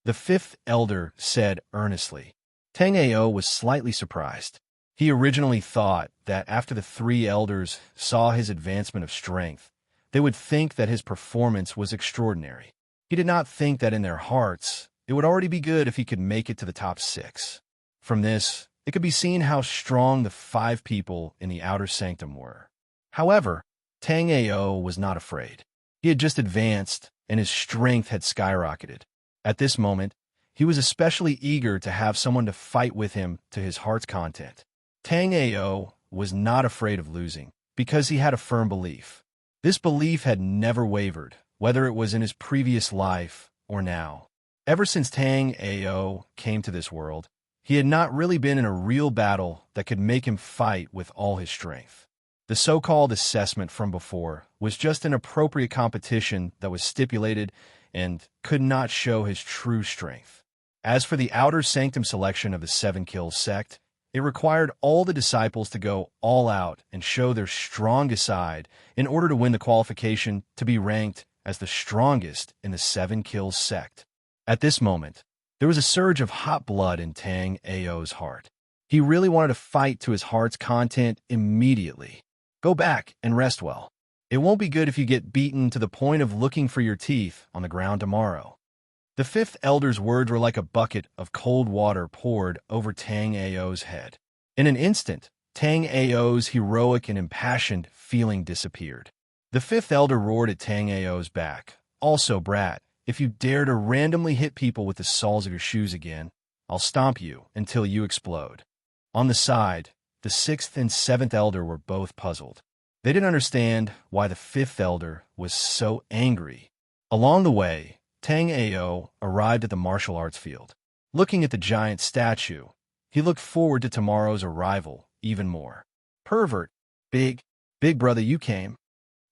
The fifth elder said earnestly. Tang Ao was slightly surprised. He originally thought that after the three elders saw his advancement of strength, they would think that his performance was extraordinary. He did not think that in their hearts, it would already be good if he could make it to the top 6. From this, it could be seen how strong the 5 people in the outer sanctum were. However, Tang Ao was not afraid. He had just advanced, and his strength had skyrocketed. At this moment, he was especially eager to have someone to fight with him to his heart's content. Tang Ao was not afraid of losing, because he had a firm belief. This belief had never wavered, whether it was in his previous life or now. Ever since Tang Ao came to this world, he had not really been in a real battle that could make him fight with all his strength. The so-called assessment from before was just an appropriate competition that was stipulated and could not show his true strength. As for the outer sanctum selection of the 7 Kills sect, it required all the disciples to go all out and show their strongest side in order to win the qualification to be ranked as the strongest in the 7 Kills sect. At this moment, there was a surge of hot blood in Tang Ao's heart. He really wanted to fight to his heart's content immediately. Go back and rest well. It won't be good if you get beaten to the point of looking for your teeth on the ground tomorrow. The fifth elder's words were like a bucket of cold water poured over Tang Ao's head. In an instant, Tang Ao's heroic and impassioned feeling disappeared. The fifth elder roared at Tang Ao's back. Also, brat, if you dare to randomly hit people with the soles of your shoes again, I'll stomp you until you explode. On the side, the 6th and 7th elder were both puzzled. They didn't understand why the 5th elder was so angry. Along the way, Tang Ao arrived at the martial arts field. Looking at the giant statue, he looked forward to tomorrow's arrival even more. Pervert, big brother, you came.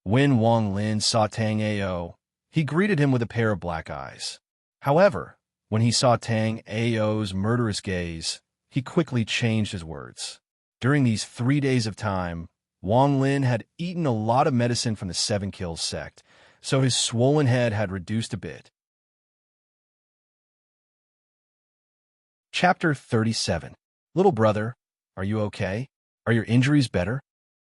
When Wang Lin saw Tang Ao, he greeted him with a pair of black eyes. However, when he saw Tang Ao's murderous gaze, he quickly changed his words. During these 3 days of time, Wang Lin had eaten a lot of medicine from the 7 Kills sect, so his swollen head had reduced a bit. Chapter 37. Little brother, are you okay? Are your injuries better?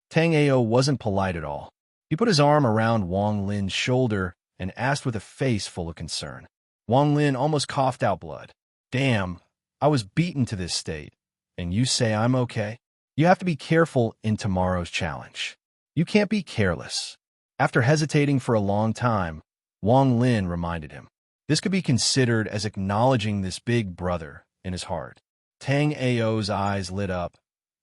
Tang Ao wasn't polite at all. He put his arm around Wang Lin's shoulder and asked with a face full of concern. Wang Lin almost coughed out blood. Damn, I was beaten to this state, and you say I'm okay? You have to be careful in tomorrow's challenge. You can't be careless. After hesitating for a long time, Wang Lin reminded him. This could be considered as acknowledging this big brother in his heart. Tang Ao's eyes lit up,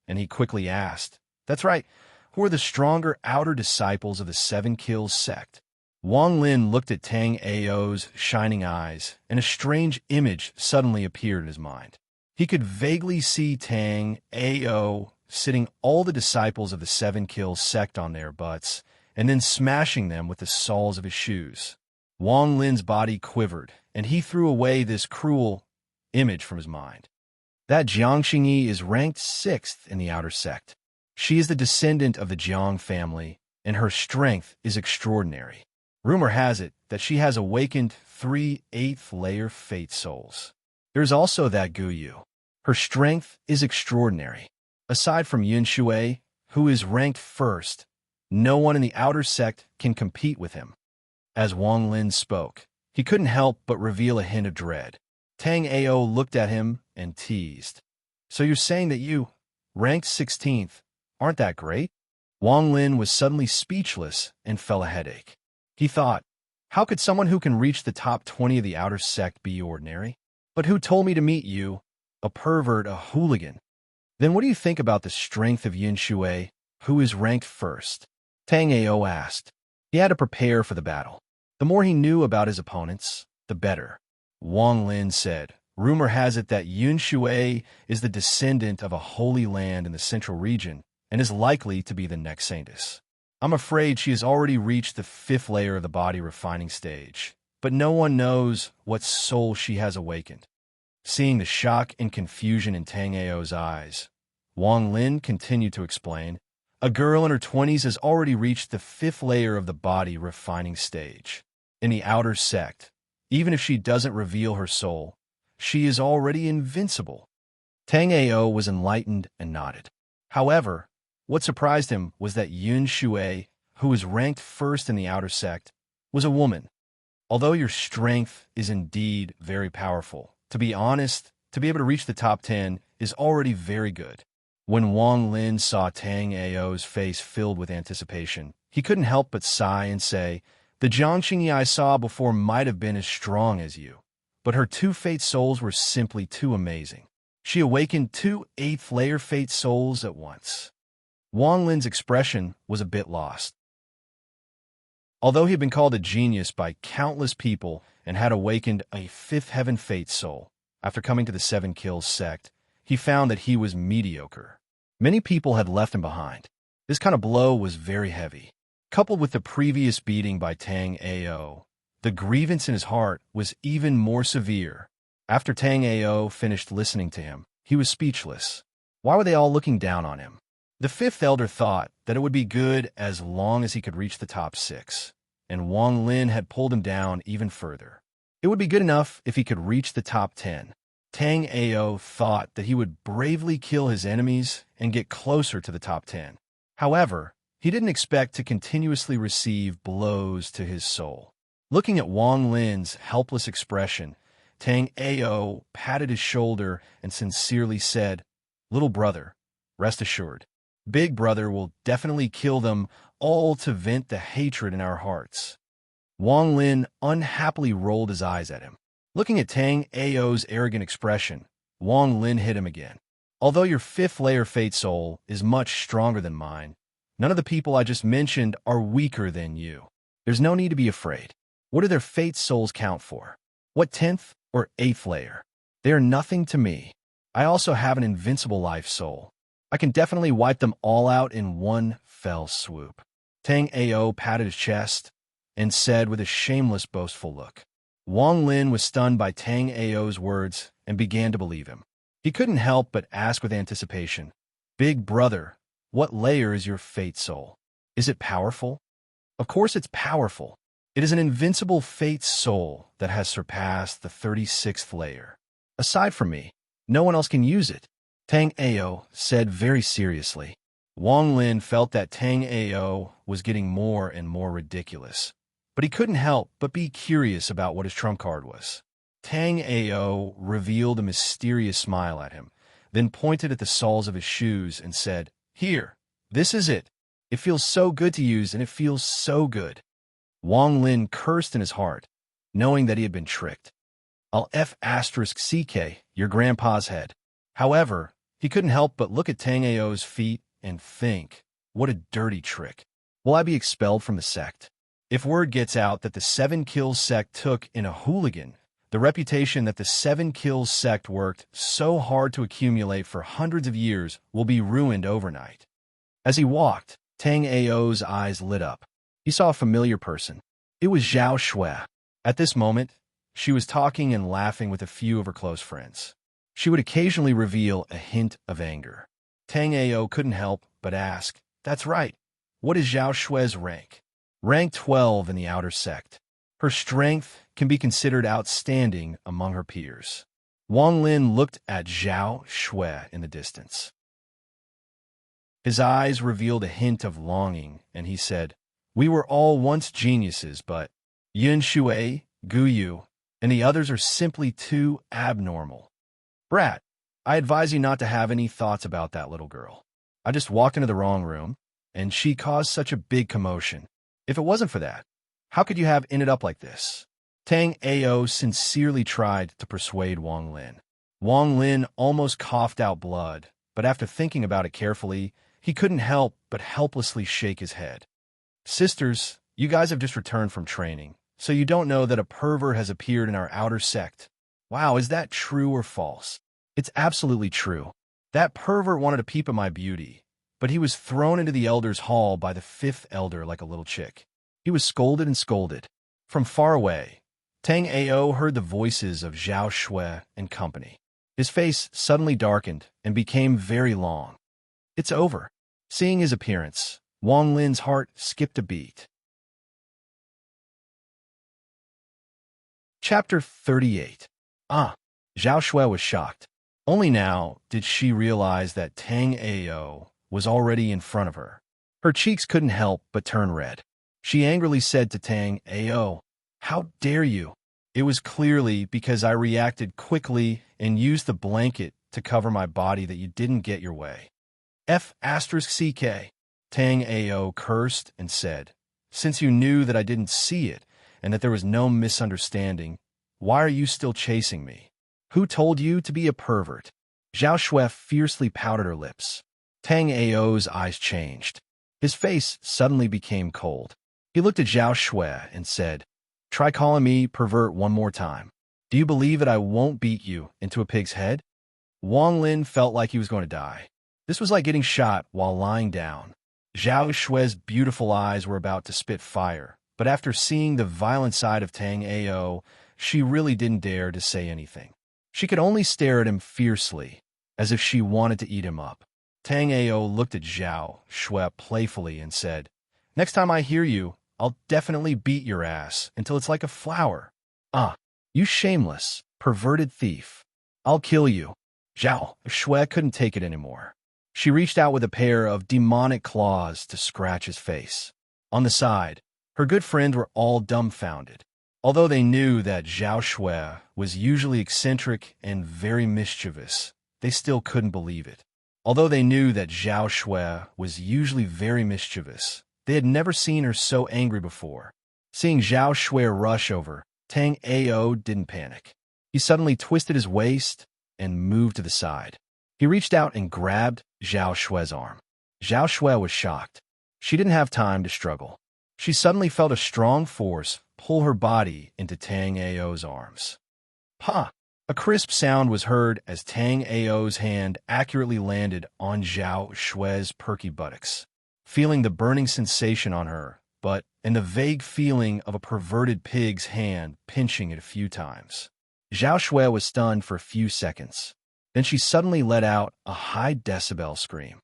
and he quickly asked, That's right, who are the stronger outer disciples of the 7 Kills sect? Wang Lin looked at Tang Ao's shining eyes, and a strange image suddenly appeared in his mind. He could vaguely see Tang Ao sitting all the disciples of the 7 Kills sect on their butts, and then smashing them with the soles of his shoes. Wang Lin's body quivered, and he threw away this cruel image from his mind. That Jiang Xingyi is ranked 6th in the outer sect. She is the descendant of the Jiang family, and her strength is extraordinary. Rumor has it that she has awakened 3 8th-layer fate souls. There's also that Gu Yu. Her strength is extraordinary. Aside from Yun Shui, who is ranked 1st, no one in the outer sect can compete with him. As Wang Lin spoke, he couldn't help but reveal a hint of dread. Tang Ao looked at him and teased. So you're saying that you, ranked 16th, aren't that great? Wang Lin was suddenly speechless and felt a headache. He thought, how could someone who can reach the top 20 of the outer sect be ordinary? But who told me to meet you? A pervert, a hooligan. Then what do you think about the strength of Yin Shui, who is ranked 1st? Tang Ao asked. He had to prepare for the battle. The more he knew about his opponents, the better. Wang Lin said, "Rumor has it that Yun Shui is the descendant of a holy land in the central region and is likely to be the next saintess. I'm afraid she has already reached the 5th layer of the body refining stage, but no one knows what soul she has awakened." Seeing the shock and confusion in Tang Ao's eyes, Wang Lin continued to explain, "A girl in her 20s has already reached the 5th layer of the body refining stage. In the outer sect, even if she doesn't reveal her soul, she is already invincible." Tang Ao was enlightened and nodded. However, what surprised him was that Yun Shui, who was ranked first in the outer sect, was a woman. Although your strength is indeed very powerful, to be honest, to be able to reach the top 10 is already very good. When Wang Lin saw Tang Ao's face filled with anticipation, he couldn't help but sigh and say, "The Jiangxingyi I saw before might have been as strong as you, but her 2 fate souls were simply too amazing. She awakened 2 8th-layer fate souls at once." Wang Lin's expression was a bit lost. Although he had been called a genius by countless people and had awakened a 5th heaven fate soul, after coming to the 7 Kills sect, he found that he was mediocre. Many people had left him behind. This kind of blow was very heavy. Coupled with the previous beating by Tang Ao, the grievance in his heart was even more severe. After Tang Ao finished listening to him, he was speechless. Why were they all looking down on him? The 5th elder thought that it would be good as long as he could reach the top 6, and Wang Lin had pulled him down even further. It would be good enough if he could reach the top 10. Tang Ao thought that he would bravely kill his enemies and get closer to the top 10. However, he didn't expect to continuously receive blows to his soul. Looking at Wang Lin's helpless expression, Tang Ao patted his shoulder and sincerely said, "Little brother, rest assured, Big Brother will definitely kill them all to vent the hatred in our hearts." Wang Lin unhappily rolled his eyes at him. Looking at Tang Ao's arrogant expression, Wang Lin hit him again. "Although your 5th layer fate soul is much stronger than mine, none of the people I just mentioned are weaker than you. There's no need to be afraid. What do their fate souls count for? What 10th or 8th layer? They are nothing to me. I also have an invincible life soul. I can definitely wipe them all out in one fell swoop." Tang Ao patted his chest and said with a shameless, boastful look. Wang Lin was stunned by Tang Ao's words and began to believe him. He couldn't help but ask with anticipation, "Big Brother, what layer is your fate soul? Is it powerful?" "Of course it's powerful. It is an invincible fate soul that has surpassed the 36th layer. Aside from me, no one else can use it," Tang Ao said very seriously. Wang Lin felt that Tang Ao was getting more and more ridiculous, but he couldn't help but be curious about what his trump card was. Tang Ao revealed a mysterious smile at him, then pointed at the soles of his shoes and said, "Here, this is it. It feels so good to use, and it feels so good." Wang Lin cursed in his heart, knowing that he had been tricked. "I'll F***CK your grandpa's head." However, he couldn't help but look at Tang Ao's feet and think, what a dirty trick. Will I be expelled from the sect? If word gets out that the 7 Kills sect took in a hooligan, the reputation that the 7 Kills sect worked so hard to accumulate for hundreds of years will be ruined overnight. As he walked, Tang Ao's eyes lit up. He saw a familiar person. It was Zhao Shui. At this moment, she was talking and laughing with a few of her close friends. She would occasionally reveal a hint of anger. Tang Ao couldn't help but ask, "That's right. What is Zhao Shui's rank?" "Rank 12 in the outer sect. Her strength can be considered outstanding among her peers." Wang Lin looked at Zhao Shui in the distance. His eyes revealed a hint of longing, and he said, "We were all once geniuses, but Yun Shui, Gu Yu, and the others are simply too abnormal. Brat, I advise you not to have any thoughts about that little girl. I just walked into the wrong room, and she caused such a big commotion. If it wasn't for that, how could you have ended up like this?" Tang Ao sincerely tried to persuade Wang Lin. Wang Lin almost coughed out blood, but after thinking about it carefully, he couldn't help but helplessly shake his head. "Sisters, You guys have just returned from training, so you don't know that a pervert has appeared in our outer sect. Wow, is that true or false? It's absolutely true. That pervert wanted to peep at my beauty, but he was thrown into the elder's hall by the fifth elder like a little chick. He was scolded and scolded. From far away, Tang Ao heard the voices of Zhao Shui and company. His face suddenly darkened and became very long. It's over. Seeing his appearance, Wang Lin's heart skipped a beat. Chapter 38. Zhao Shui was shocked. Only now did she realize that Tang Ao was already in front of her. Her cheeks couldn't help but turn red. She angrily said to Tang Ao, "How dare you? It was clearly because I reacted quickly and used the blanket to cover my body that you didn't get your way." F***CK. Tang Ao cursed and said, "Since you knew that I didn't see it and that there was no misunderstanding, why are you still chasing me? Who told you to be a pervert?" Zhao Shui fiercely pouted her lips. Tang Ao's eyes changed. His face suddenly became cold. He looked at Zhao Shui and said, "Try calling me pervert one more time. Do you believe that I won't beat you into a pig's head?" Wang Lin felt like he was going to die. This was like getting shot while lying down. Zhao Shui's beautiful eyes were about to spit fire, but after seeing the violent side of Tang Ao, she really didn't dare to say anything. She could only stare at him fiercely, as if she wanted to eat him up. Tang Ao looked at Zhao Shui playfully and said, "Next time I hear you, I'll definitely beat your ass until it's like a flower. You shameless, perverted thief. I'll kill you." Zhao Shui couldn't take it anymore. She reached out with a pair of demonic claws to scratch his face. On the side, her good friends were all dumbfounded. Although they knew that Zhao Shui was usually eccentric and very mischievous, they still couldn't believe it. They had never seen her so angry before. Seeing Zhao Shui rush over, Tang Ao didn't panic. He suddenly twisted his waist and moved to the side. He reached out and grabbed Zhao Shui's arm. Zhao Shui was shocked. She didn't have time to struggle. She suddenly felt a strong force pull her body into Tang Ao's arms. "Ha!" A crisp sound was heard as Tang Ao's hand accurately landed on Zhao Shui's perky buttocks. Feeling the burning sensation on her, but in the vague feeling of a perverted pig's hand pinching it a few times. Zhao Shui was stunned for a few seconds. Then she suddenly let out a high decibel scream.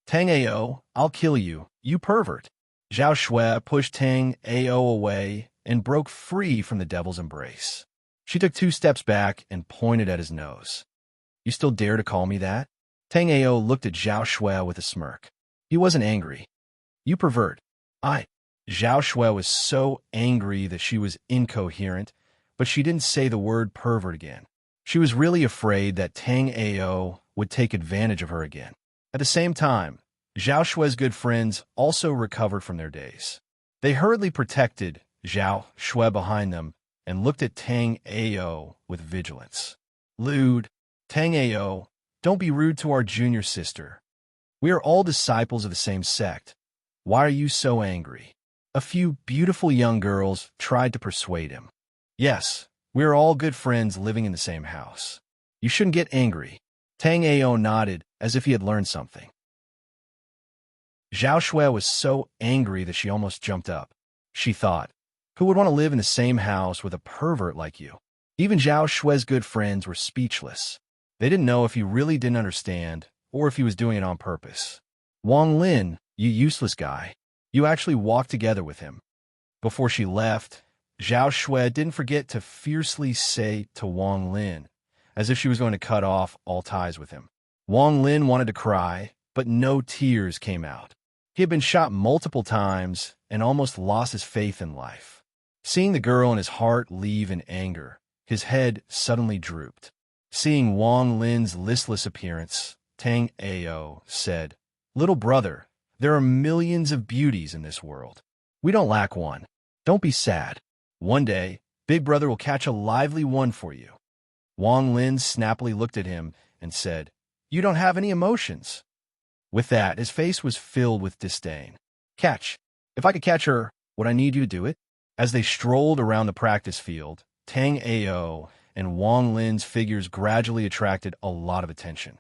"Tang Ao, I'll kill you, you pervert!" Zhao Shui pushed Tang Ao away and broke free from the devil's embrace. She took 2 steps back and pointed at his nose. "You still dare to call me that?" Tang Ao looked at Zhao Shui with a smirk. He wasn't angry. "You pervert." Zhao Shui was so angry that she was incoherent, but she didn't say the word pervert again. She was really afraid that Tang Ao would take advantage of her again. At the same time, Zhao Shui's good friends also recovered from their daze. They hurriedly protected Zhao Shui behind them and looked at Tang Ao with vigilance. "Lewd, Tang Ao, don't be rude to our junior sister. We are all disciples of the same sect. Why are you so angry?" A few beautiful young girls tried to persuade him. "Yes, we are all good friends living in the same house. You shouldn't get angry." Tang Ao nodded as if he had learned something. Zhao Shui was so angry that she almost jumped up. She thought, who would want to live in the same house with a pervert like you? Even Zhao Shui's good friends were speechless. They didn't know if he really didn't understand or if he was doing it on purpose. "Wang Lin, you useless guy. You actually walked together with him." Before she left, Zhao Shui didn't forget to fiercely say to Wang Lin, as if she was going to cut off all ties with him. Wang Lin wanted to cry, but no tears came out. He had been shot multiple times and almost lost his faith in life. Seeing the girl and his heart leave in anger, his head suddenly drooped. Seeing Wang Lin's listless appearance, Tang Ao said, "Little brother, there are millions of beauties in this world. We don't lack one. Don't be sad. One day, Big Brother will catch a lively one for you." Wang Lin snappily looked at him and said, "You don't have any emotions." With that, his face was filled with disdain. "Catch. If I could catch her, Would I need you to do it? As they strolled around the practice field, Tang Ao and Wang Lin's figures gradually attracted a lot of attention.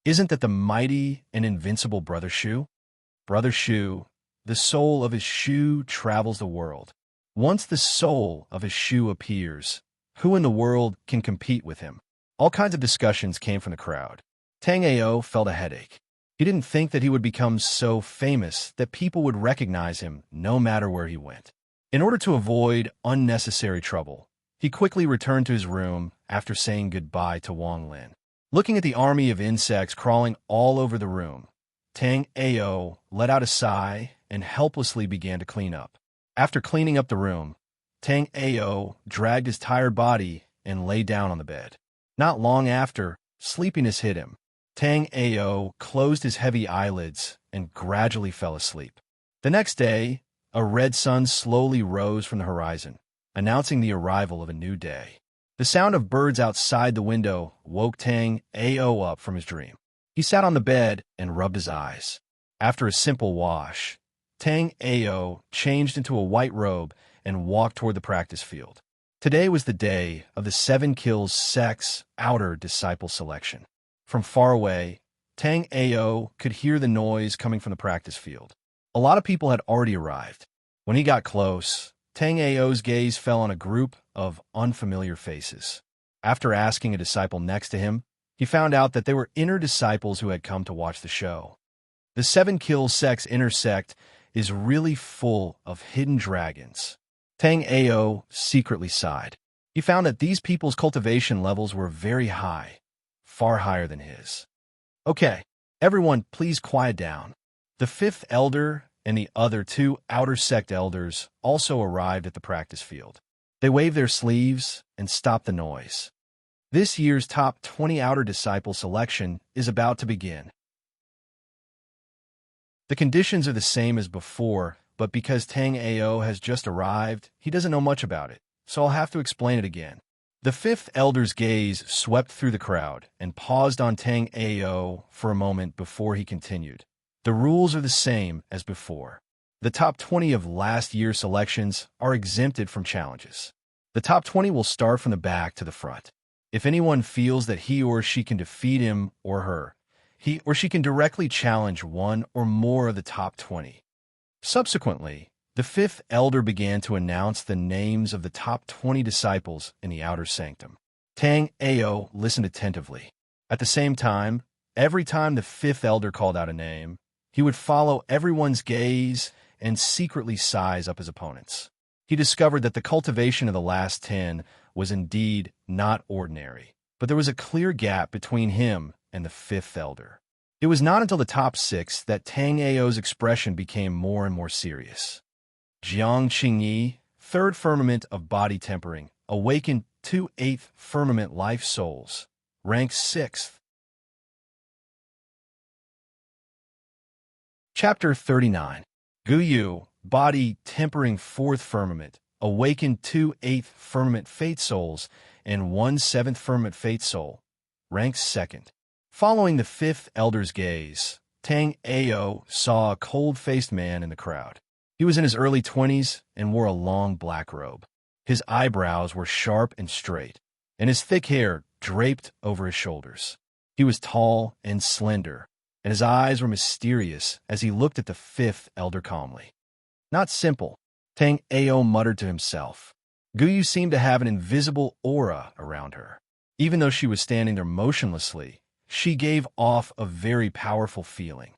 Isn't that the mighty and invincible Brother Shu? Brother Shu, the soul of his Shu travels the world. Once the soul of his Shu appears, who in the world can compete with him? All kinds of discussions came from the crowd. Tang Ao felt a headache. He didn't think that he would become so famous that people would recognize him no matter where he went. In order to avoid unnecessary trouble, he quickly returned to his room after saying goodbye to Wang Lin. Looking at the army of insects crawling all over the room, Tang Ao let out a sigh and helplessly began to clean up. After cleaning up the room, Tang Ao dragged his tired body and lay down on the bed. Not long after, sleepiness hit him. Tang Ao closed his heavy eyelids and gradually fell asleep. The next day, a red sun slowly rose from the horizon, announcing the arrival of a new day. The sound of birds outside the window woke Tang Ao up from his dream. He sat on the bed and rubbed his eyes. After a simple wash, Tang Ao changed into a white robe and walked toward the practice field. Today was the day of the 7 Kills Sex Outer Disciple Selection. From far away, Tang Ao could hear the noise coming from the practice field. A lot of people had already arrived. When he got close, Tang Ao's gaze fell on a group of unfamiliar faces. After asking a disciple next to him, he found out that they were inner disciples who had come to watch the show. The 7 Kills Sex Intersect is really full of hidden dragons. Tang Ao secretly sighed. He found that these people's cultivation levels were very high, far higher than his. Okay, everyone, please quiet down. The 5th elder and the other 2 outer sect elders also arrived at the practice field. They waved their sleeves and stopped the noise. This year's top 20 outer disciple selection is about to begin. The conditions are the same as before, but because Tang Ao has just arrived, he doesn't know much about it, so I'll have to explain it again. The 5th elder's gaze swept through the crowd and paused on Tang Ao for a moment before he continued. The rules are the same as before. The top 20 of last year's selections are exempted from challenges. The top 20 will start from the back to the front. If anyone feels that he or she can defeat him or her, he or she can directly challenge one or more of the top 20. Subsequently, the 5th elder began to announce the names of the top 20 disciples in the outer sanctum. Tang Ao listened attentively. At the same time, every time the 5th elder called out a name, he would follow everyone's gaze and secretly size up his opponents. He discovered that the cultivation of the last 10 was indeed not ordinary, but there was a clear gap between him and the 5th elder. It was not until the top 6 that Tang Ao's expression became more and more serious. Jiang Qingyi, 3rd firmament of body tempering, awakened 2 8th firmament life souls, ranked 6th. Chapter 39. Guyu, body tempering 4th firmament, awakened 2 8th firmament fate souls and 1 7th firmament fate soul, ranked 2nd. Following the 5th elder's gaze, Tang Ao saw a cold-faced man in the crowd. He was in his early 20s and wore a long black robe. His eyebrows were sharp and straight, and his thick hair draped over his shoulders. He was tall and slender, and his eyes were mysterious as he looked at the 5th elder calmly. Not simple, Tang Ao muttered to himself. Guyu seemed to have an invisible aura around her. Even though she was standing there motionlessly, she gave off a very powerful feeling.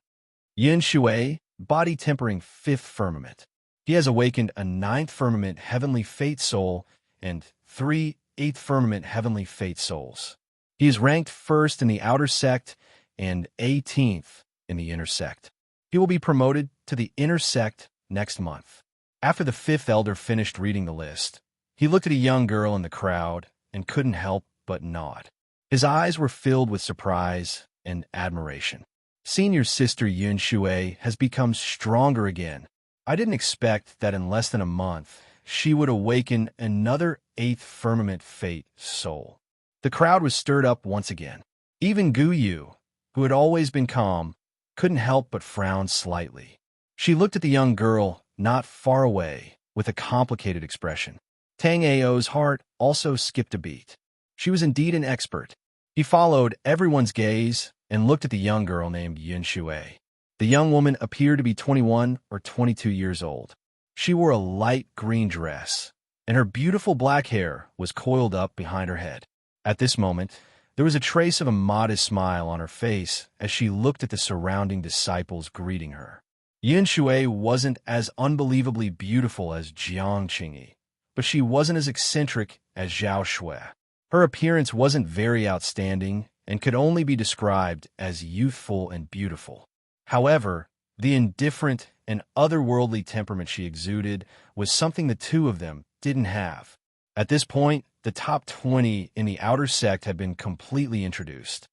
Yin Shui, body tempering 5th firmament. He has awakened a 9th firmament heavenly fate soul and 3 8th firmament heavenly fate souls. He is ranked 1st in the outer sect and 18th in the inner sect. He will be promoted to the inner sect next month. After the 5th elder finished reading the list, he looked at a young girl in the crowd and couldn't help but nod. His eyes were filled with surprise and admiration. Senior sister Yun Shui has become stronger again. I didn't expect that in less than a month, she would awaken another 8th firmament fate soul. The crowd was stirred up once again. Even Guyu, who had always been calm, couldn't help but frown slightly. She looked at the young girl not far away, with a complicated expression. Tang Ao's heart also skipped a beat. She was indeed an expert. He followed everyone's gaze and looked at the young girl named Yin Shui. The young woman appeared to be 21 or 22 years old. She wore a light green dress, and her beautiful black hair was coiled up behind her head. At this moment, there was a trace of a modest smile on her face as she looked at the surrounding disciples greeting her. Yin Shui wasn't as unbelievably beautiful as Jiang Qingyi, but she wasn't as eccentric as Zhao Shui. Her appearance wasn't very outstanding and could only be described as youthful and beautiful. However, the indifferent and otherworldly temperament she exuded was something the two of them didn't have. At this point, the top 20 in the outer sect had been completely introduced.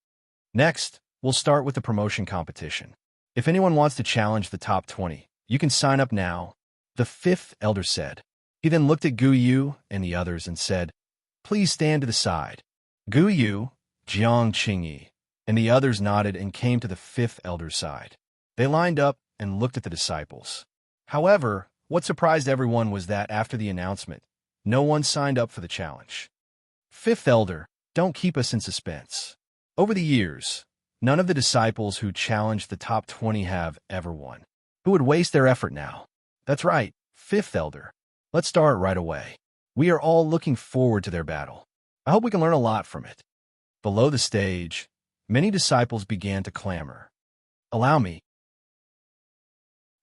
Next, we'll start with the promotion competition. If anyone wants to challenge the top 20, you can sign up now, the fifth elder said. He then looked at Gu Yu and the others and said, "Please stand to the side." Gu Yu, Jiang Qingyi, and the others nodded and came to the fifth elder's side. They lined up and looked at the disciples. However, what surprised everyone was that after the announcement, no one signed up for the challenge. Fifth elder, don't keep us in suspense. Over the years, none of the disciples who challenged the top 20 have ever won. Who would waste their effort now? That's right, fifth elder. Let's start right away. We are all looking forward to their battle. I hope we can learn a lot from it. Below the stage, many disciples began to clamor. Allow me.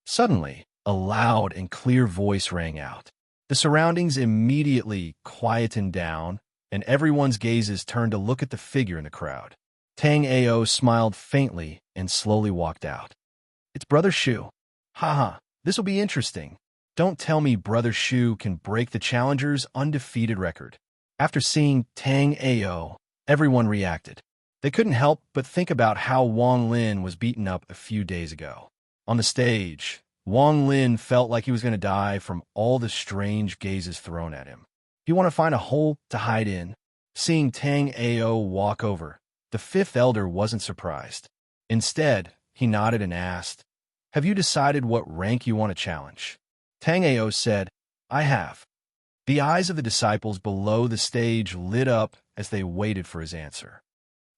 Suddenly, a loud and clear voice rang out. The surroundings immediately quietened down, and everyone's gazes turned to look at the figure in the crowd. Tang Ao smiled faintly and slowly walked out. It's Brother Shu. Haha, this'll be interesting. Don't tell me Brother Shu can break the challenger's undefeated record. After seeing Tang Ao, everyone reacted. They couldn't help but think about how Wang Lin was beaten up a few days ago. On the stage, Wang Lin felt like he was going to die from all the strange gazes thrown at him. If you want to find a hole to hide in, seeing Tang Ao walk over, the fifth elder wasn't surprised. Instead, he nodded and asked, "Have you decided what rank you want to challenge?" Tang Ao said, "I have." The eyes of the disciples below the stage lit up as they waited for his answer.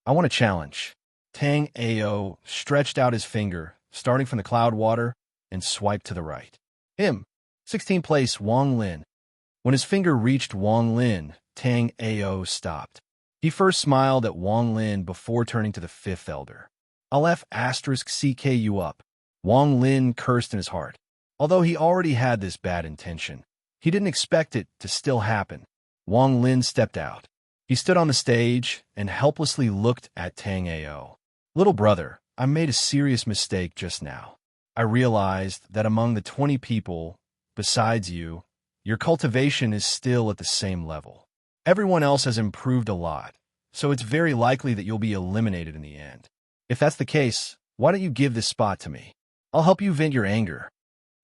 "I want to challenge." Tang Ao stretched out his finger, starting from the cloud water, and swiped to the right. Him, 16th place Wang Lin. When his finger reached Wang Lin, Tang Ao stopped. He first smiled at Wang Lin before turning to the fifth elder. "I'll F*CK you up." Wang Lin cursed in his heart. Although he already had this bad intention, he didn't expect it to still happen. Wang Lin stepped out. He stood on the stage and helplessly looked at Tang Ao. "Little brother, I made a serious mistake just now. I realized that among the 20 people, besides you, your cultivation is still at the same level. Everyone else has improved a lot, so it's very likely that you'll be eliminated in the end. If that's the case, why don't you give this spot to me? I'll help you vent your anger."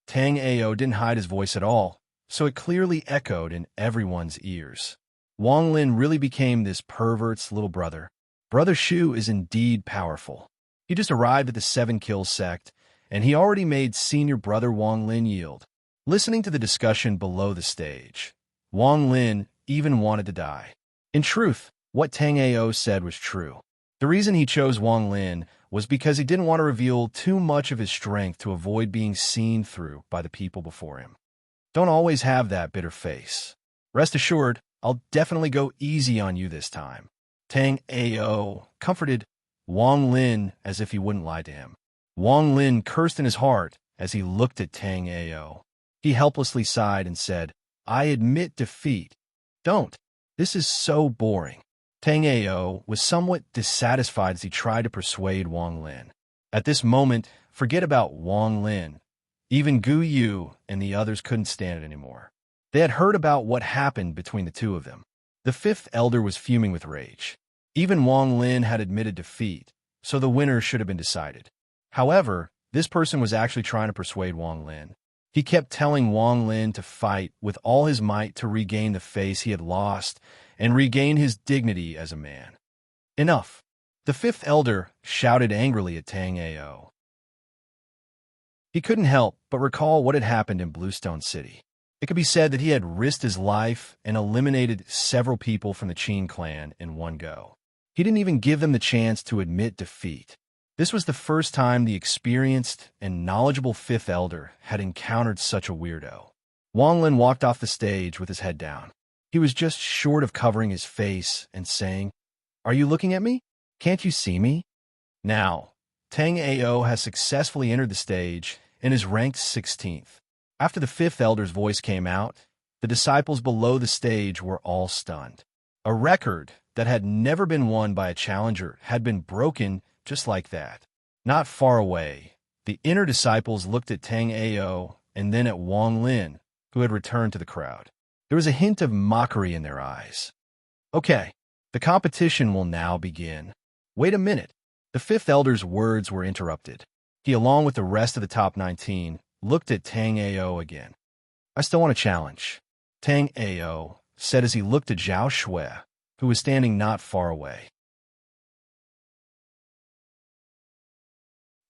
Tang Ao didn't hide his voice at all, so it clearly echoed in everyone's ears. Wang Lin really became this pervert's little brother. Brother Shu is indeed powerful. He just arrived at the 7-kill sect, and he already made senior brother Wang Lin yield. Listening to the discussion below the stage, Wang Lin even wanted to die. In truth, what Tang Ao said was true. The reason he chose Wang Lin was because he didn't want to reveal too much of his strength to avoid being seen through by the people before him. Don't always have that bitter face. Rest assured, I'll definitely go easy on you this time. Tang Ao comforted Wang Lin as if he wouldn't lie to him. Wang Lin cursed in his heart as he looked at Tang Ao. He helplessly sighed and said, "I admit defeat." "Don't. This is so boring." Tang Ao was somewhat dissatisfied as he tried to persuade Wang Lin. At this moment, forget about Wang Lin. Even Gu Yu and the others couldn't stand it anymore. They had heard about what happened between the two of them. The fifth elder was fuming with rage. Even Wang Lin had admitted defeat, so the winner should have been decided. However, this person was actually trying to persuade Wang Lin. He kept telling Wang Lin to fight with all his might to regain the face he had lost and regain his dignity as a man. Enough. The fifth elder shouted angrily at Tang Ao. He couldn't help but recall what had happened in Bluestone City. It could be said that he had risked his life and eliminated several people from the Qin clan in one go. He didn't even give them the chance to admit defeat. This was the first time the experienced and knowledgeable Fifth Elder had encountered such a weirdo. Wang Lin walked off the stage with his head down. He was just short of covering his face and saying, "Are you looking at me? Can't you see me?" Now, Tang Ao has successfully entered the stage and is ranked 16th. After the Fifth Elder's voice came out, the disciples below the stage were all stunned. A record that had never been won by a challenger had been broken just like that. Not far away, the inner disciples looked at Tang Ao and then at Wang Lin, who had returned to the crowd. There was a hint of mockery in their eyes. "Okay, the competition will now begin." "Wait a minute." The Fifth Elder's words were interrupted. He, along with the rest of the top 19, looked at Tang Ao again. "I still want a challenge," Tang Ao said as he looked at Zhao Shui, who was standing not far away.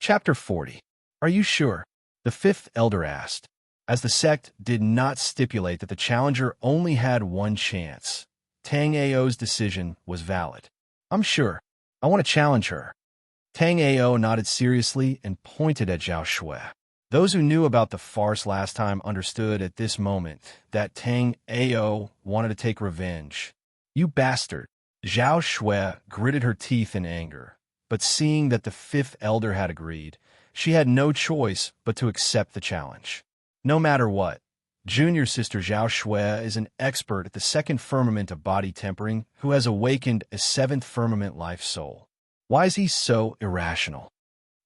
Chapter 40. Are you sure? The Fifth Elder asked, as the sect did not stipulate that the challenger only had one chance. Tang Ao's decision was valid. "I'm sure. I want to challenge her." Tang Ao nodded seriously and pointed at Zhao Shui. Those who knew about the farce last time understood at this moment that Tang Ao wanted to take revenge. "You bastard!" Zhao Shui gritted her teeth in anger, but seeing that the Fifth Elder had agreed, she had no choice but to accept the challenge. No matter what, junior sister Zhao Shui is an expert at the second firmament of body tempering who has awakened a seventh firmament life soul. Why is he so irrational?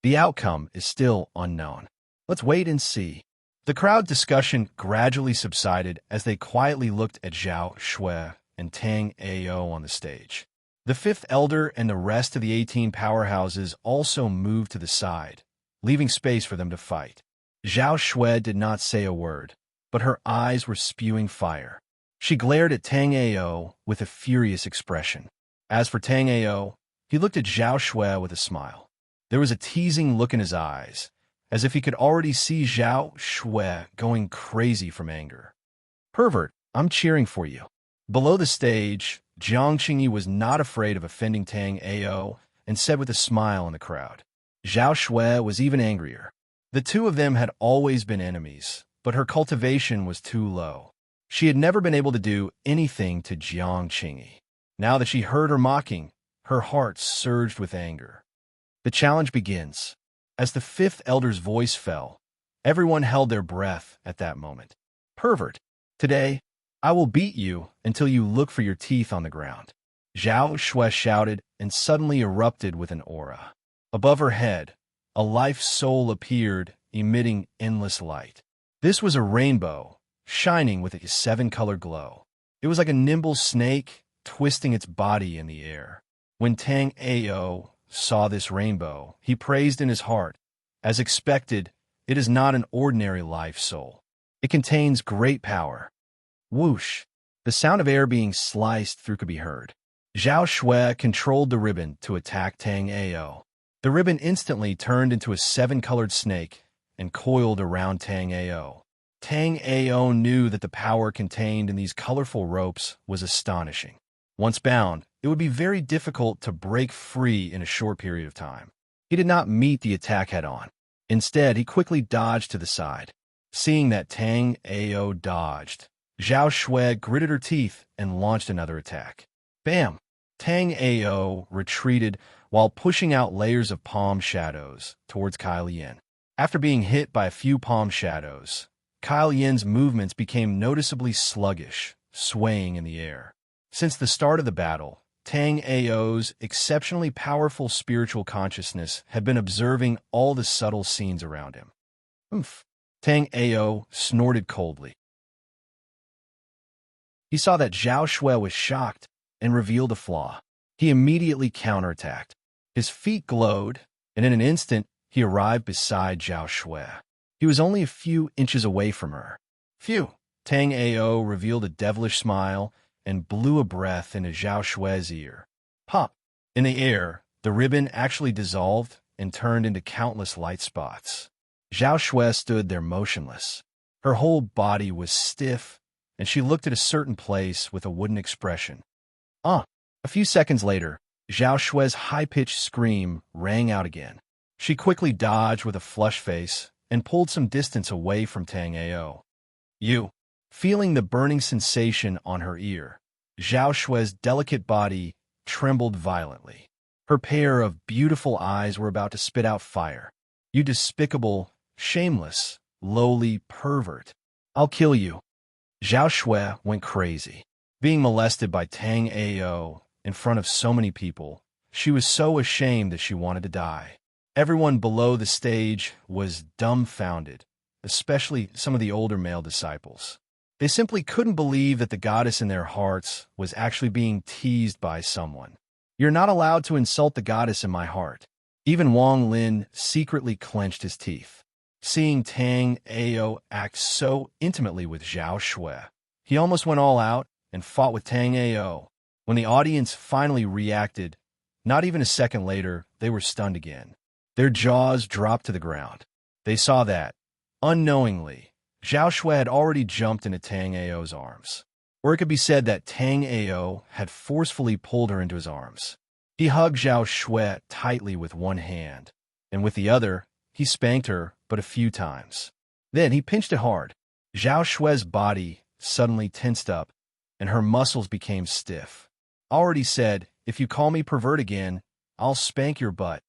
The outcome is still unknown. Let's wait and see. The crowd discussion gradually subsided as they quietly looked at Zhao Shui and Tang Ao on the stage. The Fifth Elder and the rest of the 18 powerhouses also moved to the side, leaving space for them to fight. Zhao Shui did not say a word, but her eyes were spewing fire. She glared at Tang Ao with a furious expression. As for Tang Ao, he looked at Zhao Shui with a smile. There was a teasing look in his eyes, as if he could already see Zhao Shui going crazy from anger. "Pervert, I'm cheering for you." Below the stage, Jiang Qingyi was not afraid of offending Tang Ao and said with a smile in the crowd. Zhao Shui was even angrier. The two of them had always been enemies, but her cultivation was too low. She had never been able to do anything to Jiang Qingyi. Now that she heard her mocking, her heart surged with anger. The challenge begins. As the Fifth Elder's voice fell, everyone held their breath at that moment. "Pervert, today, I will beat you until you look for your teeth on the ground." Zhao Shui shouted and suddenly erupted with an aura. Above her head, a life soul appeared, emitting endless light. This was a rainbow, shining with a seven-color glow. It was like a nimble snake twisting its body in the air. When Tang Ao saw this rainbow, he praised in his heart. As expected, it is not an ordinary life soul. It contains great power. Whoosh! The sound of air being sliced through could be heard. Zhao Shui controlled the ribbon to attack Tang Ao. The ribbon instantly turned into a seven-colored snake and coiled around Tang Ao. Tang Ao knew that the power contained in these colorful ropes was astonishing. Once bound, it would be very difficult to break free in a short period of time. He did not meet the attack head-on. Instead, he quickly dodged to the side. Seeing that Tang Ao dodged, Zhao Shui gritted her teeth and launched another attack. Bam! Tang Ao retreated while pushing out layers of palm shadows towards Kai Lian. After being hit by a few palm shadows, Kai Lian's movements became noticeably sluggish, swaying in the air. Since the start of the battle, Tang Ao's exceptionally powerful spiritual consciousness had been observing all the subtle scenes around him. Oomph! Tang Ao snorted coldly. He saw that Zhao Shui was shocked and revealed a flaw. He immediately counterattacked. His feet glowed, and in an instant, he arrived beside Zhao Shui. He was only a few inches away from her. Phew! Tang Ao revealed a devilish smile and blew a breath into Zhao Shui's ear. Pop! In the air, the ribbon actually dissolved and turned into countless light spots. Zhao Shui stood there motionless. Her whole body was stiff, and she looked at a certain place with a wooden expression. Ah! A few seconds later, Zhao Shui's high-pitched scream rang out again. She quickly dodged with a flushed face and pulled some distance away from Tang Ao. You! Feeling the burning sensation on her ear, Zhao Shui's delicate body trembled violently. Her pair of beautiful eyes were about to spit out fire. You despicable, shameless, lowly pervert. I'll kill you. Zhao Shui went crazy. Being molested by Tang Ao in front of so many people, she was so ashamed that she wanted to die. Everyone below the stage was dumbfounded, especially some of the older male disciples. They simply couldn't believe that the goddess in their hearts was actually being teased by someone. You're not allowed to insult the goddess in my heart. Even Wang Lin secretly clenched his teeth. Seeing Tang Ao act so intimately with Zhao Shui, he almost went all out and fought with Tang Ao. When the audience finally reacted, not even a second later, they were stunned again. Their jaws dropped to the ground. They saw that, unknowingly, Zhao Shui had already jumped into Tang Ao's arms. Or it could be said that Tang Ao had forcefully pulled her into his arms. He hugged Zhao Shui tightly with one hand, and with the other, he spanked her but a few times. Then he pinched it hard. Zhao Shui's body suddenly tensed up, and her muscles became stiff. Already said, if you call me pervert again, I'll spank your butt,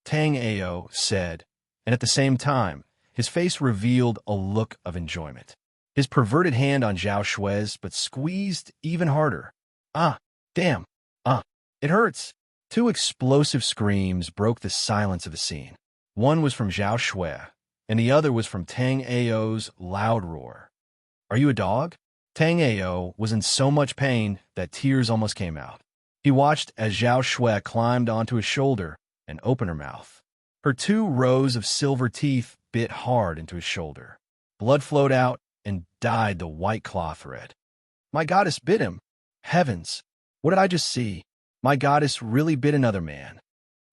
Tang Ao said, and at the same time, his face revealed a look of enjoyment. His perverted hand on Zhao Shui's but squeezed even harder. Ah, damn, it hurts. Two explosive screams broke the silence of the scene. One was from Zhao Shui, and the other was from Tang Ao's loud roar. Are you a dog? Tang Ao was in so much pain that tears almost came out. He watched as Zhao Shui climbed onto his shoulder and opened her mouth. Her 2 rows of silver teeth bit hard into his shoulder. Blood flowed out and dyed the white cloth thread. My goddess bit him. Heavens, what did I just see? My goddess really bit another man.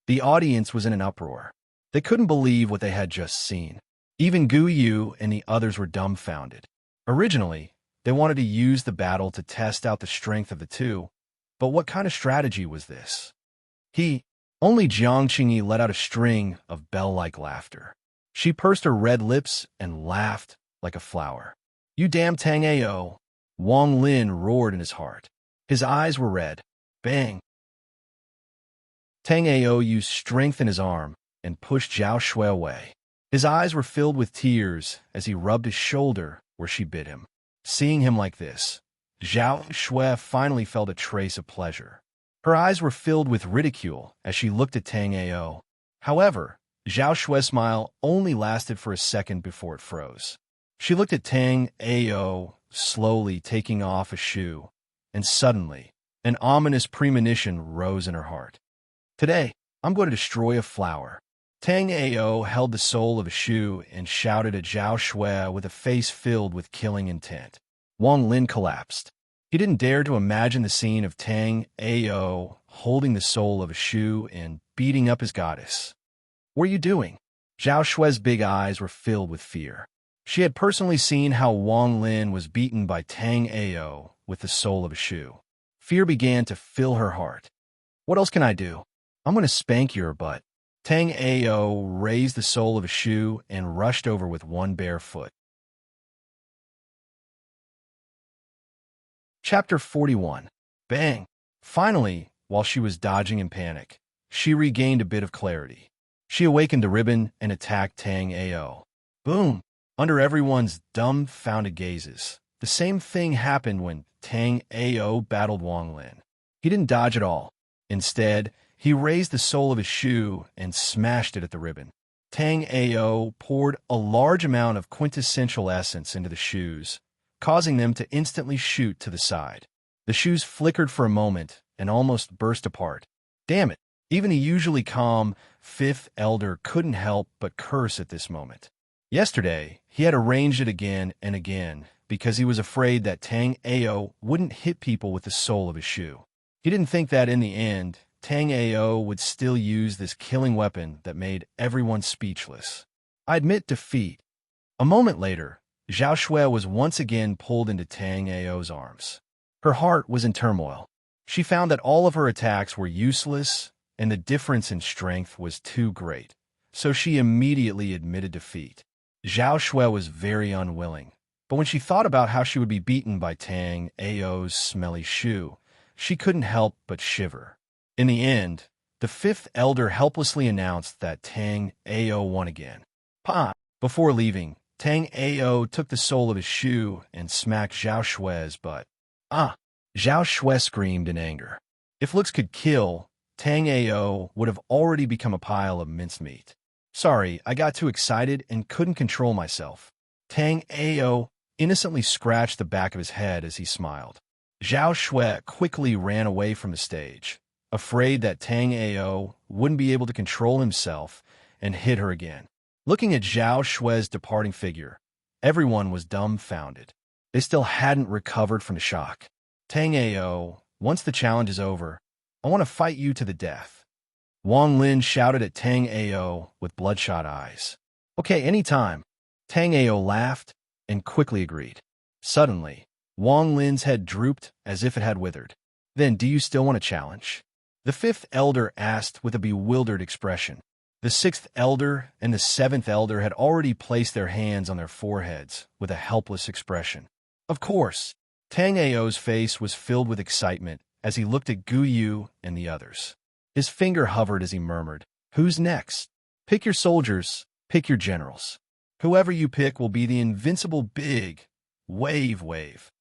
The audience was in an uproar. They couldn't believe what they had just seen. Even Gu Yu and the others were dumbfounded. Originally, they wanted to use the battle to test out the strength of the two, but what kind of strategy was this? Only Jiang Qingyi let out a string of bell-like laughter. She pursed her red lips and laughed like a flower. You damn Tang Ao! Wang Lin roared in his heart. His eyes were red. Bang! Tang Ao used strength in his arm and pushed Zhao Shui away. His eyes were filled with tears as he rubbed his shoulder where she bit him. Seeing him like this, Zhao Shui finally felt a trace of pleasure. Her eyes were filled with ridicule as she looked at Tang Ao. However, Zhao Shui's smile only lasted for a second before it froze. She looked at Tang Ao, slowly taking off a shoe, and suddenly, an ominous premonition rose in her heart. Today, I'm going to destroy a flower. Tang Ao held the sole of a shoe and shouted at Zhao Shui with a face filled with killing intent. Wang Lin collapsed. He didn't dare to imagine the scene of Tang Ao holding the sole of a shoe and beating up his goddess. What are you doing? Zhao Shui's big eyes were filled with fear. She had personally seen how Wang Lin was beaten by Tang Ao with the sole of a shoe. Fear began to fill her heart. What else can I do? I'm going to spank your butt. Tang Ao raised the sole of a shoe and rushed over with one bare foot. Chapter 41. Bang! Finally, while she was dodging in panic, she regained a bit of clarity. She awakened the ribbon and attacked Tang Ao. Boom! Under everyone's dumbfounded gazes, the same thing happened when Tang Ao battled Wang Lin. He didn't dodge at all. Instead, he raised the sole of his shoe and smashed it at the ribbon. Tang Ao poured a large amount of quintessential essence into the shoes, causing them to instantly shoot to the side. The shoes flickered for a moment and almost burst apart. Damn it! Even the usually calm fifth elder couldn't help but curse at this moment. Yesterday, he had arranged it again and again because he was afraid that Tang Ao wouldn't hit people with the sole of his shoe. He didn't think that in the end, Tang Ao would still use this killing weapon that made everyone speechless. I admit defeat. A moment later, Zhao Shui was once again pulled into Tang Ao's arms. Her heart was in turmoil. She found that all of her attacks were useless, and the difference in strength was too great, so she immediately admitted defeat. Zhao Shui was very unwilling, but when she thought about how she would be beaten by Tang Ao's smelly shoe, she couldn't help but shiver. In the end, the fifth elder helplessly announced that Tang Ao won again. Pa! Before leaving, Tang Ao took the sole of his shoe and smacked Zhao Shui's butt. Ah! Zhao Shui screamed in anger. If looks could kill, Tang Ao would have already become a pile of mincemeat. Sorry, I got too excited and couldn't control myself. Tang Ao innocently scratched the back of his head as he smiled. Zhao Shui quickly ran away from the stage, afraid that Tang Ao wouldn't be able to control himself and hit her again. Looking at Zhao Shui's departing figure, everyone was dumbfounded. They still hadn't recovered from the shock. Tang Ao, once the challenge is over, I want to fight you to the death. Wang Lin shouted at Tang Ao with bloodshot eyes. Okay, anytime. Tang Ao laughed and quickly agreed. Suddenly, Wang Lin's head drooped as if it had withered. Then, do you still want a challenge? The fifth elder asked with a bewildered expression. The sixth elder and the seventh elder had already placed their hands on their foreheads with a helpless expression. Of course, Tang Ao's face was filled with excitement as he looked at Gu Yu and the others. His finger hovered as he murmured, "Who's next? Pick your soldiers, pick your generals. Whoever you pick will be the invincible big wave.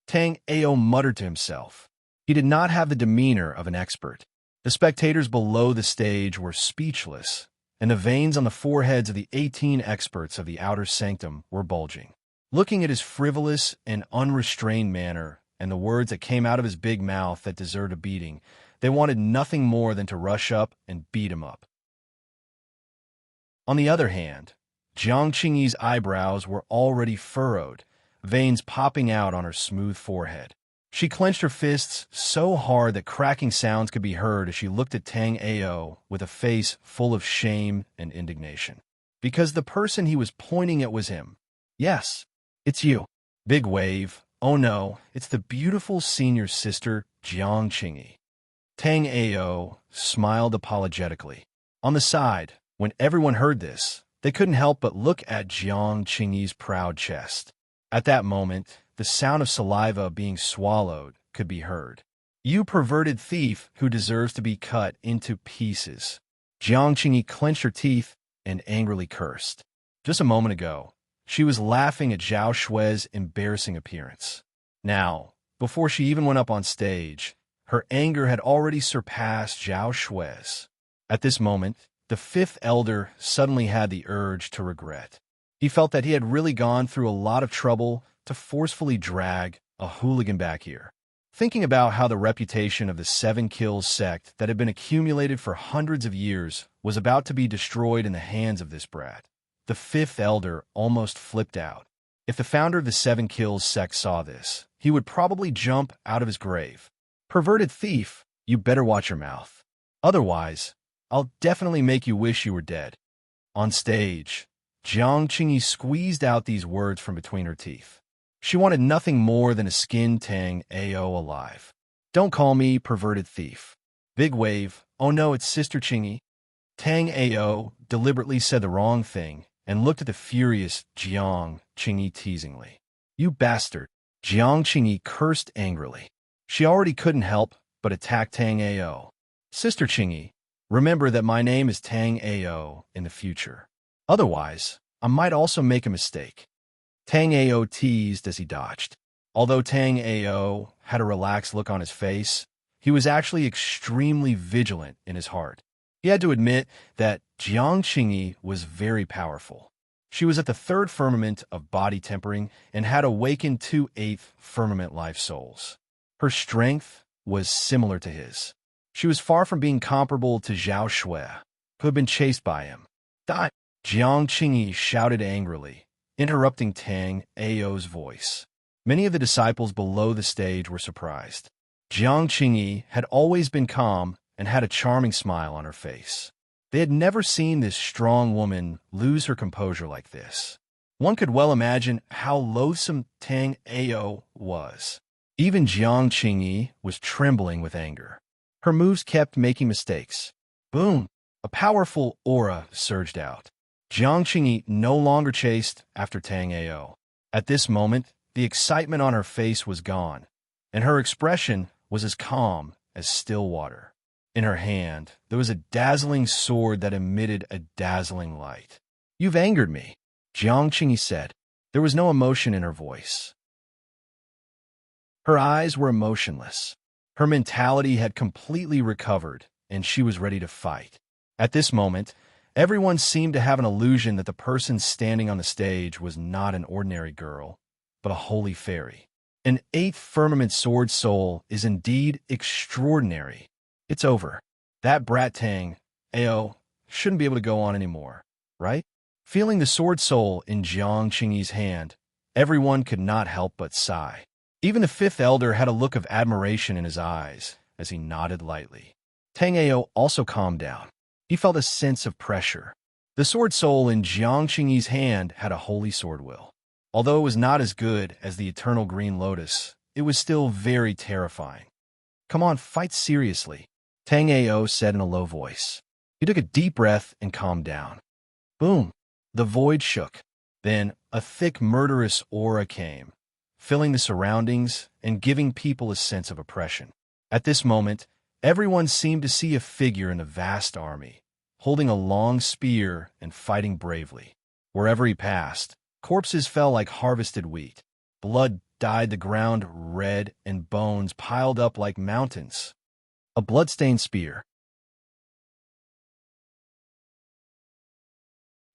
Tang Ao muttered to himself. He did not have the demeanor of an expert. The spectators below the stage were speechless, and the veins on the foreheads of the 18 experts of the outer sanctum were bulging. Looking at his frivolous and unrestrained manner and the words that came out of his big mouth that deserved a beating, they wanted nothing more than to rush up and beat him up. On the other hand, Jiang Qingyi's eyebrows were already furrowed, veins popping out on her smooth forehead. She clenched her fists so hard that cracking sounds could be heard as she looked at Tang Ao with a face full of shame and indignation. Because the person he was pointing at was him. Yes, it's you. Big wave. Oh no, it's the beautiful senior sister, Jiang Qingyi. Tang Ao smiled apologetically. On the side, when everyone heard this, they couldn't help but look at Jiang Qingyi's proud chest. At that moment, the sound of saliva being swallowed could be heard. You perverted thief who deserves to be cut into pieces. Jiang Qingyi clenched her teeth and angrily cursed. Just a moment ago, she was laughing at Zhao Shui's embarrassing appearance. Now, before she even went up on stage, her anger had already surpassed Zhao Shui's. At this moment, the fifth elder suddenly had the urge to regret. He felt that he had really gone through a lot of trouble to forcefully drag a hooligan back here. Thinking about how the reputation of the Seven Kills sect that had been accumulated for hundreds of years was about to be destroyed in the hands of this brat, the fifth elder almost flipped out. If the founder of the Seven Kills sect saw this, he would probably jump out of his grave. Perverted thief, you better watch your mouth. Otherwise, I'll definitely make you wish you were dead. On stage, Jiang Qingyi squeezed out these words from between her teeth. She wanted nothing more than to skin Tang Ao alive. Don't call me perverted thief. Big wave. Oh no, it's Sister Qingyi. Tang Ao deliberately said the wrong thing and looked at the furious Jiang Qingyi teasingly. You bastard. Jiang Qingyi cursed angrily. She already couldn't help but attack Tang Ao. Sister Qingyi, remember that my name is Tang Ao in the future. Otherwise, I might also make a mistake. Tang Ao teased as he dodged. Although Tang Ao had a relaxed look on his face, he was actually extremely vigilant in his heart. He had to admit that Jiang Qingyi was very powerful. She was at the third firmament of body tempering and had awakened 2/8 firmament life souls. Her strength was similar to his. She was far from being comparable to Zhao Shui, who had been chased by him. Die! Jiang Qingyi shouted angrily, interrupting Tang Ao's voice. Many of the disciples below the stage were surprised. Jiang Qingyi had always been calm and had a charming smile on her face. They had never seen this strong woman lose her composure like this. One could well imagine how loathsome Tang Ao was. Even Jiang Qingyi was trembling with anger. Her moves kept making mistakes. Boom! A powerful aura surged out. Jiang Qingyi no longer chased after Tang Ao. At this moment, the excitement on her face was gone, and her expression was as calm as still water. In her hand, there was a dazzling sword that emitted a dazzling light. "You've angered me," Jiang Qingyi said. There was no emotion in her voice. Her eyes were emotionless. Her mentality had completely recovered, and she was ready to fight. At this moment, everyone seemed to have an illusion that the person standing on the stage was not an ordinary girl, but a holy fairy. An 8th firmament sword soul is indeed extraordinary. It's over. That brat Tang Ao shouldn't be able to go on anymore, right? Feeling the sword soul in Jiang Qingyi's hand, everyone could not help but sigh. Even the 5th elder had a look of admiration in his eyes as he nodded lightly. Tang Ao also calmed down. He felt a sense of pressure. The sword soul in Jiang Qingyi's hand had a holy sword will. Although it was not as good as the eternal green lotus, it was still very terrifying. "Come on, fight seriously," Tang Ao said in a low voice. He took a deep breath and calmed down. Boom! The void shook. Then a thick, murderous aura came, filling the surroundings and giving people a sense of oppression. At this moment, everyone seemed to see a figure in a vast army, holding a long spear and fighting bravely. Wherever he passed, corpses fell like harvested wheat. Blood dyed the ground red and bones piled up like mountains. A bloodstained spear.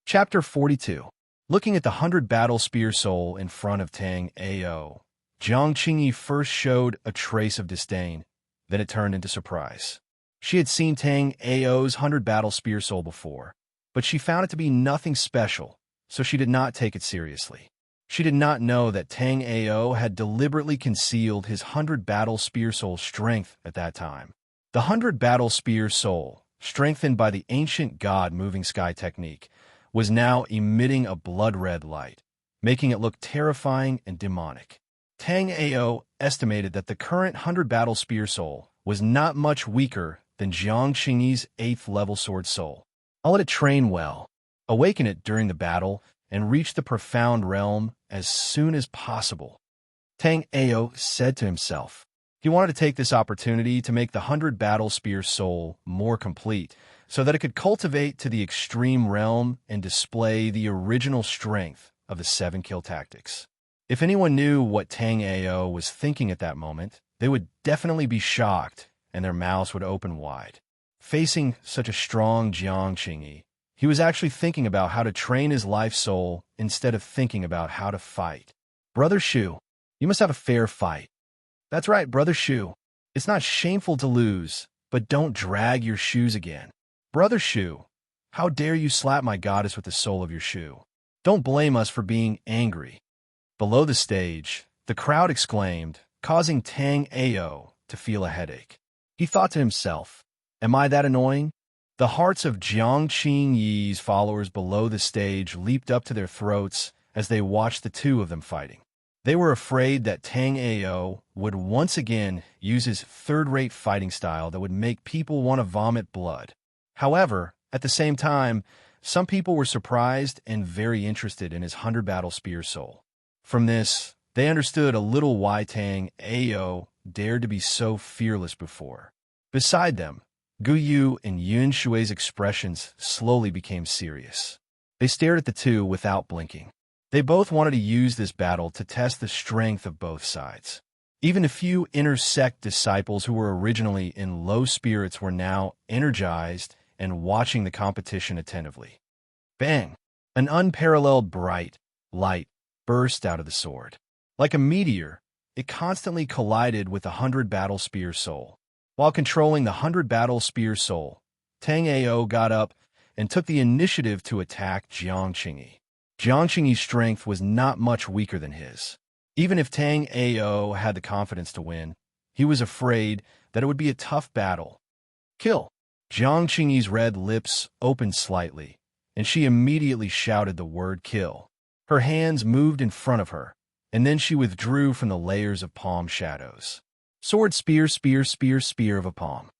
Chapter 42. Looking at the 100 battle spear soul in front of Tang Ao, Jiang Qingyi first showed a trace of disdain, then it turned into surprise. She had seen Tang Ao's 100 battle spear soul before, but she found it to be nothing special, so she did not take it seriously. She did not know that Tang Ao had deliberately concealed his 100 battle spear soul strength at that time. The 100 battle spear soul, strengthened by the ancient god moving sky technique, was now emitting a blood-red light, making it look terrifying and demonic. Tang Ao estimated that the current 100 battle spear soul was not much weaker than Jiang Qingyi's 8th level sword soul. "I'll let it train well, awaken it during the battle, and reach the profound realm as soon as possible," Tang Ao said to himself. He wanted to take this opportunity to make the 100 battle spear soul more complete, so that it could cultivate to the extreme realm and display the original strength of the 7 kill tactics. If anyone knew what Tang Ao was thinking at that moment, they would definitely be shocked and their mouths would open wide. Facing such a strong Jiang Qingyi, he was actually thinking about how to train his life soul instead of thinking about how to fight. "Brother Shu, you must have a fair fight." "That's right, Brother Shu. It's not shameful to lose, but don't drag your shoes again." "Brother Shu, how dare you slap my goddess with the sole of your shoe? Don't blame us for being angry." Below the stage, the crowd exclaimed, causing Tang Ao to feel a headache. He thought to himself, "Am I that annoying?" The hearts of Jiang Qingyi's followers below the stage leaped up to their throats as they watched the two of them fighting. They were afraid that Tang Ao would once again use his third-rate fighting style that would make people want to vomit blood. However, at the same time, some people were surprised and very interested in his 100 battle spear soul. From this, they understood a little why Tang Ao dared to be so fearless before. Beside them, Gu Yu and Yun Shui's expressions slowly became serious. They stared at the two without blinking. They both wanted to use this battle to test the strength of both sides. Even a few inner sect disciples who were originally in low spirits were now energized and watching the competition attentively. Bang! An unparalleled bright light burst out of the sword. Like a meteor, it constantly collided with the 100 battle spear soul. While controlling the 100 battle spear soul, Tang Ao got up and took the initiative to attack Jiang Qingyi. Jiang Qingyi's strength was not much weaker than his. Even if Tang Ao had the confidence to win, he was afraid that it would be a tough battle. "Kill!" Jiang Qingyi's red lips opened slightly, and she immediately shouted the word kill. Her hands moved in front of her, and then she withdrew from the layers of palm shadows. Sword, spear, spear, spear, spear of a palm.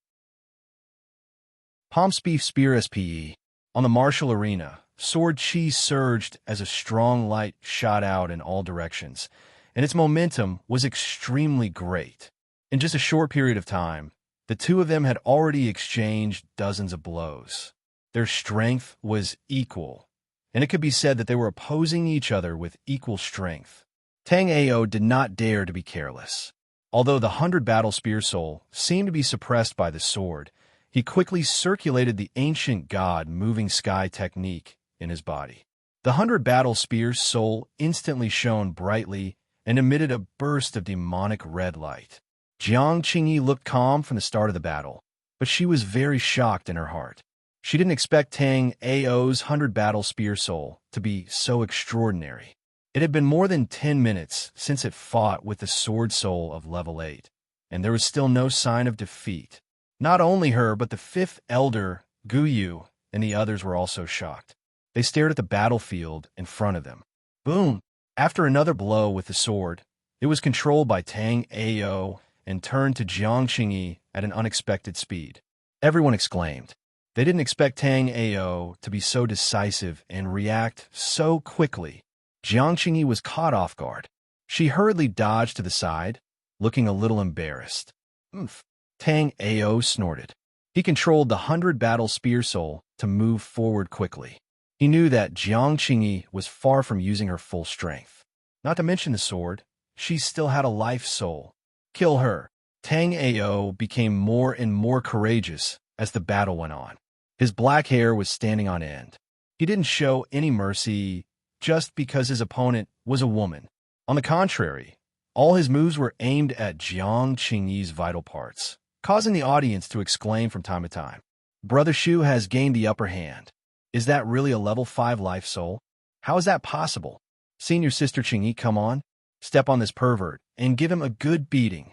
Palm spear, spear, SPE. On the martial arena, sword chi surged as a strong light shot out in all directions, and its momentum was extremely great. In just a short period of time, the two of them had already exchanged dozens of blows. Their strength was equal, and it could be said that they were opposing each other with equal strength. Tang Ao did not dare to be careless. Although the 100 battle spear soul seemed to be suppressed by the sword, he quickly circulated the ancient god moving sky technique in his body. The 100 battle spear soul instantly shone brightly and emitted a burst of demonic red light. Jiang Qingyi looked calm from the start of the battle, but she was very shocked in her heart. She didn't expect Tang Ao's 100 battle spear soul to be so extraordinary. It had been more than 10 minutes since it fought with the sword soul of level 8, and there was still no sign of defeat. Not only her, but the fifth elder, Guyu, and the others were also shocked. They stared at the battlefield in front of them. Boom! After another blow with the sword, it was controlled by Tang Ao and turned to Jiang Qingyi at an unexpected speed. Everyone exclaimed. They didn't expect Tang Ao to be so decisive and react so quickly. Jiang Qingyi was caught off guard. She hurriedly dodged to the side, looking a little embarrassed. Oomph! Tang Ao snorted. He controlled the 100 battle spear soul to move forward quickly. He knew that Jiang Qingyi was far from using her full strength. Not to mention the sword, she still had a life soul. Kill her. Tang Ao became more and more courageous as the battle went on. His black hair was standing on end. He didn't show any mercy just because his opponent was a woman. On the contrary, all his moves were aimed at Jiang Qingyi's vital parts, causing the audience to exclaim from time to time. Brother Shu has gained the upper hand. Is that really a level 5 life soul? How is that possible? Senior Sister Qingyi, come on, step on this pervert and give him a good beating.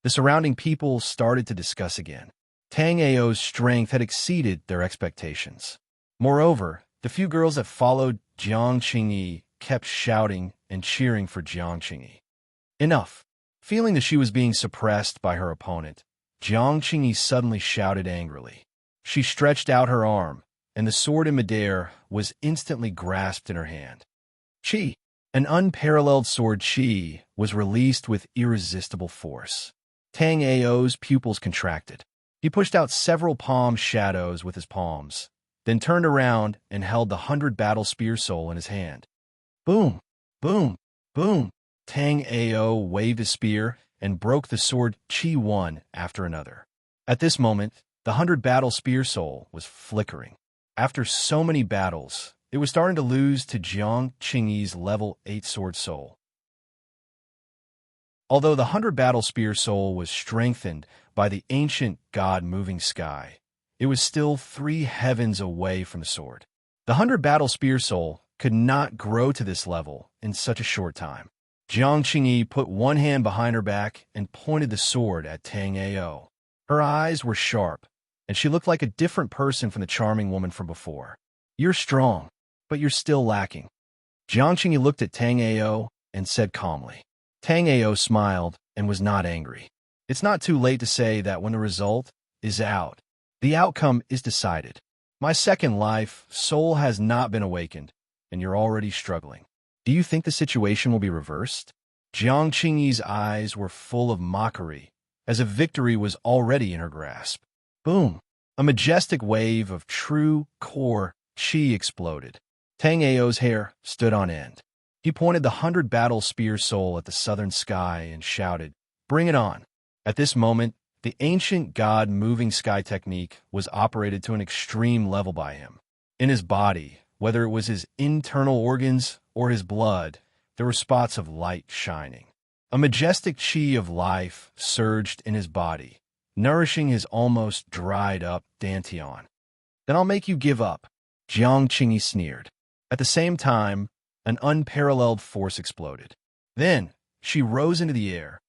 The surrounding people started to discuss again. Tang Ao's strength had exceeded their expectations. Moreover, the few girls that followed Jiang Qingyi kept shouting and cheering for Jiang Qingyi. Enough. Feeling that she was being suppressed by her opponent, Jiang Qingyi suddenly shouted angrily. She stretched out her arm, and the sword in midair was instantly grasped in her hand. Qi, an unparalleled sword Qi, was released with irresistible force. Tang Ao's pupils contracted. He pushed out several palm shadows with his palms, then turned around and held the 100 battle spear soul in his hand. Boom! Boom! Boom! Tang Ao waved his spear and broke the sword Qi one after another. At this moment, the 100 battle spear soul was flickering. After so many battles, it was starting to lose to Jiang Qingyi's level 8 sword soul. Although the 100 battle spear soul was strengthened by the ancient god moving sky, it was still 3 heavens away from the sword. The 100 battle spear soul could not grow to this level in such a short time. Jiang Qingyi put one hand behind her back and pointed the sword at Tang Ao. Her eyes were sharp, and she looked like a different person from the charming woman from before. You're strong, but you're still lacking. Jiang Qingyi looked at Tang Ao and said calmly. Tang Ao smiled and was not angry. It's not too late to say that when the result is out, the outcome is decided. My second life, soul has not been awakened, and you're already struggling. Do you think the situation will be reversed? Jiang Qingyi's eyes were full of mockery, as if victory was already in her grasp. Boom! A majestic wave of true core Qi exploded. Tang Ao's hair stood on end. He pointed the 100 battle spear soul at the southern sky and shouted, "Bring it on!" At this moment, the ancient god moving sky technique was operated to an extreme level by him. In his body, whether it was his internal organs or his blood, there were spots of light shining. A majestic Qi of life surged in his body, nourishing his almost dried-up dantian. Then I'll make you give up, Jiang Qingyi sneered. At the same time, an unparalleled force exploded. Then, she rose into the air.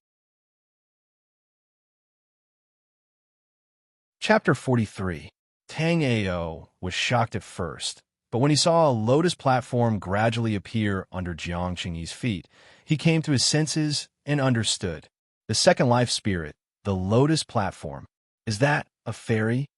Chapter 43. Tang Ao was shocked at first, but when he saw a lotus platform gradually appear under Jiang Qingyi's feet, he came to his senses and understood. The second life spirit, the lotus platform, is that a fairy?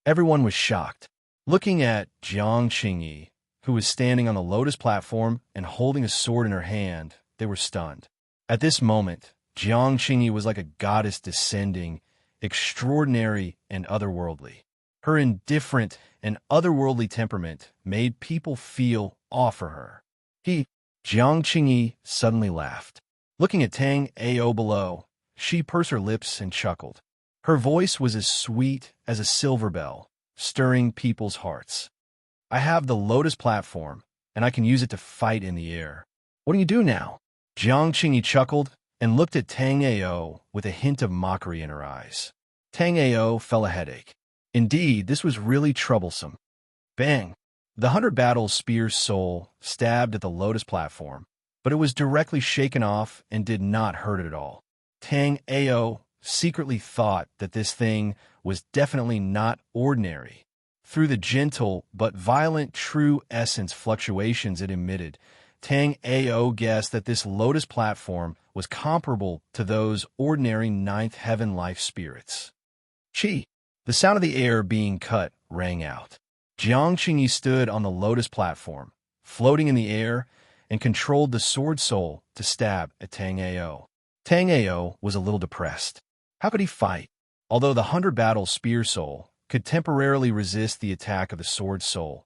Everyone was shocked. Looking at Jiang Qingyi, who was standing on the lotus platform and holding a sword in her hand, they were stunned. At this moment, Jiang Qingyi was like a goddess descending, extraordinary and otherworldly. Her indifferent and otherworldly temperament made people feel awe for her. Jiang Qingyi, suddenly laughed. Looking at Tang Ao below, she pursed her lips and chuckled. Her voice was as sweet as a silver bell, stirring people's hearts. I have the lotus platform, and I can use it to fight in the air. What do you do now? Jiang Qingyi chuckled and looked at Tang Ao with a hint of mockery in her eyes. Tang Ao felt a headache. Indeed, this was really troublesome. Bang! The 100-battle spear's soul stabbed at the lotus platform, but it was directly shaken off and did not hurt it at all. Tang Ao secretly thought that this thing was definitely not ordinary. Through the gentle but violent true essence fluctuations it emitted, Tang Ao guessed that this lotus platform was comparable to those ordinary ninth heaven life spirits. Chi! The sound of the air being cut rang out. Jiang Qingyi stood on the lotus platform, floating in the air, and controlled the sword soul to stab at Tang Ao. Tang Ao was a little depressed. How could he fight? Although the 100-battle spear soul could temporarily resist the attack of the sword soul,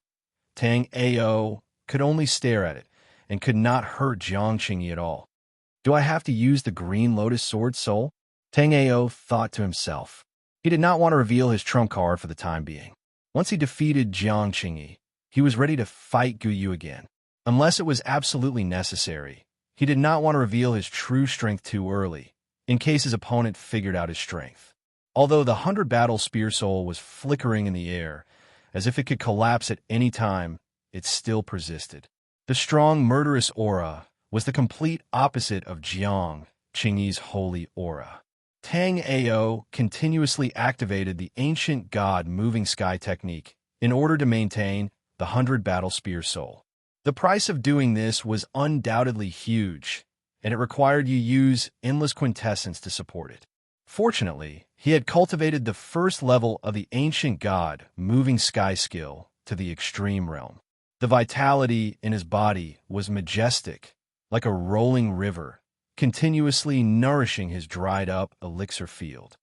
Tang Ao could only stare at it and could not hurt Jiang Qingyi at all. Do I have to use the green lotus sword soul? Tang Ao thought to himself. He did not want to reveal his trump card for the time being. Once he defeated Jiang Qingyi, he was ready to fight Gu Yu again. Unless it was absolutely necessary, he did not want to reveal his true strength too early, in case his opponent figured out his strength. Although the 100-battle spear soul was flickering in the air, as if it could collapse at any time, it still persisted. The strong, murderous aura was the complete opposite of Jiang Qingyi's holy aura. Tang Ao continuously activated the ancient god moving sky technique in order to maintain the 100-battle spear soul. The price of doing this was undoubtedly huge, and it required you use endless quintessence to support it. Fortunately, he had cultivated the first level of the ancient god moving sky skill to the extreme realm. The vitality in his body was majestic, like a rolling river, continuously nourishing his dried-up elixir field.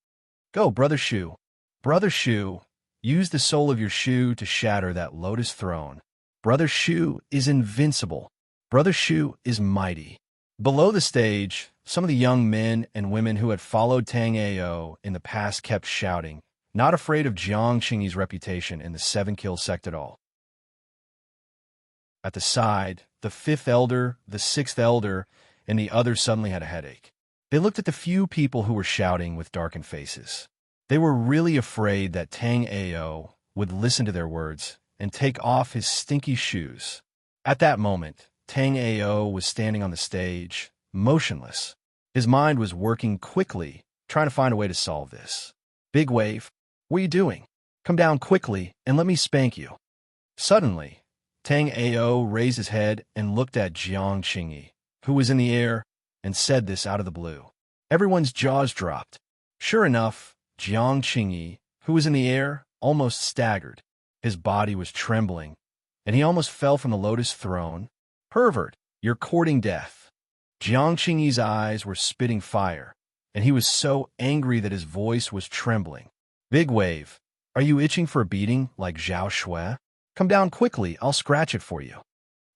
Go, Brother Shu. Brother Shu, use the soul of your Shu to shatter that lotus throne. Brother Shu is invincible. Brother Shu is mighty. Below the stage, some of the young men and women who had followed Tang Ao in the past kept shouting, not afraid of Jiang Qingyi's reputation in the 7-kill sect at all. At the side, the 5th elder, the 6th elder, and the others suddenly had a headache. They looked at the few people who were shouting with darkened faces. They were really afraid that Tang Ao would listen to their words and take off his stinky shoes. At that moment, Tang Ao was standing on the stage, motionless. His mind was working quickly, trying to find a way to solve this. Big Wave, what are you doing? Come down quickly and let me spank you. Suddenly, Tang Ao raised his head and looked at Jiang Qingyi, who was in the air, and said this out of the blue. Everyone's jaws dropped. Sure enough, Jiang Qingyi, who was in the air, almost staggered. His body was trembling, and he almost fell from the lotus throne. Pervert, you're courting death. Jiang Qingyi's eyes were spitting fire, and he was so angry that his voice was trembling. Big Wave, are you itching for a beating like Zhao Shui? Come down quickly, I'll scratch it for you.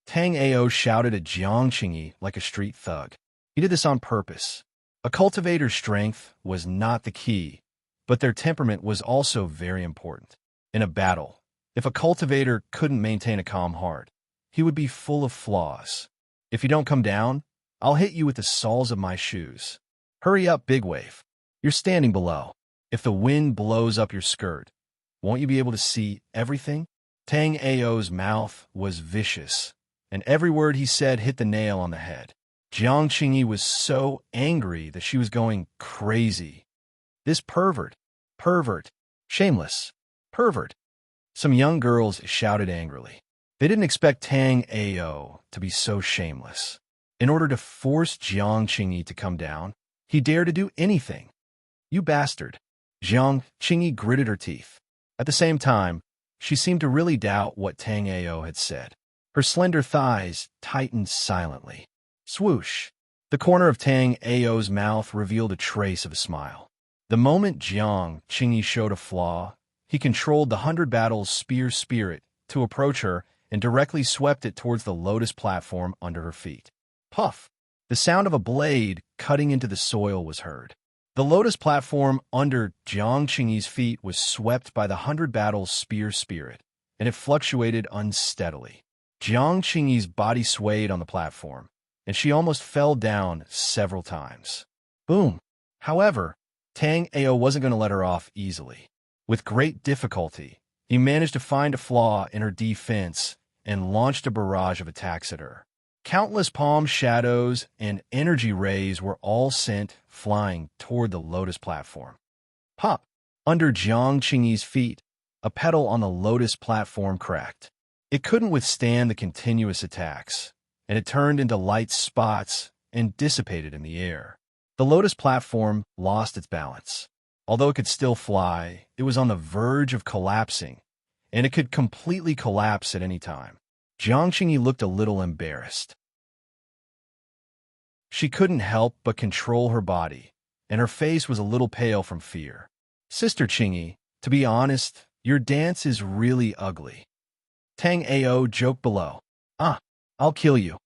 Tang Ao shouted at Jiang Qingyi like a street thug. He did this on purpose. A cultivator's strength was not the key, but their temperament was also very important. In a battle, if a cultivator couldn't maintain a calm heart, he would be full of flaws. If you don't come down, I'll hit you with the soles of my shoes. Hurry up, Big Wave. You're standing below. If the wind blows up your skirt, won't you be able to see everything? Tang Ao's mouth was vicious, and every word he said hit the nail on the head. Jiang Qingyi was so angry that she was going crazy. This pervert, shameless, pervert. Some young girls shouted angrily. They didn't expect Tang Ao to be so shameless. In order to force Jiang Qingyi to come down, he dared to do anything. "You bastard." Jiang Qingyi gritted her teeth. At the same time, she seemed to really doubt what Tang Ao had said. Her slender thighs tightened silently. Swoosh! The corner of Tang Ao's mouth revealed a trace of a smile. The moment Jiang Qingyi showed a flaw, he controlled the 100 Battles spear spirit to approach her and directly swept it towards the lotus platform under her feet. Puff! The sound of a blade cutting into the soil was heard. The lotus platform under Jiang Qingyi's feet was swept by the 100 Battles spear spirit, and it fluctuated unsteadily. Jiang Qingyi's body swayed on the platform, and she almost fell down several times. Boom! However, Tang Ao wasn't going to let her off easily. With great difficulty, he managed to find a flaw in her defense and launched a barrage of attacks at her. Countless palm shadows and energy rays were all sent flying toward the lotus platform. Pop! Under Jiang Qingyi's feet, a petal on the lotus platform cracked. It couldn't withstand the continuous attacks, and it turned into light spots and dissipated in the air. The lotus platform lost its balance. Although it could still fly, it was on the verge of collapsing, and it could completely collapse at any time. Jiang Qingyi looked a little embarrassed. She couldn't help but control her body, and her face was a little pale from fear. "Sister Qingyi, to be honest, your dance is really ugly." Tang Ao joked below. "Ah, I'll kill you."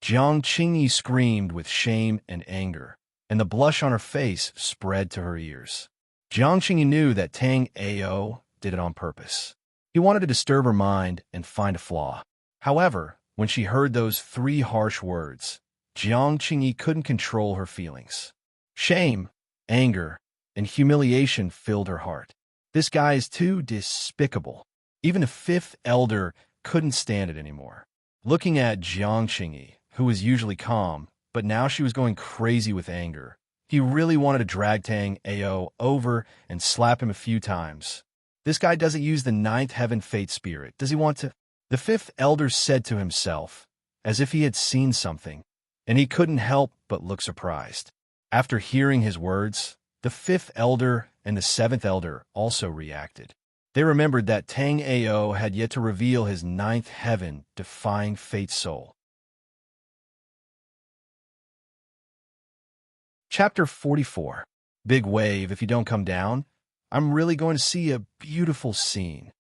Jiang Qingyi screamed with shame and anger, and the blush on her face spread to her ears. Jiang Qingyi knew that Tang Ao did it on purpose. He wanted to disturb her mind and find a flaw. However, when she heard those 3 harsh words, Jiang Qingyi couldn't control her feelings. Shame, anger, and humiliation filled her heart. This guy is too despicable. Even the 5th elder couldn't stand it anymore. Looking at Jiang Qingyi, who was usually calm, but now she was going crazy with anger, he really wanted to drag Tang Ao over and slap him a few times. This guy doesn't use the 9th heaven fate spirit. Does he want to? The 5th elder said to himself, as if he had seen something, and he couldn't help but look surprised. After hearing his words, the 5th elder and the 7th elder also reacted. They remembered that Tang Ao had yet to reveal his 9th heaven-defying fate soul. Chapter 44. Big wave, if you don't come down, I'm really going to see a beautiful scene.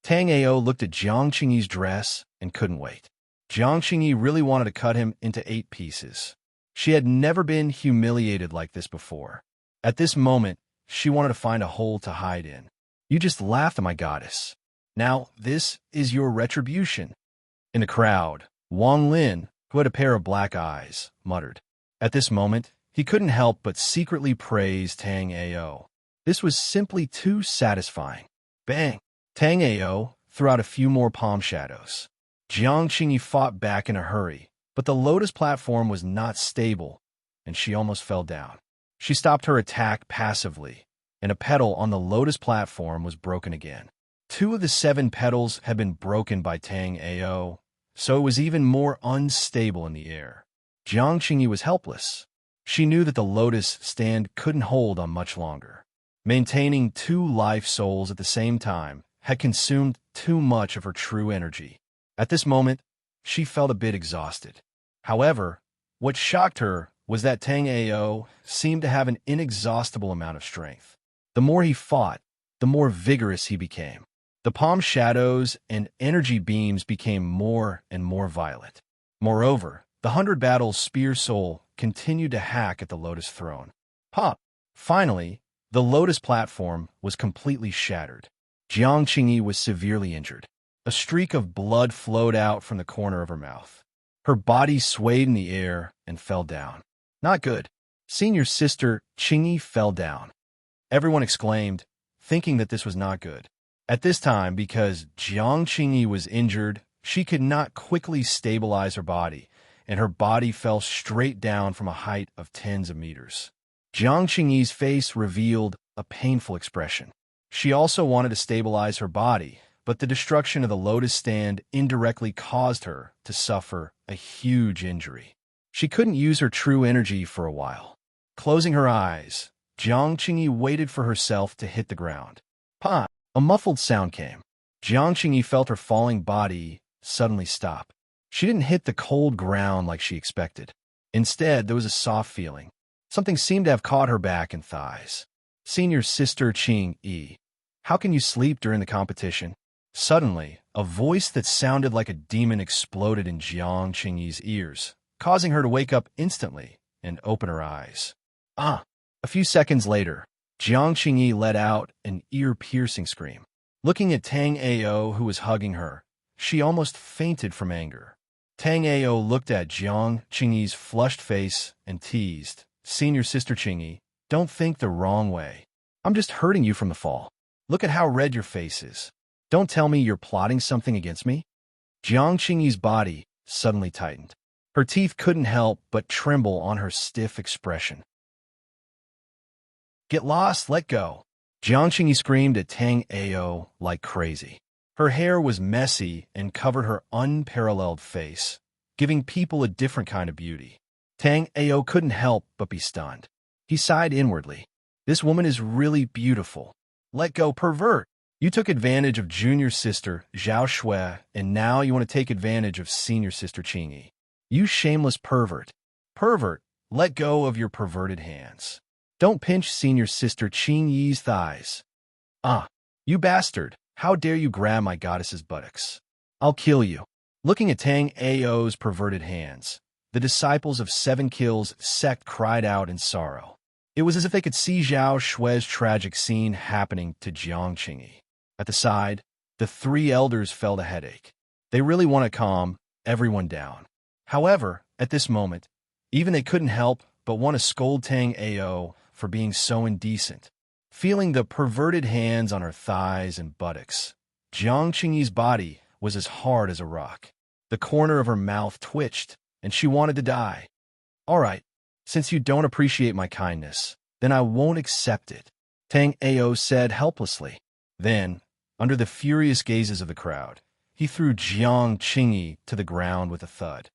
Tang Ao looked at Jiang Qingyi's dress and couldn't wait. Jiang Qingyi really wanted to cut him into 8 pieces. She had never been humiliated like this before. At this moment, she wanted to find a hole to hide in. "You just laughed at my goddess. Now, this is your retribution." In the crowd, Wang Lin, who had a pair of black eyes, muttered. At this moment, he couldn't help but secretly praise Tang Ao. This was simply too satisfying. Bang! Tang Ao threw out a few more palm shadows. Jiang Qingyi fought back in a hurry, but the lotus platform was not stable, and she almost fell down. She stopped her attack passively, and a petal on the lotus platform was broken again. 2 of the 7 petals had been broken by Tang Ao, so it was even more unstable in the air. Jiang Qingyi was helpless. She knew that the lotus stand couldn't hold on much longer. Maintaining 2 life souls at the same time had consumed too much of her true energy. At this moment, she felt a bit exhausted. However, what shocked her was that Tang Ao seemed to have an inexhaustible amount of strength. The more he fought, the more vigorous he became. The palm shadows and energy beams became more and more violent. Moreover, the 100 Battles spear soul continued to hack at the lotus throne. Pop! Finally, the lotus platform was completely shattered. Jiang Qingyi was severely injured. A streak of blood flowed out from the corner of her mouth. Her body swayed in the air and fell down. Not good. Senior sister Qingyi fell down. Everyone exclaimed, thinking that this was not good. At this time, because Jiang Qingyi was injured, she could not quickly stabilize her body, and her body fell straight down from a height of tens of meters. Jiang Qingyi's face revealed a painful expression. She also wanted to stabilize her body, but the destruction of the lotus stand indirectly caused her to suffer a huge injury. She couldn't use her true energy for a while. Closing her eyes, Jiang Qingyi waited for herself to hit the ground. Pa! A muffled sound came. Jiang Qingyi felt her falling body suddenly stop. She didn't hit the cold ground like she expected. Instead, there was a soft feeling. Something seemed to have caught her back and thighs. Senior Sister Qing-yi, how can you sleep during the competition? Suddenly, a voice that sounded like a demon exploded in Jiang Qingyi's ears, causing her to wake up instantly and open her eyes. Ah! A few seconds later, Jiang Qingyi let out an ear-piercing scream. Looking at Tang Ao, who was hugging her, she almost fainted from anger. Tang Ao looked at Jiang Qingyi's flushed face and teased, Senior Sister Qingyi, don't think the wrong way. I'm just hurting you from the fall. Look at how red your face is. Don't tell me you're plotting something against me? Jiang Qingyi's body suddenly tightened. Her teeth couldn't help but tremble on her stiff expression. Get lost, let go. Jiang Qingyi screamed at Tang Ao like crazy. Her hair was messy and covered her unparalleled face, giving people a different kind of beauty. Tang Ao couldn't help but be stunned. He sighed inwardly. This woman is really beautiful. Let go, pervert. You took advantage of junior sister Zhao Shui, and now you want to take advantage of senior sister Qingyi. You shameless pervert. Pervert, let go of your perverted hands. Don't pinch senior sister Qingyi's thighs. Ah, you bastard. How dare you grab my goddess's buttocks? I'll kill you. Looking at Tang Ao's perverted hands, the disciples of Seven Kills sect cried out in sorrow. It was as if they could see Zhao Shui's tragic scene happening to Jiang Qingyi. At the side, the three elders felt a headache. They really want to calm everyone down. However, at this moment, even they couldn't help but want to scold Tang Ao for being so indecent. Feeling the perverted hands on her thighs and buttocks, Jiang Qingyi's body was as hard as a rock. The corner of her mouth twitched, and she wanted to die. All right, since you don't appreciate my kindness, then I won't accept it, Tang Ao said helplessly. Then, under the furious gazes of the crowd, he threw Jiang Qingyi to the ground with a thud.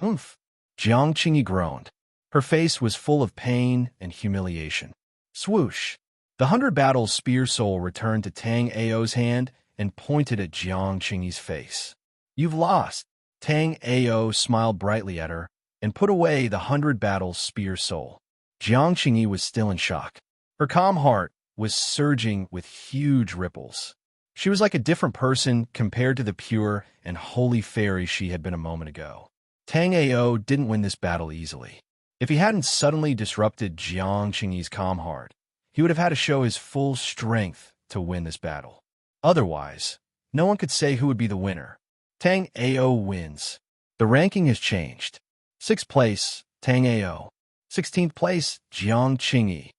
Oomph! Jiang Qingyi groaned. Her face was full of pain and humiliation. Swoosh! The 100 Battles spear soul returned to Tang Ao's hand and pointed at Jiang Qingyi's face. You've lost. Tang Ao smiled brightly at her and put away the 100 Battles spear soul. Jiang Qingyi was still in shock. Her calm heart was surging with huge ripples. She was like a different person compared to the pure and holy fairy she had been a moment ago. Tang Ao didn't win this battle easily. If he hadn't suddenly disrupted Jiang Qingyi's calm heart, he would have had to show his full strength to win this battle. Otherwise, no one could say who would be the winner. Tang Ao wins. The ranking has changed. 6th place, Tang Ao. 16th place, Jiang Qingyi.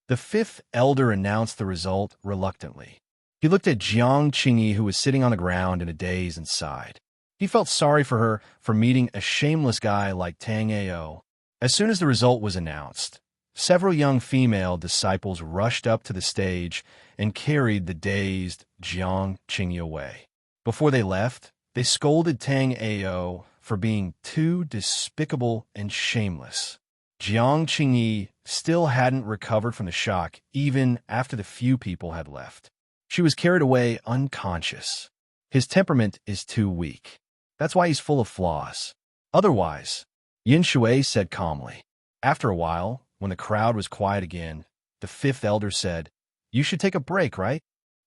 The 5th elder announced the result reluctantly. He looked at Jiang Qingyi, who was sitting on the ground in a daze, and sighed. He felt sorry for her for meeting a shameless guy like Tang Ao. As soon as the result was announced, several young female disciples rushed up to the stage and carried the dazed Jiang Qingyi away. Before they left, they scolded Tang Ao for being too despicable and shameless. Jiang Qingyi still hadn't recovered from the shock even after the few people had left. She was carried away unconscious. His temperament is too weak. That's why he's full of flaws. Otherwise, Yin Shui said calmly. After a while, when the crowd was quiet again, the 5th elder said, You should take a break, right?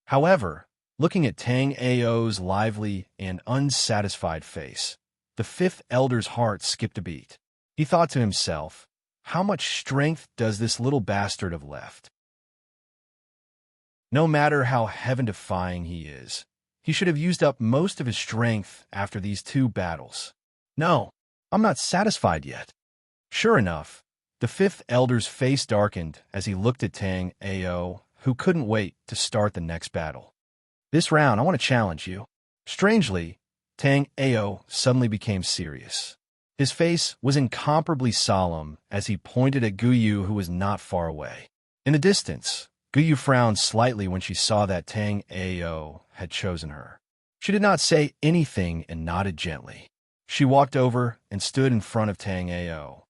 However, looking at Tang Ao's lively and unsatisfied face, the 5th elder's heart skipped a beat. He thought to himself, how much strength does this little bastard have left? No matter how heaven-defying he is, he should have used up most of his strength after these 2 battles. No, I'm not satisfied yet. Sure enough, the 5th elder's face darkened as he looked at Tang Ao, who couldn't wait to start the next battle. This round, I want to challenge you. Strangely, Tang Ao suddenly became serious. His face was incomparably solemn as he pointed at Guyu, who was not far away. In the distance, Guyu frowned slightly when she saw that Tang Ao had chosen her. She did not say anything and nodded gently. She walked over and stood in front of Tang Ao.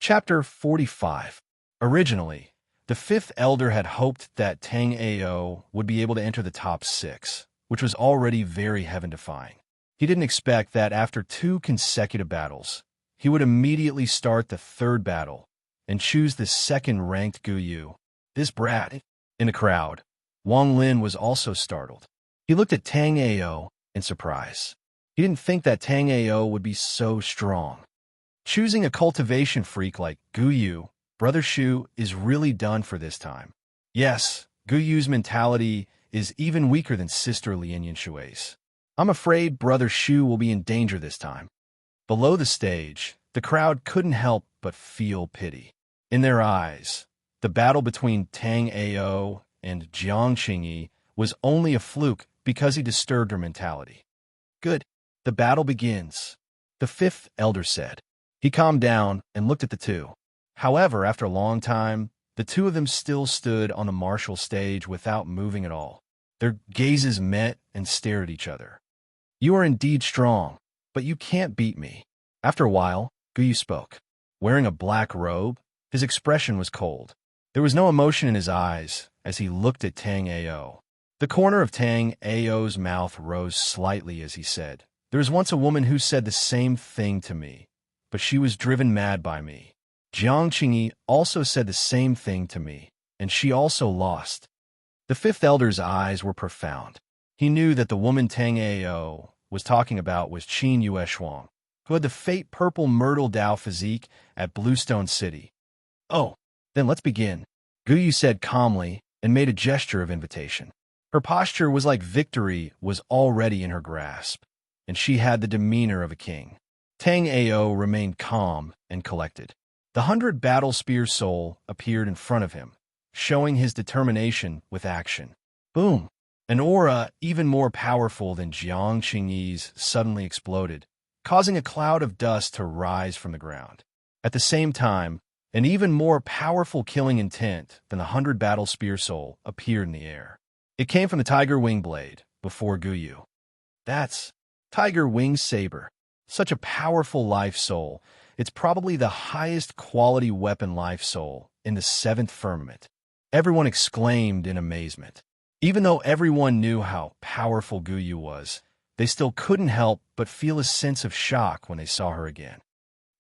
Chapter 45. Originally, the fifth elder had hoped that Tang Ao would be able to enter the top 6, which was already very heaven-defying. He didn't expect that after 2 consecutive battles, he would immediately start the 3rd battle and choose the 2nd-ranked Guyu. This brat. In the crowd, Wang Lin was also startled. He looked at Tang Ao in surprise. He didn't think that Tang Ao would be so strong. Choosing a cultivation freak like Guyu, Brother Shu is really done for this time. Yes, Guyu's mentality is even weaker than Sister Lien Shui's. I'm afraid Brother Shu will be in danger this time. Below the stage, the crowd couldn't help but feel pity. In their eyes, the battle between Tang Ao and Jiang Qingyi was only a fluke because he disturbed her mentality. Good. The battle begins, the 5th elder said. He calmed down and looked at the two. However, after a long time, the two of them still stood on the martial stage without moving at all. Their gazes met and stared at each other. You are indeed strong, but you can't beat me. After a while, Guyu spoke. Wearing a black robe, his expression was cold. There was no emotion in his eyes as he looked at Tang Ao. The corner of Tang Ao's mouth rose slightly as he said, "There was once a woman who said the same thing to me, but she was driven mad by me. Jiang Qingyi also said the same thing to me, and she also lost." The 5th elder's eyes were profound. He knew that the woman Tang Ao was talking about was Qin Yueshuang, who had the fate purple Myrtle Dao physique at Bluestone City. "Oh, then let's begin," Guyu said calmly and made a gesture of invitation. Her posture was like victory was already in her grasp, and she had the demeanor of a king. Tang Ao remained calm and collected. The 100 battle spear soul appeared in front of him, showing his determination with action. Boom! An aura even more powerful than Jiang Qingyi's suddenly exploded, causing a cloud of dust to rise from the ground. At the same time, an even more powerful killing intent than the 100 battle spear soul appeared in the air. It came from the tiger wing blade before Guyu. That's tiger wing saber. Such a powerful life soul. It's probably the highest quality weapon life soul in the 7th firmament. Everyone exclaimed in amazement. Even though everyone knew how powerful Guyu was, they still couldn't help but feel a sense of shock when they saw her again.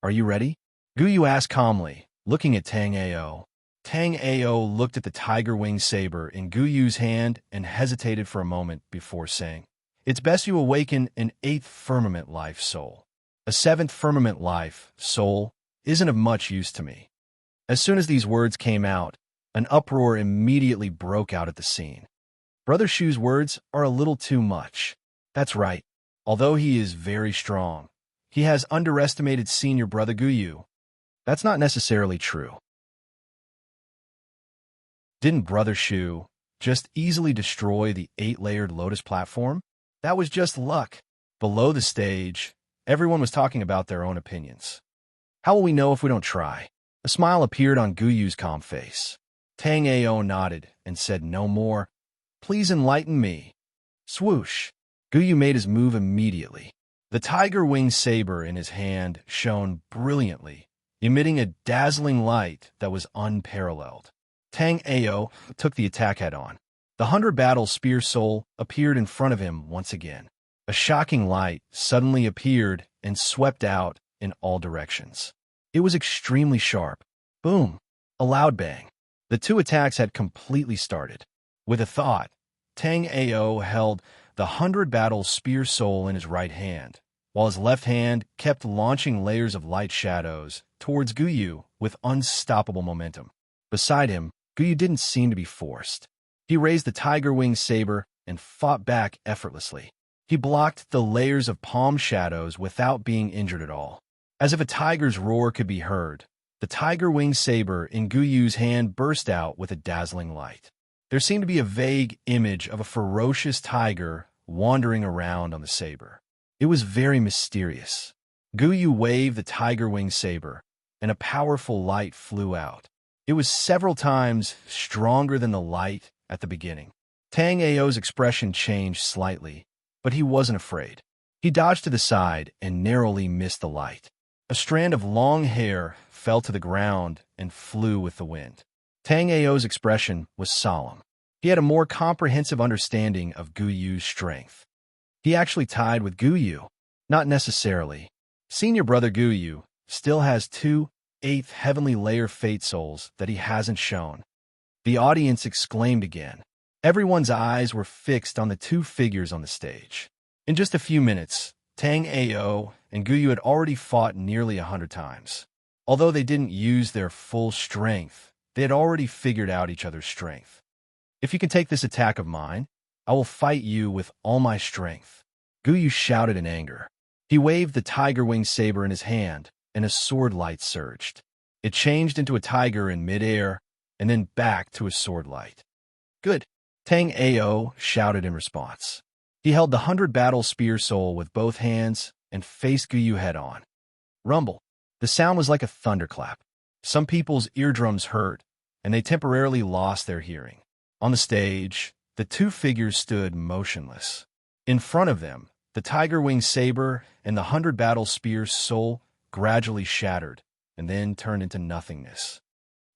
Are you ready? Guyu asked calmly, looking at Tang Ao. Tang Ao looked at the tiger wing saber in Guyu's hand and hesitated for a moment before saying, "It's best you awaken an 8th firmament life soul. A 7th firmament life soul isn't of much use to me." As soon as these words came out, an uproar immediately broke out at the scene. Brother Shu's words are a little too much. That's right. Although he is very strong, he has underestimated senior brother Guyu. That's not necessarily true. Didn't Brother Shu just easily destroy the 8-layered lotus platform? That was just luck. Below the stage, everyone was talking about their own opinions. How will we know if we don't try? A smile appeared on Guyu's calm face. Tang Ao nodded and said no more. Please enlighten me. Swoosh. Guyu made his move immediately. The tiger wing saber in his hand shone brilliantly, emitting a dazzling light that was unparalleled. Tang Ao took the attack head-on. The 100 battle spear soul appeared in front of him once again. A shocking light suddenly appeared and swept out in all directions. It was extremely sharp. Boom! A loud bang. The two attacks had completely started. With a thought, Tang Ao held the 100 battle spear soul in his right hand, while his left hand kept launching layers of light shadows towards Guyu with unstoppable momentum. Beside him, Guyu didn't seem to be forced. He raised the tiger wing saber and fought back effortlessly. He blocked the layers of palm shadows without being injured at all. As if a tiger's roar could be heard, the tiger wing saber in Guyu's hand burst out with a dazzling light. There seemed to be a vague image of a ferocious tiger wandering around on the saber. It was very mysterious. Guyu waved the tiger wing saber, and a powerful light flew out. It was several times stronger than the light at the beginning. Tang Ao's expression changed slightly, but he wasn't afraid. He dodged to the side and narrowly missed the light. A strand of long hair fell to the ground and flew with the wind. Tang Ao's expression was solemn. He had a more comprehensive understanding of Gu Yu's strength. He actually tied with Gu Yu. Not necessarily. Senior brother Gu Yu still has 2/8 heavenly layer fate souls that he hasn't shown. The audience exclaimed again. Everyone's eyes were fixed on the two figures on the stage. In just a few minutes, Tang Ao and Gu Yu had already fought nearly 100 times. Although they didn't use their full strength, they had already figured out each other's strength. If you can take this attack of mine, I will fight you with all my strength. Gu Yu shouted in anger. He waved the tiger wing saber in his hand, and a sword light surged. It changed into a tiger in midair, and then back to a sword light. Good, Tang Ao shouted in response. He held the 100 battle spear soul with both hands and faced Gu Yu head-on. Rumble. The sound was like a thunderclap. Some people's eardrums hurt, and they temporarily lost their hearing. On the stage, the two figures stood motionless. In front of them, the tiger wing saber and the 100 battle spear soul gradually shattered and then turned into nothingness.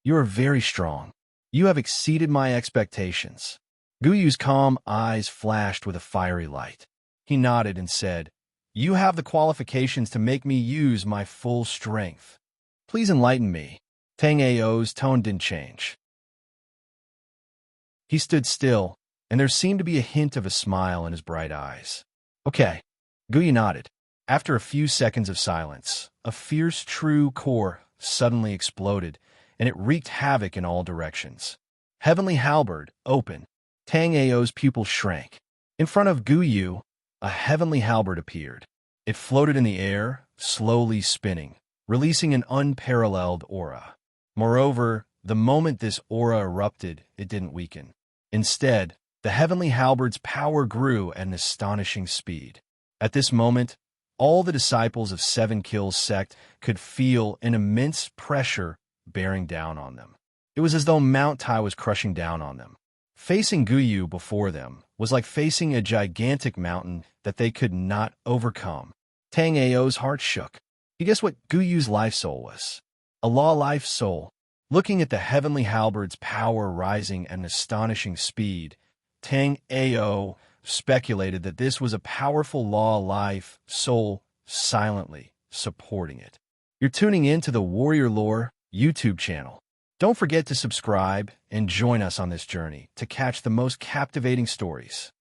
You are very strong. You have exceeded my expectations. Gu Yu's calm eyes flashed with a fiery light. He nodded and said, You have the qualifications to make me use my full strength. Please enlighten me. Tang Ao's tone didn't change. He stood still, and there seemed to be a hint of a smile in his bright eyes. Okay. Gu Yu nodded. After a few seconds of silence, a fierce true core suddenly exploded, and it wreaked havoc in all directions. Heavenly halberd, open. Tang Ao's pupil shrank. In front of Gu Yu, a heavenly halberd appeared. It floated in the air, slowly spinning, releasing an unparalleled aura. Moreover, the moment this aura erupted, it didn't weaken. Instead, the heavenly halberd's power grew at an astonishing speed. At this moment, all the disciples of Seven Kills sect could feel an immense pressure bearing down on them. It was as though Mount Tai was crushing down on them. Facing Gu Yu before them was like facing a gigantic mountain that they could not overcome. Tang Ao's heart shook. He guessed what Gu Yu's life soul was. A law life soul. Looking at the heavenly halberd's power rising at an astonishing speed, Tang Ao speculated that this was a powerful law life soul silently supporting it. You're tuning in to the Warrior Lore YouTube channel. Don't forget to subscribe and join us on this journey to catch the most captivating stories.